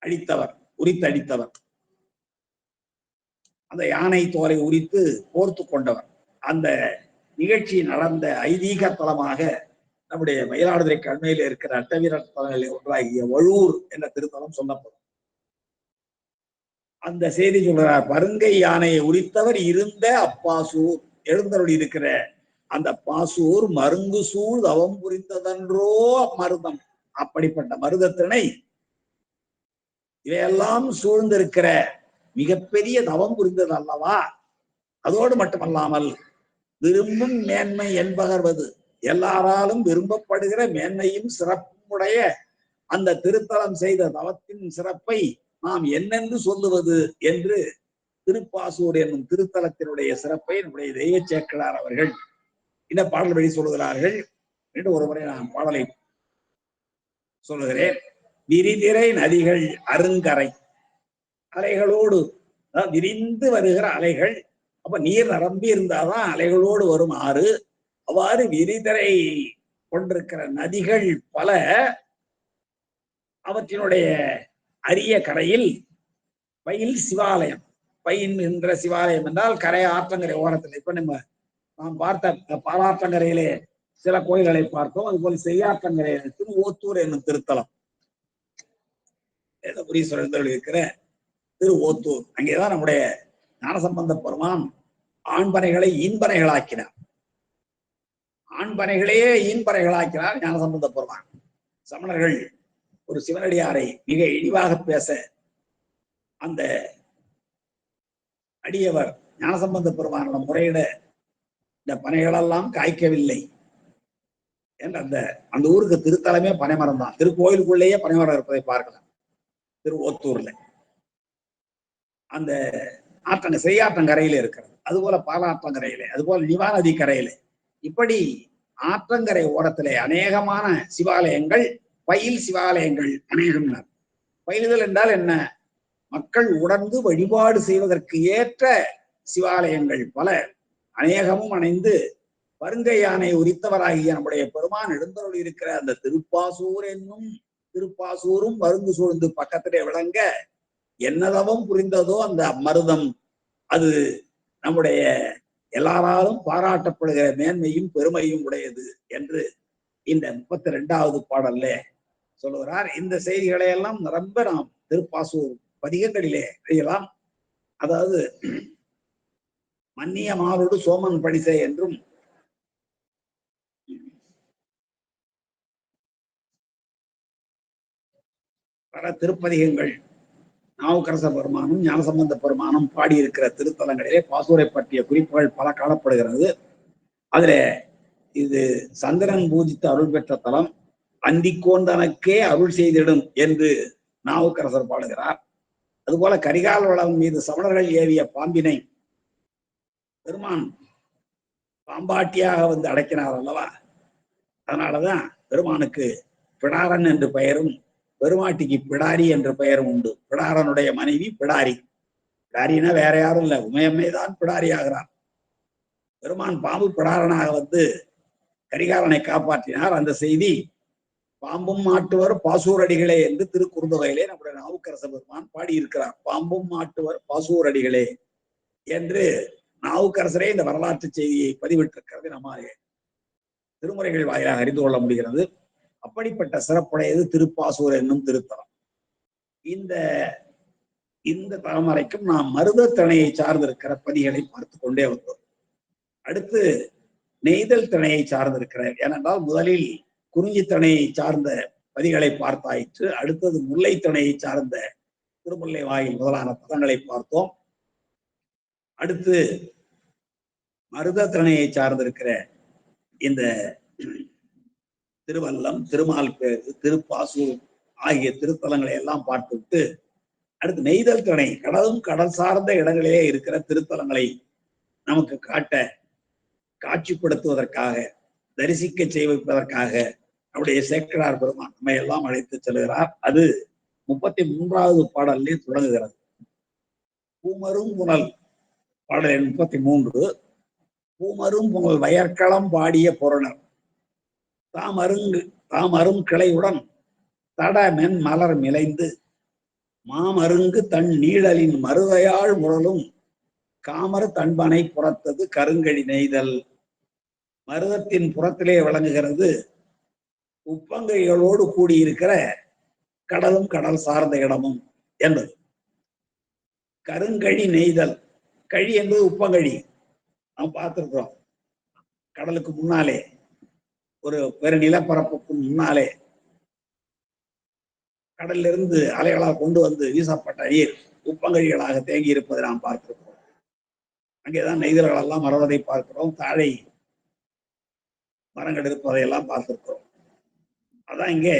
அழித்தவர், உரித்து அடித்தவர், அந்த யானை தோலை உரித்து போர்த்து கொண்டவர். அந்த நிகழ்ச்சி நடந்த ஐதீக தலமாக நம்முடைய மயிலாடுதுறை கண்மையில இருக்கிற அட்டவீரர் தலங்களில் ஒன்றாகிய வழூர் என்ற திருத்தலம் சொல்லப்படும். அந்த செய்தி சொல்றார், பருங்கை யானையை உரித்தவர் இருந்த அப்பாசூர், எழுந்தருள் இருக்கிற அந்த பாசூர் மருங்கு சூழ் தவம் புரிந்ததன்றோ மருதம். அப்படிப்பட்ட மருதத்தினை இவையெல்லாம் சூழ்ந்திருக்கிற மிகப்பெரிய தவம் புரிந்தது அல்லவா. அதோடு மட்டுமல்லாமல் விரும்பும் மேன்மை என்பகர்வது, எல்லாராலும் விரும்பப்படுகிற மேன்மையும் சிறப்புடைய அந்த திருத்தலம் செய்த தவத்தின் சிறப்பை நாம் என்னென்று சொல்லுவது என்று திருப்பாசூர் என்னும் திருத்தலத்தினுடைய சிறப்பை நம்முடைய தெய்வ சேக்கிழார் அவர்கள் இந்த பாடல் வழி சொல்லுகிறார்கள். என்று ஒரு முறை நான் பாடலை சொல்லுகிறேன். விரிதிரை நதிகள் அருங்கரை, அலைகளோடு விரிந்து வருகிற அலைகள். அப்ப நீர் நிரம்பி இருந்தாதான் அலைகளோடு வரும் ஆறு. அவ்வாறு விரிதிரை கொண்டிருக்கிற நதிகள் பல, அவற்றினுடைய அரிய கரையில் பயில் சிவாலயம். பயின் என்ற சிவாலயம் என்றால் கரை, ஆற்றங்கரை ஓரத்தில். இப்ப நாம் பார்த்த பாலாற்றங்கரையிலே சில கோயில்களை பார்த்தோம். அதுபோல் செய்யாற்றங்கரையில் திருஓத்தூர் என்னும் திருத்தலம், வேதபுரீஸ்வரர் இருக்கிற திருஓத்தூர், அங்கேதான் நம்முடைய ஞானசம்பந்த பெருமான் ஆண்பனைகளை ஈன்பனைகளாக்கினார். ஆண்பனைகளையே ஈன்பனைகளாக்கினார் ஞானசம்பந்த பெருமான். சமணர்கள் ஒரு சிவனடியாரை மிக இழிவாக பேச அந்த அடியவர் ஞானசம்பந்த பெருமானிடம் முறையிட இந்த பனைகளெல்லாம் காய்க்கவில்லை என்ற அந்த ஊருக்கு திருத்தலமே பனைமரம் தான். திருக்கோயிலுக்குள்ளேயே பனைமரம் இருப்பதை பார்க்கலாம் திருஓத்தூர்ல. அந்த செய்யாற்றங்கரையில இருக்கிறது, அதுபோல பாலாற்றங்கரையிலே, அதுபோல நிவாநதி கரையிலே, இப்படி ஆற்றங்கரை ஓரத்திலே அநேகமான சிவாலயங்கள், பயில் சிவாலயங்கள் அநேகம். பயிலுதல் என்றால் என்ன? மக்கள் உணர்ந்து வழிபாடு செய்வதற்கு ஏற்ற சிவாலயங்கள் பல அநேகமும் அணைந்து பருங்கை யானை உரித்தவராகிய நம்முடைய பெருமான் எழுந்தருள் இருக்கிற அந்த திருப்பாசூர் என்னும் திருப்பாசூரும் மருந்து சூழ்ந்து பக்கத்திலே விளங்க என்னதவம் புரிந்ததோ அந்த மருதம், அது நம்முடைய எல்லாராலும் பாராட்டப்படுகிற மேன்மையும் பெருமையும் உடையது என்று இந்த 32வது பாடல்ல சொல்லுகிறார். இந்த செய்திகளை எல்லாம் ரொம்ப நாம் திருப்பாசூர் பதிகங்களிலே அறியலாம். அதாவது மன்னிய மாலோடு சோமன் படிசை என்றும், பல திருப்பதிகங்கள் நாவுக்கரச பெருமானும் ஞானசம்பந்த பெருமானும் பாடியிருக்கிற திருத்தலங்களிலே பாசூரை பற்றிய குறிப்புகள் பல காணப்படுகிறது. அதுல இது சந்திரன் பூஜித்து அருள் பெற்ற தலம், அந்திக்கோந்தனக்கே அருள் செய்திடும் என்று நாவுக்கரசர் பாடுகிறார். அதுபோல கரிகால் வளம் மீது சமணர்கள் ஏவிய பாம்பினை பெருமான் பாம்பாட்டியாக வந்து அடக்கினார் அல்லவா. அதனாலதான் பெருமானுக்கு பிடாரன் என்று பெயரும், பெருமாட்டிக்கு பிடாரி என்ற பெயரும் உண்டு. பிடாரனுடைய மனைவி பிடாரி. பிடாரினா வேற யாரும் இல்லை, உமையம்மைதான் பிடாரி ஆகிறார். பெருமான் பாம்பு பிடாரனாக வந்து கரிகாலனை காப்பாற்றினார். அந்த செய்தி பாம்பும் மாட்டுவர் பாசூரடிகளே என்று திருக்குறுந்தொகையிலே நம்முடைய நாவுக்கரச பெருமான் பாடியிருக்கிறார். பாம்பும் மாட்டுவர் பாசூரடிகளே என்று நாவுக்கரசரே இந்த வரலாற்று செய்தியை பதிவிட்டிருக்கிறது. நம்ம திருமுறைகள் வாயிலாக அறிந்து கொள்ள முடிகிறது. அப்படிப்பட்ட சிறப்புடையது திருப்பாசூர் என்னும் திருத்தலம். இந்த தலைமுறைக்கும் நாம் மருதத்திணையை சார்ந்திருக்கிற பதிகளை பார்த்து கொண்டே வந்தோம். அடுத்து நெய்தல் திணையை சார்ந்திருக்கிற, ஏனென்றால் முதலில் குறிஞ்சி திணையை சார்ந்த பதிகளை பார்த்தாயிற்று. அடுத்தது முல்லை திணையை சார்ந்த திருமுல்லை வாயில் முதலான பதங்களை பார்த்தோம். அடுத்து மருத திணையை சார்ந்திருக்கிற இந்த திருவல்லம், திருமால்பேறு, திருப்பாசூர் ஆகிய திருத்தலங்களை எல்லாம் பார்த்துவிட்டு அடுத்து நெய்தல் திணை, கடலும் கடல் சார்ந்த இடங்களிலே இருக்கிற திருத்தலங்களை நமக்கு காட்சிப்படுத்துவதற்காக, தரிசிக்க செய்வதற்காக நம்முடைய சேக்கிழார் பெருமான் நம்மை எல்லாம் அழைத்து செல்கிறார். அது 33வது பாடலே தொடங்குகிறது. பூமரும் புனல் பாடல் எண் 33. பூமரும் புனல் வயற்களம் பாடிய பொருணர் தாமருங் கிளையுடன் தட மென் மலர் மிளைந்து மாமருங்கு தன் நீழலின் மருதையாள் முரலும் காமர் தன்பனை புறத்தது கருங்கழி நெய்தல். மருதத்தின் புறத்திலே விளங்குகிறது உப்பங்கைகளோடு கூடியிருக்கிற கடலும் கடல் சார்ந்த இடமும் என்பது. கருங்கழி நெய்தல், கழி என்பது உப்பங்கழி, நாம் பார்த்திருக்கிறோம். கடலுக்கு முன்னாலே, ஒரு பெரு நிலப்பரப்புக்கு முன்னாலே கடலிலிருந்து அலைகளாக கொண்டு வந்து வீசப்பட்ட நீர் உப்பங்கழிகளாக தேங்கி இருப்பதை நாம் பார்த்திருக்கிறோம். அங்கேதான் நெய்தல்கள் எல்லாம் மறவதை பார்க்கிறோம், தாழை மரங்கள் இருப்பதை எல்லாம் பார்த்திருக்கிறோம். அதான் இங்கே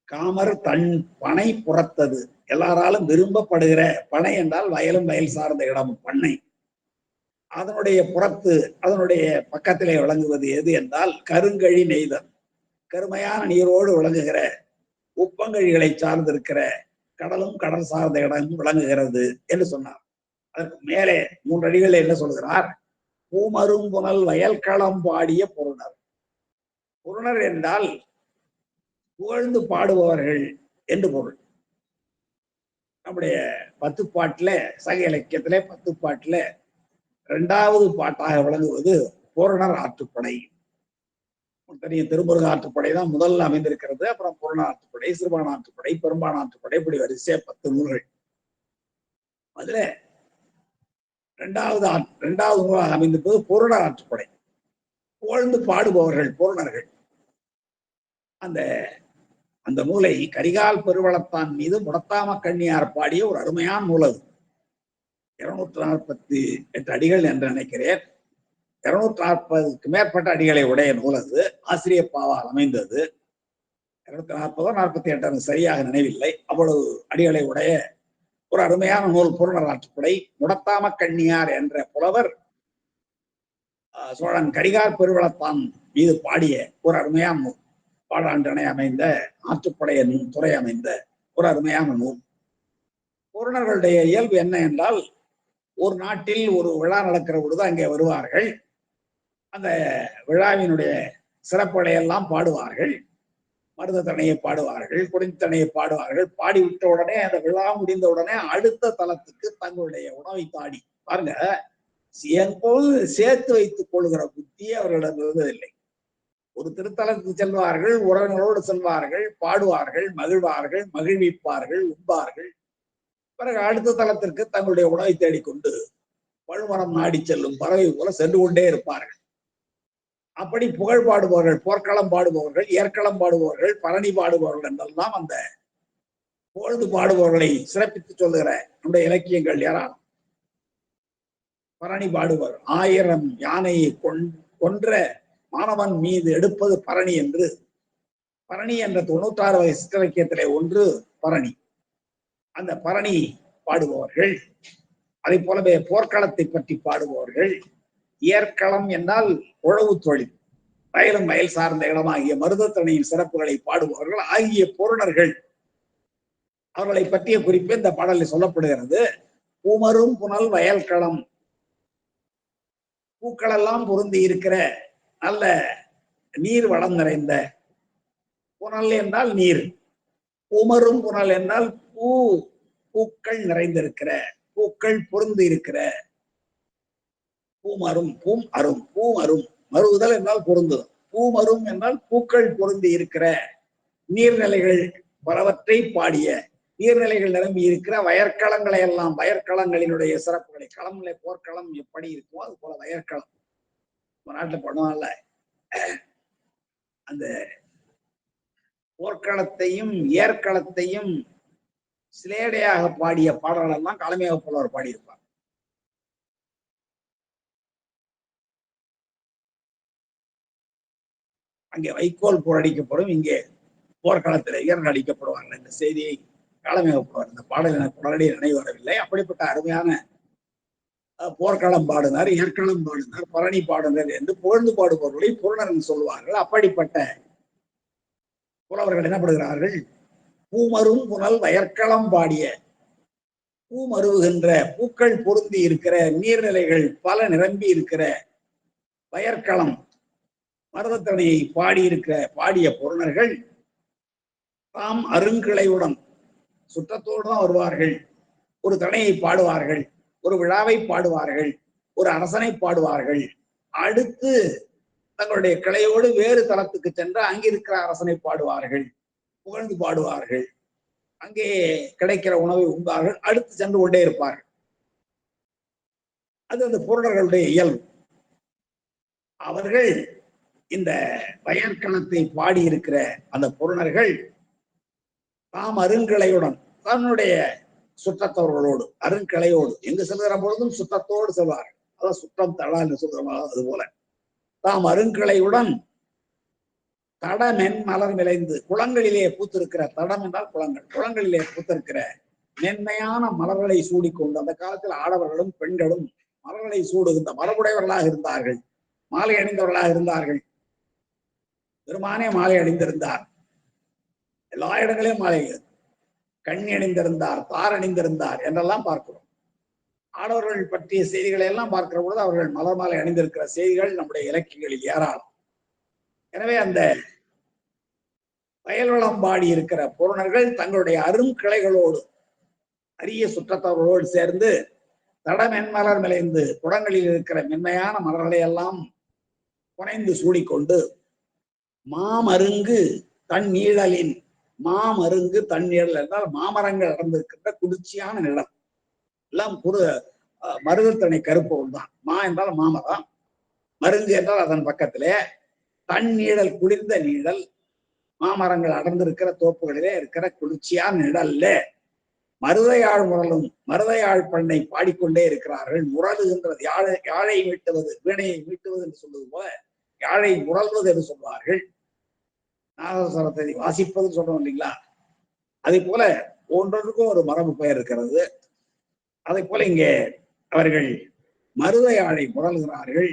காமர் தன் பனை புறத்தது, எல்லாராலும் விரும்பப்படுகிற பனை என்றால் வயலும் வயல் சார்ந்த இடமும் பண்ணை. அதனுடைய புறத்து, அதனுடைய பக்கத்திலே விளங்குவது எது என்றால் கருங்கழி நெய்தல், கருமையான நீரோடு விளங்குகிற உப்பங்கழிகளை சார்ந்திருக்கிற கடலும் கடல் சார்ந்த இடமும் விளங்குகிறது என்று சொன்னார். அதற்கு மேலே 3 அடிகள் என்ன சொல்கிறார்? பூமரும் புனல் வயல்களம் பாடிய பொருணர். பொருணர் என்றால் புகழ்ந்து பாடுபவர்கள் என்று பொருள். நம்முடைய 10 பாட்டுல, சக இலக்கியத்திலே 10 பாட்டுல 2வது பாட்டாக விளங்குவது பூரணர் ஆற்றுப்படை. தெரியும், திருமுருக ஆற்றுப்படை தான் முதல்ல அமைந்திருக்கிறது. அப்புறம் பூரண ஆற்றுப்படை, சிறுபான ஆற்றுப்படை, பெரும்பான ஆற்றுப்படை, இப்படி வரிசையா 10 நூல்கள். அதுல 2வது நூலாக அமைந்திருப்பது பூரணர் ஆற்றுப்படை. புகழ்ந்து பாடுபவர்கள் பூரணர்கள். அந்த நூலை கரிகால் பெருவளத்தான் மீது முடத்தாம கண்ணியார் பாடிய ஒரு அருமையான நூல் அது. 248 அடிகள் என்று நினைக்கிறேன். 240க்கு மேற்பட்ட அடிகளை உடைய நூல் அது. ஆசிரியர் பாவால் அமைந்தது. 240 48 சரியாக நினைவில்லை. அவ்வளவு அடிகளை உடைய ஒரு அருமையான நூல் பூரணர் ஆற்றுப்படை. முடத்தாம கண்ணியார் என்ற புலவர் சோழன் கரிகால் பெருவளத்தான் மீது பாடிய ஒரு அருமையான நூல். பாடாண்டனை அமைந்த ஆற்றுப்படை என்னும் துறை அமைந்த ஒரு அருமையான நூல். பூரணர்களுடைய இயல்பு என்ன என்றால், ஒரு நாட்டில் ஒரு விழா நடக்கிற பொழுது அங்கே வருவார்கள். அந்த விழாவினுடைய சிறப்புகளை எல்லாம் பாடுவார்கள். மருதத்தணையை பாடுவார்கள், குடித்தணையை பாடுவார்கள். பாடிவிட்ட உடனே, அந்த விழா முடிந்த உடனே அடுத்த தலத்துக்கு தங்களுடைய உணவை தாடி, பாருங்க, எப்போது சேர்த்து வைத்துக் கொள்கிற புத்தியே அவர்களிடம் இருந்ததில்லை. ஒரு திருத்தலத்துக்கு செல்வார்கள், உறவினரோடு செல்வார்கள், பாடுவார்கள், மகிழ்வார்கள், மகிழ்விப்பார்கள், உண்பார்கள். பிறகு அடுத்த தலத்திற்கு தங்களுடைய உணவை தேடிக்கொண்டு பழுமரம் நாடி செல்லும் பறவை போல சென்று கொண்டே இருப்பார்கள். அப்படி புகழ் பாடுபவர்கள், போர்க்களம் பாடுபவர்கள், ஏற்களம் பாடுபவர்கள், பரணி பாடுபவர்கள் என்றெல்லாம் அந்த புகழ்ந்து பாடுபவர்களை சிறப்பித்து சொல்லுகிற நம்முடைய இலக்கியங்கள் ஏராளம். பரணி பாடுபவர் 1000 யானையை கொன்ற மாணவன் மீது எடுப்பது பரணி என்று, பரணி என்ற 96 வகை சிற்றிலக்கியத்திலே ஒன்று பரணி. அந்த பரணி பாடுபவர்கள், அதை போலவே போர்க்களத்தை பற்றி பாடுபவர்கள், ஏற்களம் என்றால் உழவு தொழில், வயலும் வயல் சார்ந்த இடமாகிய மருதத்தணையின் சிறப்புகளை பாடுபவர்கள் ஆகிய பூரணர்கள், அவர்களை பற்றிய குறிப்பு இந்த பாடலில் சொல்லப்படுகிறது. பூமரும் புனல் வயல்களம், பூக்கள் எல்லாம் பொருந்தி இருக்கிற நல்ல நீர் வளம் நிறைந்த, புனல் என்றால் நீர், பூமரும் புனல் என்றால் பூக்கள் நிறைந்திருக்கிற, பூக்கள் பொருந்தி இருக்கிற, பூமரும், பூம் அரும், பூமரும், மருவுதல் என்றால் பொருந்துதல், பூமரும் என்றால் பூக்கள் பொருந்தி இருக்கிற, நீர்நிலைகள் பலவற்றை பாடிய, நீர்நிலைகள் நிரம்பி இருக்கிற வயற்களங்களை எல்லாம், வயற்களங்களினுடைய சிறப்புகளை, களம்ல போர்க்களம் எப்படி இருக்குமோ அது போல வயற்களம் நாட்டில் பண்ணுவாங்கல்ல, அந்த போர்க்களத்தையும் ஏற்களத்தையும் சிலேடையாக பாடிய பாடல்கள் எல்லாம் களமையாக புலவர் பாடியிருப்பார். அங்கே வைக்கோல் போரடிக்கப்படும், இங்கே போர்க்களத்தில் இயர்கள் அடிக்கப்படுவார்கள் என்ற செய்தியை களமையாக புலவர். இந்த பாடல் எனக்கு உடனடியே நினைவு வரவில்லை. அப்படிப்பட்ட அருமையான போர்க்களம் பாடுனார், ஏற்களம் பாடுனார், பரணி பாடுனர் என்று புகழ்ந்து பாடுபவர்களை பூரணர் சொல்வார்கள். அப்படிப்பட்ட புலவர்கள் என்ன படுகிறார்கள்? பூமரும் புனல் வயற்களம் பாடிய, பூ மருவுகின்ற, பூக்கள் பொருந்தி இருக்கிற, நீர்நிலைகள் பல நிரம்பி இருக்கிற வயற்களம், மருதத்தணையை பாடிய பொருணர்கள் தாம் அருங்கிளையுடன், சுற்றத்தோடு தான் வருவார்கள். ஒரு தணையை பாடுவார்கள், ஒரு விழாவை பாடுவார்கள், ஒரு அரசனை பாடுவார்கள். அடுத்து தங்களுடைய கிளையோடு வேறு தளத்துக்கு சென்று அங்கிருக்கிற அரசனை பாடுவார்கள், புகழ்ந்து பாடுவார்கள், அங்கே கிடைக்கிற உணவை உண்பார்கள், அடுத்து சென்று கொண்டே இருப்பார்கள். அது அந்த பூரணர்களுடைய இயல்பு. அவர்கள் இந்த வயற்களத்தை பாடியிருக்கிற அந்த பூரணர்கள் தாம் அருங்கிளையுடன் தன்னுடைய சுற்றத்தவர்களோடு அருங்கிளையோடு எங்கு செல்கிற பொழுதும் சுற்றத்தோடு செல்வார்கள். அதான் சுற்றம் தடா என்று சொல்கிறோம். அது போல தாம் அருங்கிளையுடன் தடமென் மலர் விளைந்து குளங்களிலே பூத்திருக்கிற, தடம் என்றால் குளங்கள், குளங்களிலே பூத்திருக்கிற மென்மையான மலர்களை சூடிக்கொண்டு, அந்த காலத்தில் ஆடவர்களும் பெண்களும் மலர்களை சூடுகின்ற மரபுடையவர்களாக இருந்தார்கள், மாலை அணிந்தவர்களாக இருந்தார்கள். பெருமானே மாலை அணிந்திருந்தார், எல்லா இடங்களிலும் மாலை, கண்ணி அணிந்திருந்தார், தார் அணிந்திருந்தார் என்றெல்லாம் பார்க்கிறோம். ஆடவர்கள் பற்றிய செய்திகளை எல்லாம் பார்க்கிற பொழுது அவர்கள் மலர் மாலை அணிந்திருக்கிற செய்திகள் நம்முடைய இலக்கியங்களில் ஏராளம். எனவே அந்த வயல்வளம் பாடி இருக்கிற பூரணர்கள் தங்களுடைய அரும் கிளைகளோடு அரிய சுற்றத்தவர்களோடு சேர்ந்து தடமென்மலர் விளைந்து குடங்களில் இருக்கிற மென்மையான மலர்களை எல்லாம் புனைந்து சூடிக்கொண்டு மாமருங்கு தன் நீழலின், மாமருங்கு தன் நீழல் என்றால் மாமரங்கள் நடந்திருக்கின்ற குளிர்ச்சியான நிலம் எல்லாம் மருதத்தனை கருப்பொருள் தான். மா என்றால் மாமரம், மருங்கு என்றால் அதன் பக்கத்திலே தன் நீழல், குளிர்ந்த நீழல், மாமரங்கள் அடர்ந்திருக்கிற தோப்புகளிலே இருக்கிற குளிர்ச்சியான நிழல்ல மருதையாழ் முரலும் மருதையாழ் பண்ணை பாடிக்கொண்டே இருக்கிறார்கள். முரலுகின்றது, யாழை மீட்டுவது, வீணையை மீட்டுவது என்று சொல்வது போல யாழை முரல்வது என்று சொல்வார்கள். நாதஸ்வரத்தை வாசிப்பது சொல்றோம் இல்லைங்களா, அதே போல ஒன்றொன்றுக்கும் ஒரு மரபு பெயர் இருக்கிறது. அதை போல இங்கே அவர்கள் மருதையாழை முரல்கிறார்கள்.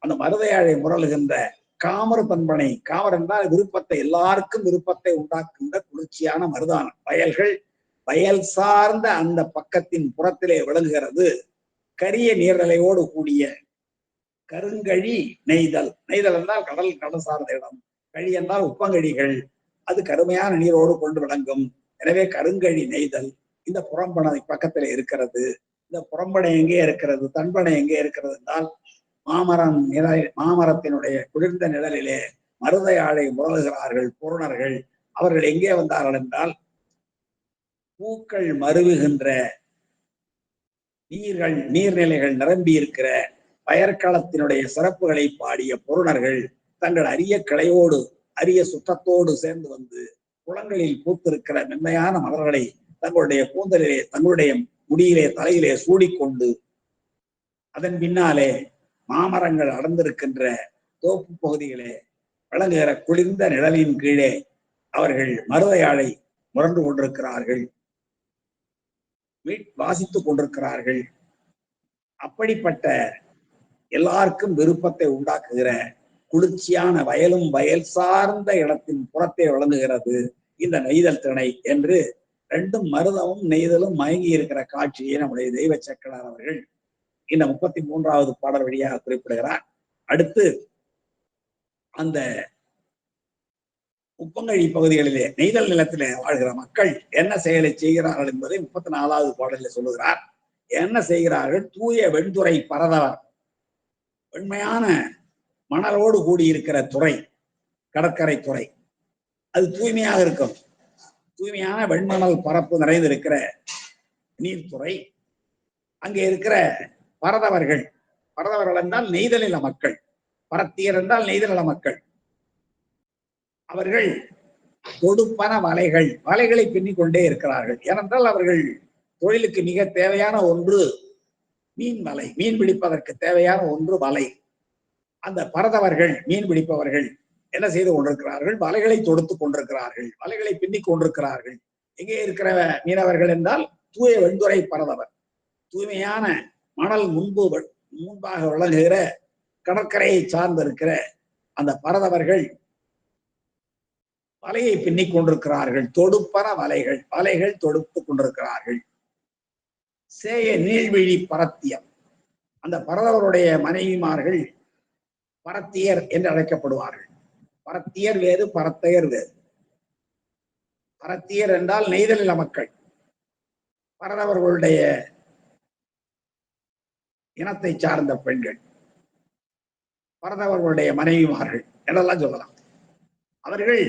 அந்த மருதையாழை முரலுகின்ற காமர் பண்பனை, காமர் என்றால் விருப்பத்தை, எல்லாருக்கும் விருப்பத்தை உண்டாக்குகின்ற குளிர்ச்சியான மருதானம். வயல்கள், வயல் சார்ந்த அந்த பக்கத்தின் புறத்திலே விளங்குகிறது கரிய நீர்நிலையோடு கூடிய கருங்கழி நெய்தல். நெய்தல் என்றால் கடல் சார்ந்த இடம், கழி என்றால் உப்பங்கழிகள், அது கருமையான நீரோடு கொண்டு விளங்கும். எனவே கருங்கழி நெய்தல் இந்த புறம்பனை பக்கத்திலே இருக்கிறது. இந்த புறம்பனை எங்கே இருக்கிறது, தன்பனை எங்கே இருக்கிறது என்றால் மாமரத்தினுடைய குளிர்ந்த நிழலிலே மருதையாழை முரலுகிறார்கள் பூரணர்கள். அவர்கள் எங்கே வந்தார்கள் என்றால் பூக்கள் மருவுகின்ற நீர்நிலைகள் நிரம்பி இருக்கிற வயற்களத்தினுடைய சிறப்புகளை பாடிய பூரணர்கள் தங்கள் அரிய கிளையோடு அரிய சுற்றத்தோடு சேர்ந்து வந்து குளங்களில் பூத்திருக்கிற மென்மையான மலர்களை தங்களுடைய கூந்தலிலே, தங்களுடைய முடியிலே, தலையிலே சூடிக்கொண்டு அதன் பின்னாலே மாமரங்கள் அடர்ந்திருக்கின்ற தோப்பு பகுதிகளே விளங்குகிற குளிர்ந்த நிழலின் கீழே அவர்கள் மருதையாழை முரண்டு கொண்டிருக்கிறார்கள், வாசித்துக் கொண்டிருக்கிறார்கள். அப்படிப்பட்ட எல்லாருக்கும் விருப்பத்தை உண்டாக்குகிற குளிர்ச்சியான வயலும் வயல் சார்ந்த இடத்தின் புறத்தை விளங்குகிறது இந்த நெய்தல் திணை என்று ரெண்டும் மருதமும் நெய்தலும் மயங்கி இருக்கிற காட்சியை நம்முடைய தெய்வ சக்கரார் அவர்கள் இந்த 33வது பாடல் வழியாக குறிப்பிடுகிறார். அடுத்து அந்த உப்பங்கழி பகுதிகளிலே நெய்தல் நிலத்திலே வாழ்கிற மக்கள் என்ன செயலை செய்கிறார்கள் என்பதை 34வது பாடலில் சொல்லுகிறார். என்ன செய்கிறார்கள்? தூய வெண்துறை பரதவர், வெண்மையான மணலோடு கூடியிருக்கிற துறை, கடற்கரை துறை, அது தூய்மையாக இருக்கும். தூய்மையான வெண்மணல் பரப்பு நிறைந்திருக்கிற நீர்த்துறை. அங்கே இருக்கிற பரதவர்கள், பரதவர்கள் என்றால் நெய்தல் நில மக்கள், பரத்தியர் என்றால் நெய்தல் நில மக்கள். அவர்கள் தொடுப்பன வலைகளை பின்னிக் கொண்டே இருக்கிறார்கள். ஏனென்றால் அவர்கள் தொழிலுக்கு மிக தேவையான ஒன்று மீன் வலை, மீன் பிடிப்பதற்கு தேவையான ஒன்று வலை. அந்த பரதவர்கள், மீன் பிடிப்பவர்கள் என்ன செய்து கொண்டிருக்கிறார்கள்? வலைகளை தொடுத்துக் கொண்டிருக்கிறார்கள், வலைகளை பின்னிக் கொண்டிருக்கிறார்கள். எங்கே இருக்கிற மீனவர்கள் என்றால் தூய வெண்துறை பரதவர், தூய்மையான மணல் முன்பாக விளங்குகிற கடற்கரையை சார்ந்திருக்கிற அந்த பரதவர்கள் வலையை பின்னிக் கொண்டிருக்கிறார்கள். தொடுப்பன வலைகள் தொடுத்துக் கொண்டிருக்கிறார்கள். சேய நீழ்விழி பரத்தியம், அந்த பரதவருடைய மனைவிமார்கள் பரத்தியர் என்று அழைக்கப்படுவார்கள். பரத்தியர் வேறு, பரத்தையர் வேறு. பரத்தியர் என்றால் நெய்தல் நில மக்கள், பரதவர்களுடைய இனத்தை சார்ந்த பெண்கள். பரதவர்களுடைய மனைவிமார்கள் என்றெல்லாம் சொல்லலாம். அவர்கள்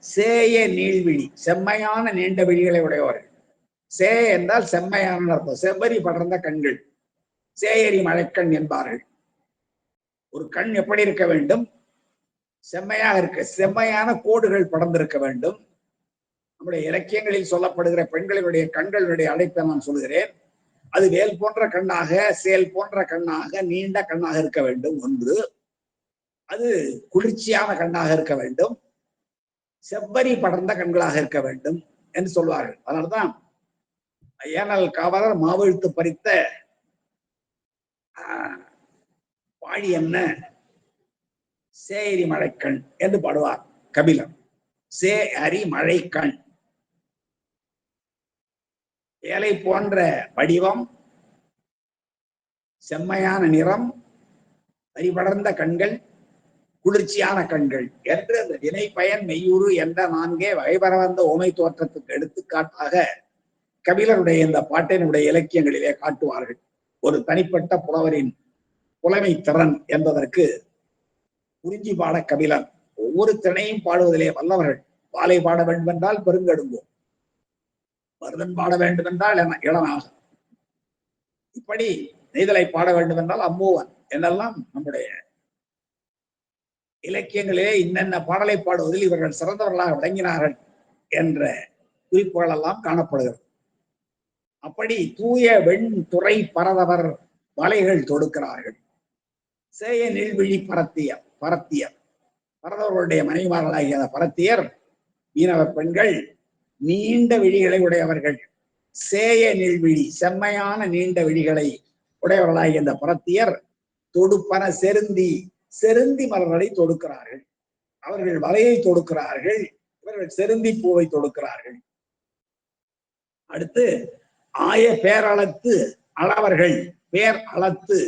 சேய நீள்விழி, செம்மையான நீண்ட விழிகளை உடையவர்கள். சே என்றால் செம்மையான அர்த்தம். செவ்வரி படர்ந்த கண்கள், சேயரி மழைக்கண் என்பார்கள். ஒரு கண் எப்படி இருக்க வேண்டும்? செம்மையாக இருக்க, செம்மையான கோடுகள் படர்ந்திருக்க வேண்டும். நம்முடைய இலக்கியங்களில் சொல்லப்படுகிற பெண்களுடைய கண்களுடைய அழைப்பை நான் சொல்கிறேன். அது வேல் போன்ற கண்ணாக, சேல் போன்ற கண்ணாக, நீண்ட கண்ணாக இருக்க வேண்டும். ஒன்று, அது குளிர்ச்சியான கண்ணாக இருக்க வேண்டும், செவ்வரி படர்ந்த கண்களாக இருக்க வேண்டும் என்று சொல்வார்கள். அதனால்தான் ஏனல் காவலர் மாவெழுத்து பறித்த பாடி என்ன சேரி மழைக்கண் என்று பாடுவார் கபிலர். சே அரி மழைக்கண், ஏலை போன்ற வடிவம், செம்மையான நிறம், வரிபடர்ந்த கண்கள், குளிர்ச்சியான கண்கள் என்று அந்த வினை பயன் மெய்யுறு என்ற 4 வகைபரவந்த ஓமை தோற்றத்துக்கு எடுத்துக்காட்டாக கபிலருடைய இந்த பாட்டினுடைய இலக்கியங்களிலே காட்டுவார்கள். ஒரு தனிப்பட்ட புலவரின் புலமை திறன் என்பதற்கு குறிஞ்சி பாட கபிலர் ஒவ்வொரு திணையும் பாடுவதிலே வல்லவர்கள். பாலை பாட வேண்டும் என்றால் பெருங்கடுங்கோன், மருதன் பாட வேண்டும் என்றால் இளநாகம், இப்படி நெய்தலை பாட வேண்டும் என்றால் அம்மூவன் என்னெல்லாம் நம்முடைய இலக்கியங்களிலே இன்னென்ன பாடலை பாடுவதில் இவர்கள் சிறந்தவர்களாக விளங்கினார்கள் என்ற குறிப்புகள் எல்லாம் காணப்படுகிறது. அப்படி தூய வெண் துறை பரதவர் வலைகள் தொடுக்கிறார்கள். சேய நீள்விழி பரத்தியர் பரதவர்களுடைய மனைவிமார்களாகிய பரத்தியர் மீனவ பெண்கள் நீண்ட விழிகளை உடையவர்கள். சேய நீள்விழி, செம்மையான நீண்ட விழிகளை உடையவர்களாகிய இந்த பரத்தியர் தொடுப்பன செருந்தி மலர்களை தொடுக்கிறார்கள். அவர்கள் வலையை தொடுக்கிறார்கள், இவர்கள் செருந்தி பூவை தொடுக்கிறார்கள். அடுத்து ஆய பேரளத்து அளவர்கள், பேர் அளத்து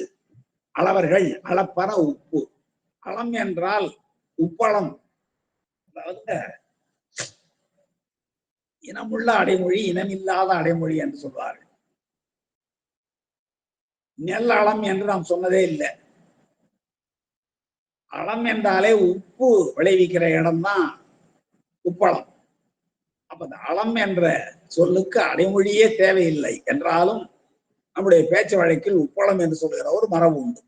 அளவர்கள், அளப்பன உப்பு. அளம் என்றால் உப்பளம், அதாவது இனமுள்ள அடைமொழி, இனமில்லாத அடைமொழி என்று சொல்வார்கள். நெல் அளம் என்று நாம் சொன்னதே இல்லை. அளம் என்றாலே உப்பு விளைவிக்கிற இடம்தான் உப்பளம். அப்ப அந்த அளம் என்ற சொல்லுக்கு அடைமொழியே தேவையில்லை என்றாலும் நம்முடைய பேச்சு வழக்கில் உப்பளம் என்று சொல்லுகிற ஒரு மரபு உண்டு.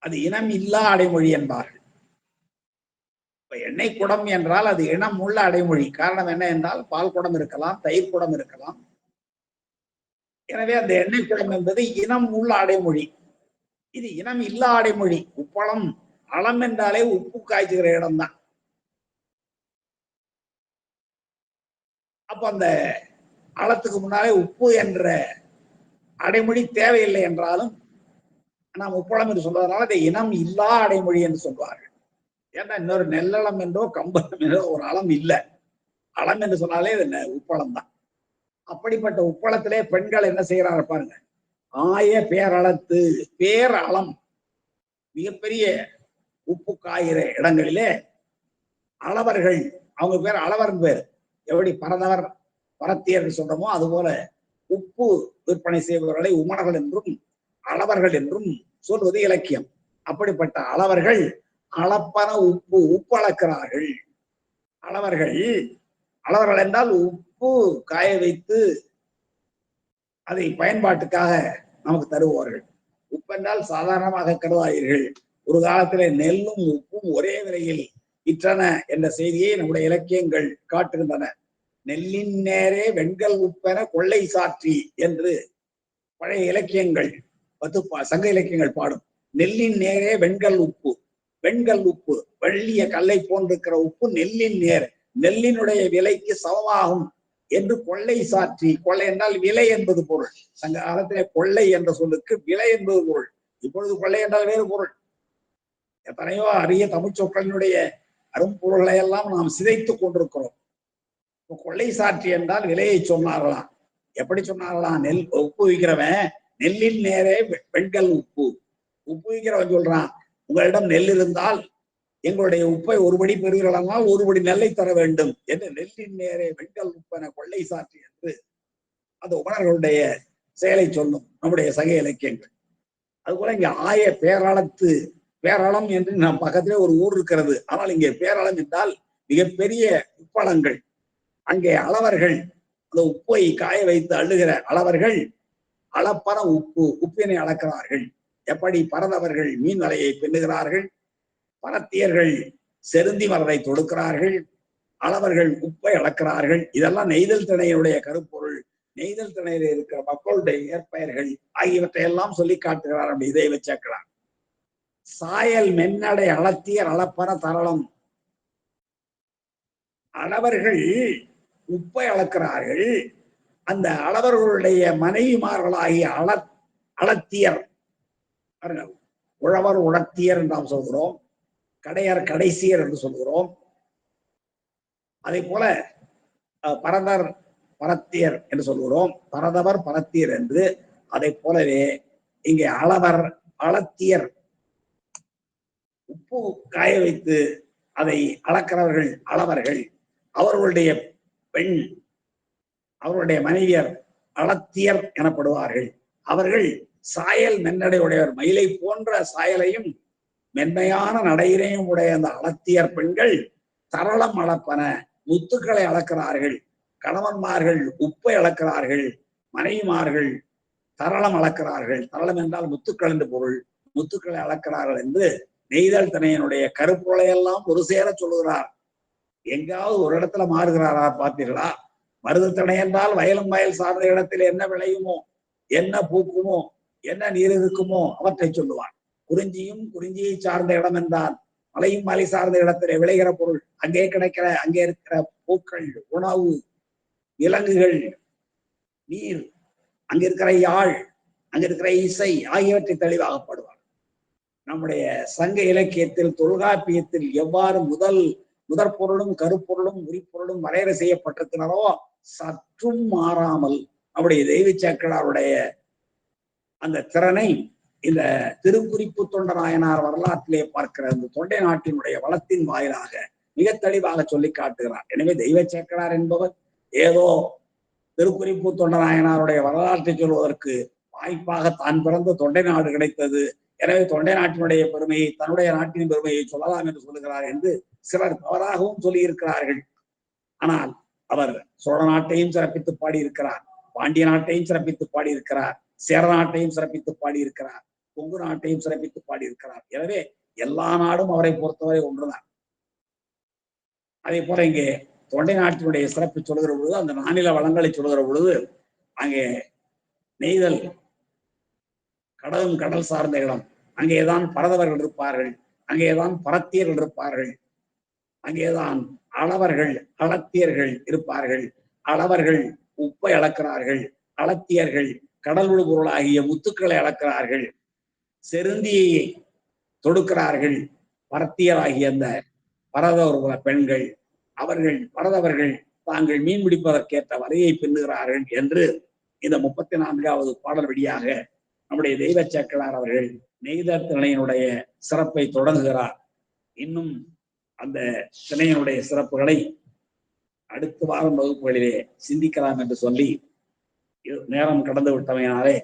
அது இனம் இல்லா அடைமொழி என்பார்கள். இப்ப எண்ணெய் குடம் என்றால் அது இனம் உள்ள அடைமொழி. காரணம் என்ன என்றால் பால் குடம் இருக்கலாம், தயிர் குடம் இருக்கலாம். எனவே அந்த எண்ணெய் குடம் என்பது இனம் உள்ள அடைமொழி. இது இனம் இல்லா அடைமொழி. உப்பளம், அளம் என்றாலே உப்பு காய்ச்சுகிற இடம்தான். அப்ப அந்த அளத்துக்கு முன்னாலே உப்பு என்ற அடைமொழி தேவையில்லை என்றாலும் நாம் உப்பளம் என்று சொல்வதனால அதை இனம் இல்லா அடைமொழி என்று சொல்வார்கள். ஏன்னா இன்னொரு நெல்லளம் என்றோ கம்பளம் என்றோ ஒரு அளம் இல்லை. அளம் என்று சொன்னாலே உப்பளம் தான். அப்படிப்பட்ட உப்பளத்திலே பெண்கள் என்ன செய்யறாங்க பாருங்க. ஆய பேரளத்து, பேரளம், மிகப்பெரிய உப்பு காய்கிற இடங்களிலே அளவர்கள், அவங்க பேர் அளவர் பேர். எப்படி பரதவர் பரத்தியர் சொல்றோமோ அதுபோல உப்பு விற்பனை செய்பவர்களை உமணர்கள் என்றும் அளவர்கள் என்றும் சொல்வது இலக்கியம். அப்படிப்பட்ட அளவர்கள் அளப்பன உப்பு அளக்கிறார்கள். அளவர்கள் என்றால் உப்பு காய வைத்து அதை பயன்பாட்டுக்காக நமக்கு தருவார்கள். உப்பென்றால் சாதாரணமாக கருதாதீர்கள். ஒரு காலத்திலே நெல்லும் உப்பும் ஒரே விலையில் விற்றன என்ற செய்தியை நம்முடைய இலக்கியங்கள் காட்டுகின்றன. நெல்லின் நேரே வெண்கல் உப்பென கொள்ளை சாற்றி என்று பழைய இலக்கியங்கள், சங்க இலக்கியங்கள் பாடும். நெல்லின் நேரே வெண்கல் உப்பு, வெண்கல் உப்பு, வெள்ளிய கல்லை போன்றிருக்கிற உப்பு நெல்லின் நேர், நெல்லினுடைய விலைக்கு சமமாகும் என்று கொள்ளை சாற்றி. கொள்ளை என்றால் விலை என்பது பொருள். சங்க காலத்திலே கொள்ளை என்ற சொல்லுக்கு விலை என்பது பொருள். இப்பொழுது கொள்ளை என்றால் வேறு பொருள். எத்தனையோ அரிய தமிழ் சொற்களினுடைய அரும்பொருள்களை எல்லாம் நாம் சிதைத்துக் கொண்டிருக்கிறோம். கொள்ளை சாற்றி என்றால் விலையை சொன்னார்களாம். எப்படி சொன்னார்களாம்? நெல் உப்பு விற்கிறவன் நெல்லின் நேரே வெண்கல் உப்பு, உப்பு விற்கிறவன் சொல்றான், உங்களிடம் நெல் இருந்தால் எங்களுடைய உப்பை ஒருபடி பெறுகிறனால் ஒருபடி நெல்லை தர வேண்டும் என்று நெல்லின் நேரே வெண்கல் உப்பென கொள்ளை சாற்றி என்று அந்த உணர்களுடைய செயலை சொல்லும் நம்முடைய சங்க இலக்கியங்கள். அதுபோல இங்க ஆய பேரளம் என்று நம் பக்கத்திலே ஒரு ஊர் இருக்கிறது. ஆனால் இங்கே பேரளம் என்றால் மிகப்பெரிய உப்பளங்கள். அங்கே அளவர்கள் அந்த உப்பை காய வைத்து அள்ளுகிற அளவர்கள் அளப்பற உப்பினை அளக்கிறார்கள். எப்படி பரதவர்கள் மீன் வலையை பின்னுகிறார்கள், பரத்தியர்கள் செருந்தி மலரை தொடுக்கிறார்கள், அளவர்கள் உப்பை அளக்கிறார்கள். இதெல்லாம் நெய்தல் திணையுடைய கருப்பொருள். நெய்தல் திணையில் இருக்கிற மக்களுடைய இயற்பெயர்கள் ஆகியவற்றை எல்லாம் சொல்லி காட்டுகிறார். அப்படி இதை வச்சாக்கலாம். சாயல் மென்னடை அளத்தியர் அளப்பற தரளம். அளவர்கள் உப்பை அளக்கிறார்கள். அந்த அளவர்களுடைய மனைவிமார்களாகிய அளத்தியர், உழவர் உழத்தியர் என்று நாம் சொல்கிறோம், கடையர் கடைசியர் என்று சொல்கிறோம். அதே போல பரதர் பரத்தியர் என்று சொல்கிறோம், பரதவர் பரத்தியர் என்று. அதை போலவே இங்கே அளவர் அளத்தியர், உப்பு காய வைத்து அதை அளக்கிறவர்கள் அளவர்கள். அவர்களுடைய பெண், அவருடைய மனைவியர் அளத்தியர் எனப்படுவார்கள். அவர்கள் சாயல் மென்னடை உடையவர், மயிலை போன்ற சாயலையும் மென்மையான நடையினையும் உடைய அந்த அளத்தியர் பெண்கள் தரளம் அளப்பன, முத்துக்களை அளக்கிறார்கள். கணவன்மார்கள் உப்பை அளக்கிறார்கள், மனைவிமார்கள் தரளம் அளக்கிறார்கள். தரளம் என்றால் முத்துக்கள் என்று பொருள். முத்துக்களை அளக்கிறார்கள் என்று நெய்தல் திணையினுடைய கருப்பொருளை எல்லாம் ஒரு சேர சொல்லுகிறார். எங்காவது ஒரு இடத்துல மாறுகிறாரா பார்த்தீர்களா? மருது திணை என்றால் வயலும் வயல் சார்ந்த இடத்தில் என்ன விளையுமோ, என்ன பூக்குமோ, என்ன நீர் இருக்குமோ அவற்றை சொல்லுவார். குறிஞ்சியும் குறிஞ்சியை சார்ந்த இடம் என்றால் மலையும் மலை சார்ந்த இடத்திலே விளைகிற பொருள், அங்கே இருக்கிற பூக்கள், உணவு, விலங்குகள், நீர், அங்க இருக்கிற யாழ், அங்க இருக்கிற இசை ஆகியவற்றை தெளிவாகப்படுவார். நம்முடைய சங்க இலக்கியத்தில் தொல்காப்பியத்தில் எவ்வாறு முதற் பொருளும் கருப்பொருளும் உரிப்பொருளும் வரையறை செய்யப்பட்டிருக்கிறதோ சற்றும் மாறாமல் நம்முடைய தெய்வ சேக்கிழாருடைய அந்த திறனை இந்த திருக்குறிப்பு தொண்டநாயனார் வரலாற்றிலே பார்க்கிற இந்த தொண்டை நாட்டினுடைய வளத்தின் வாயிலாக மிக தெளிவாக சொல்லி காட்டுகிறார். எனவே தெய்வ சேக்கிழார் என்பவர் ஏதோ திருக்குறிப்பு தொண்டநாயனாருடைய வரலாற்றை சொல்வதற்கு வாய்ப்பாக தான் பிறந்த தொண்டை நாடு கிடைத்தது, எனவே தொண்டை நாட்டினுடைய பெருமையை, தன்னுடைய நாட்டின் பெருமையை சொல்லலாம் என்று சொல்லுகிறார் என்று சிலர் தவறாகவும் சொல்லியிருக்கிறார்கள். ஆனால் அவர் சோழ நாட்டையும் சிறப்பித்து பாடியிருக்கிறார், பாண்டிய நாட்டையும் சிறப்பித்து பாடியிருக்கிறார், சேர நாட்டையும் சிறப்பித்து பாடியிருக்கிறார், கொங்கு நாட்டையும் சிறப்பித்து பாடியிருக்கிறார். எனவே எல்லா நாடும் அவரை பொறுத்தவரை ஒன்றுதான். அதே போல இங்கே தொண்டை நாட்டினுடைய சிறப்பு சொல்கிற பொழுது, அந்த மாநில வளங்களை சொல்கிற பொழுது, அங்கே நெய்தல் கடலும் கடல் சார்ந்த இடம், அங்கேதான் பரதவர்கள் இருப்பார்கள், அங்கேதான் பரத்தியர்கள் இருப்பார்கள், அங்கேதான் அளவர்கள் அளத்தியர்கள் இருப்பார்கள். அளவர்கள் உப்பை அளக்கிறார்கள், அளத்தியர்கள் கடலுள் பொருளாகிய முத்துக்களை அளக்கிறார்கள், செருந்தியை தொடுக்கிறார்கள். பரத்தியராகிய அந்த பரதவர் பெண்கள், பரதவர்கள் தாங்கள் மீன் பிடிப்பதற்கேற்ற வலையை பின்னுகிறார்கள் என்று இந்த 34வது பாடல் வழியாக நம்முடைய தெய்வ சேக்கிழார் அவர்கள் நெய்தல் திணையினுடைய சிறப்பை தொடங்குகிறார். இன்னும் அந்த திணையினுடைய சிறப்புகளை அடுத்த வாரம் வகுப்புகளிலே சிந்திக்கலாம் என்று சொல்லி, நேரம் கடந்து விட்டமையினாலே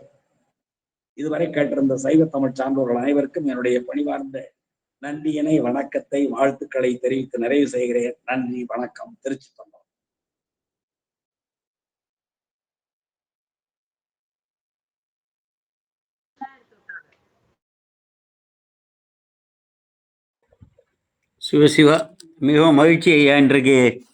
இதுவரை கேட்டிருந்த சைவ தமிழ் சான்றோர்கள் அனைவருக்கும் என்னுடைய பணிவார்ந்த நன்றியினை, வணக்கத்தை, வாழ்த்துக்களை தெரிவித்து நிறைவு செய்கிறேன். நன்றி, வணக்கம். திருச்சி தந்தம். சிவசிவா, மிகவும் மகிழ்ச்சி ஐயா. இன்றைக்கு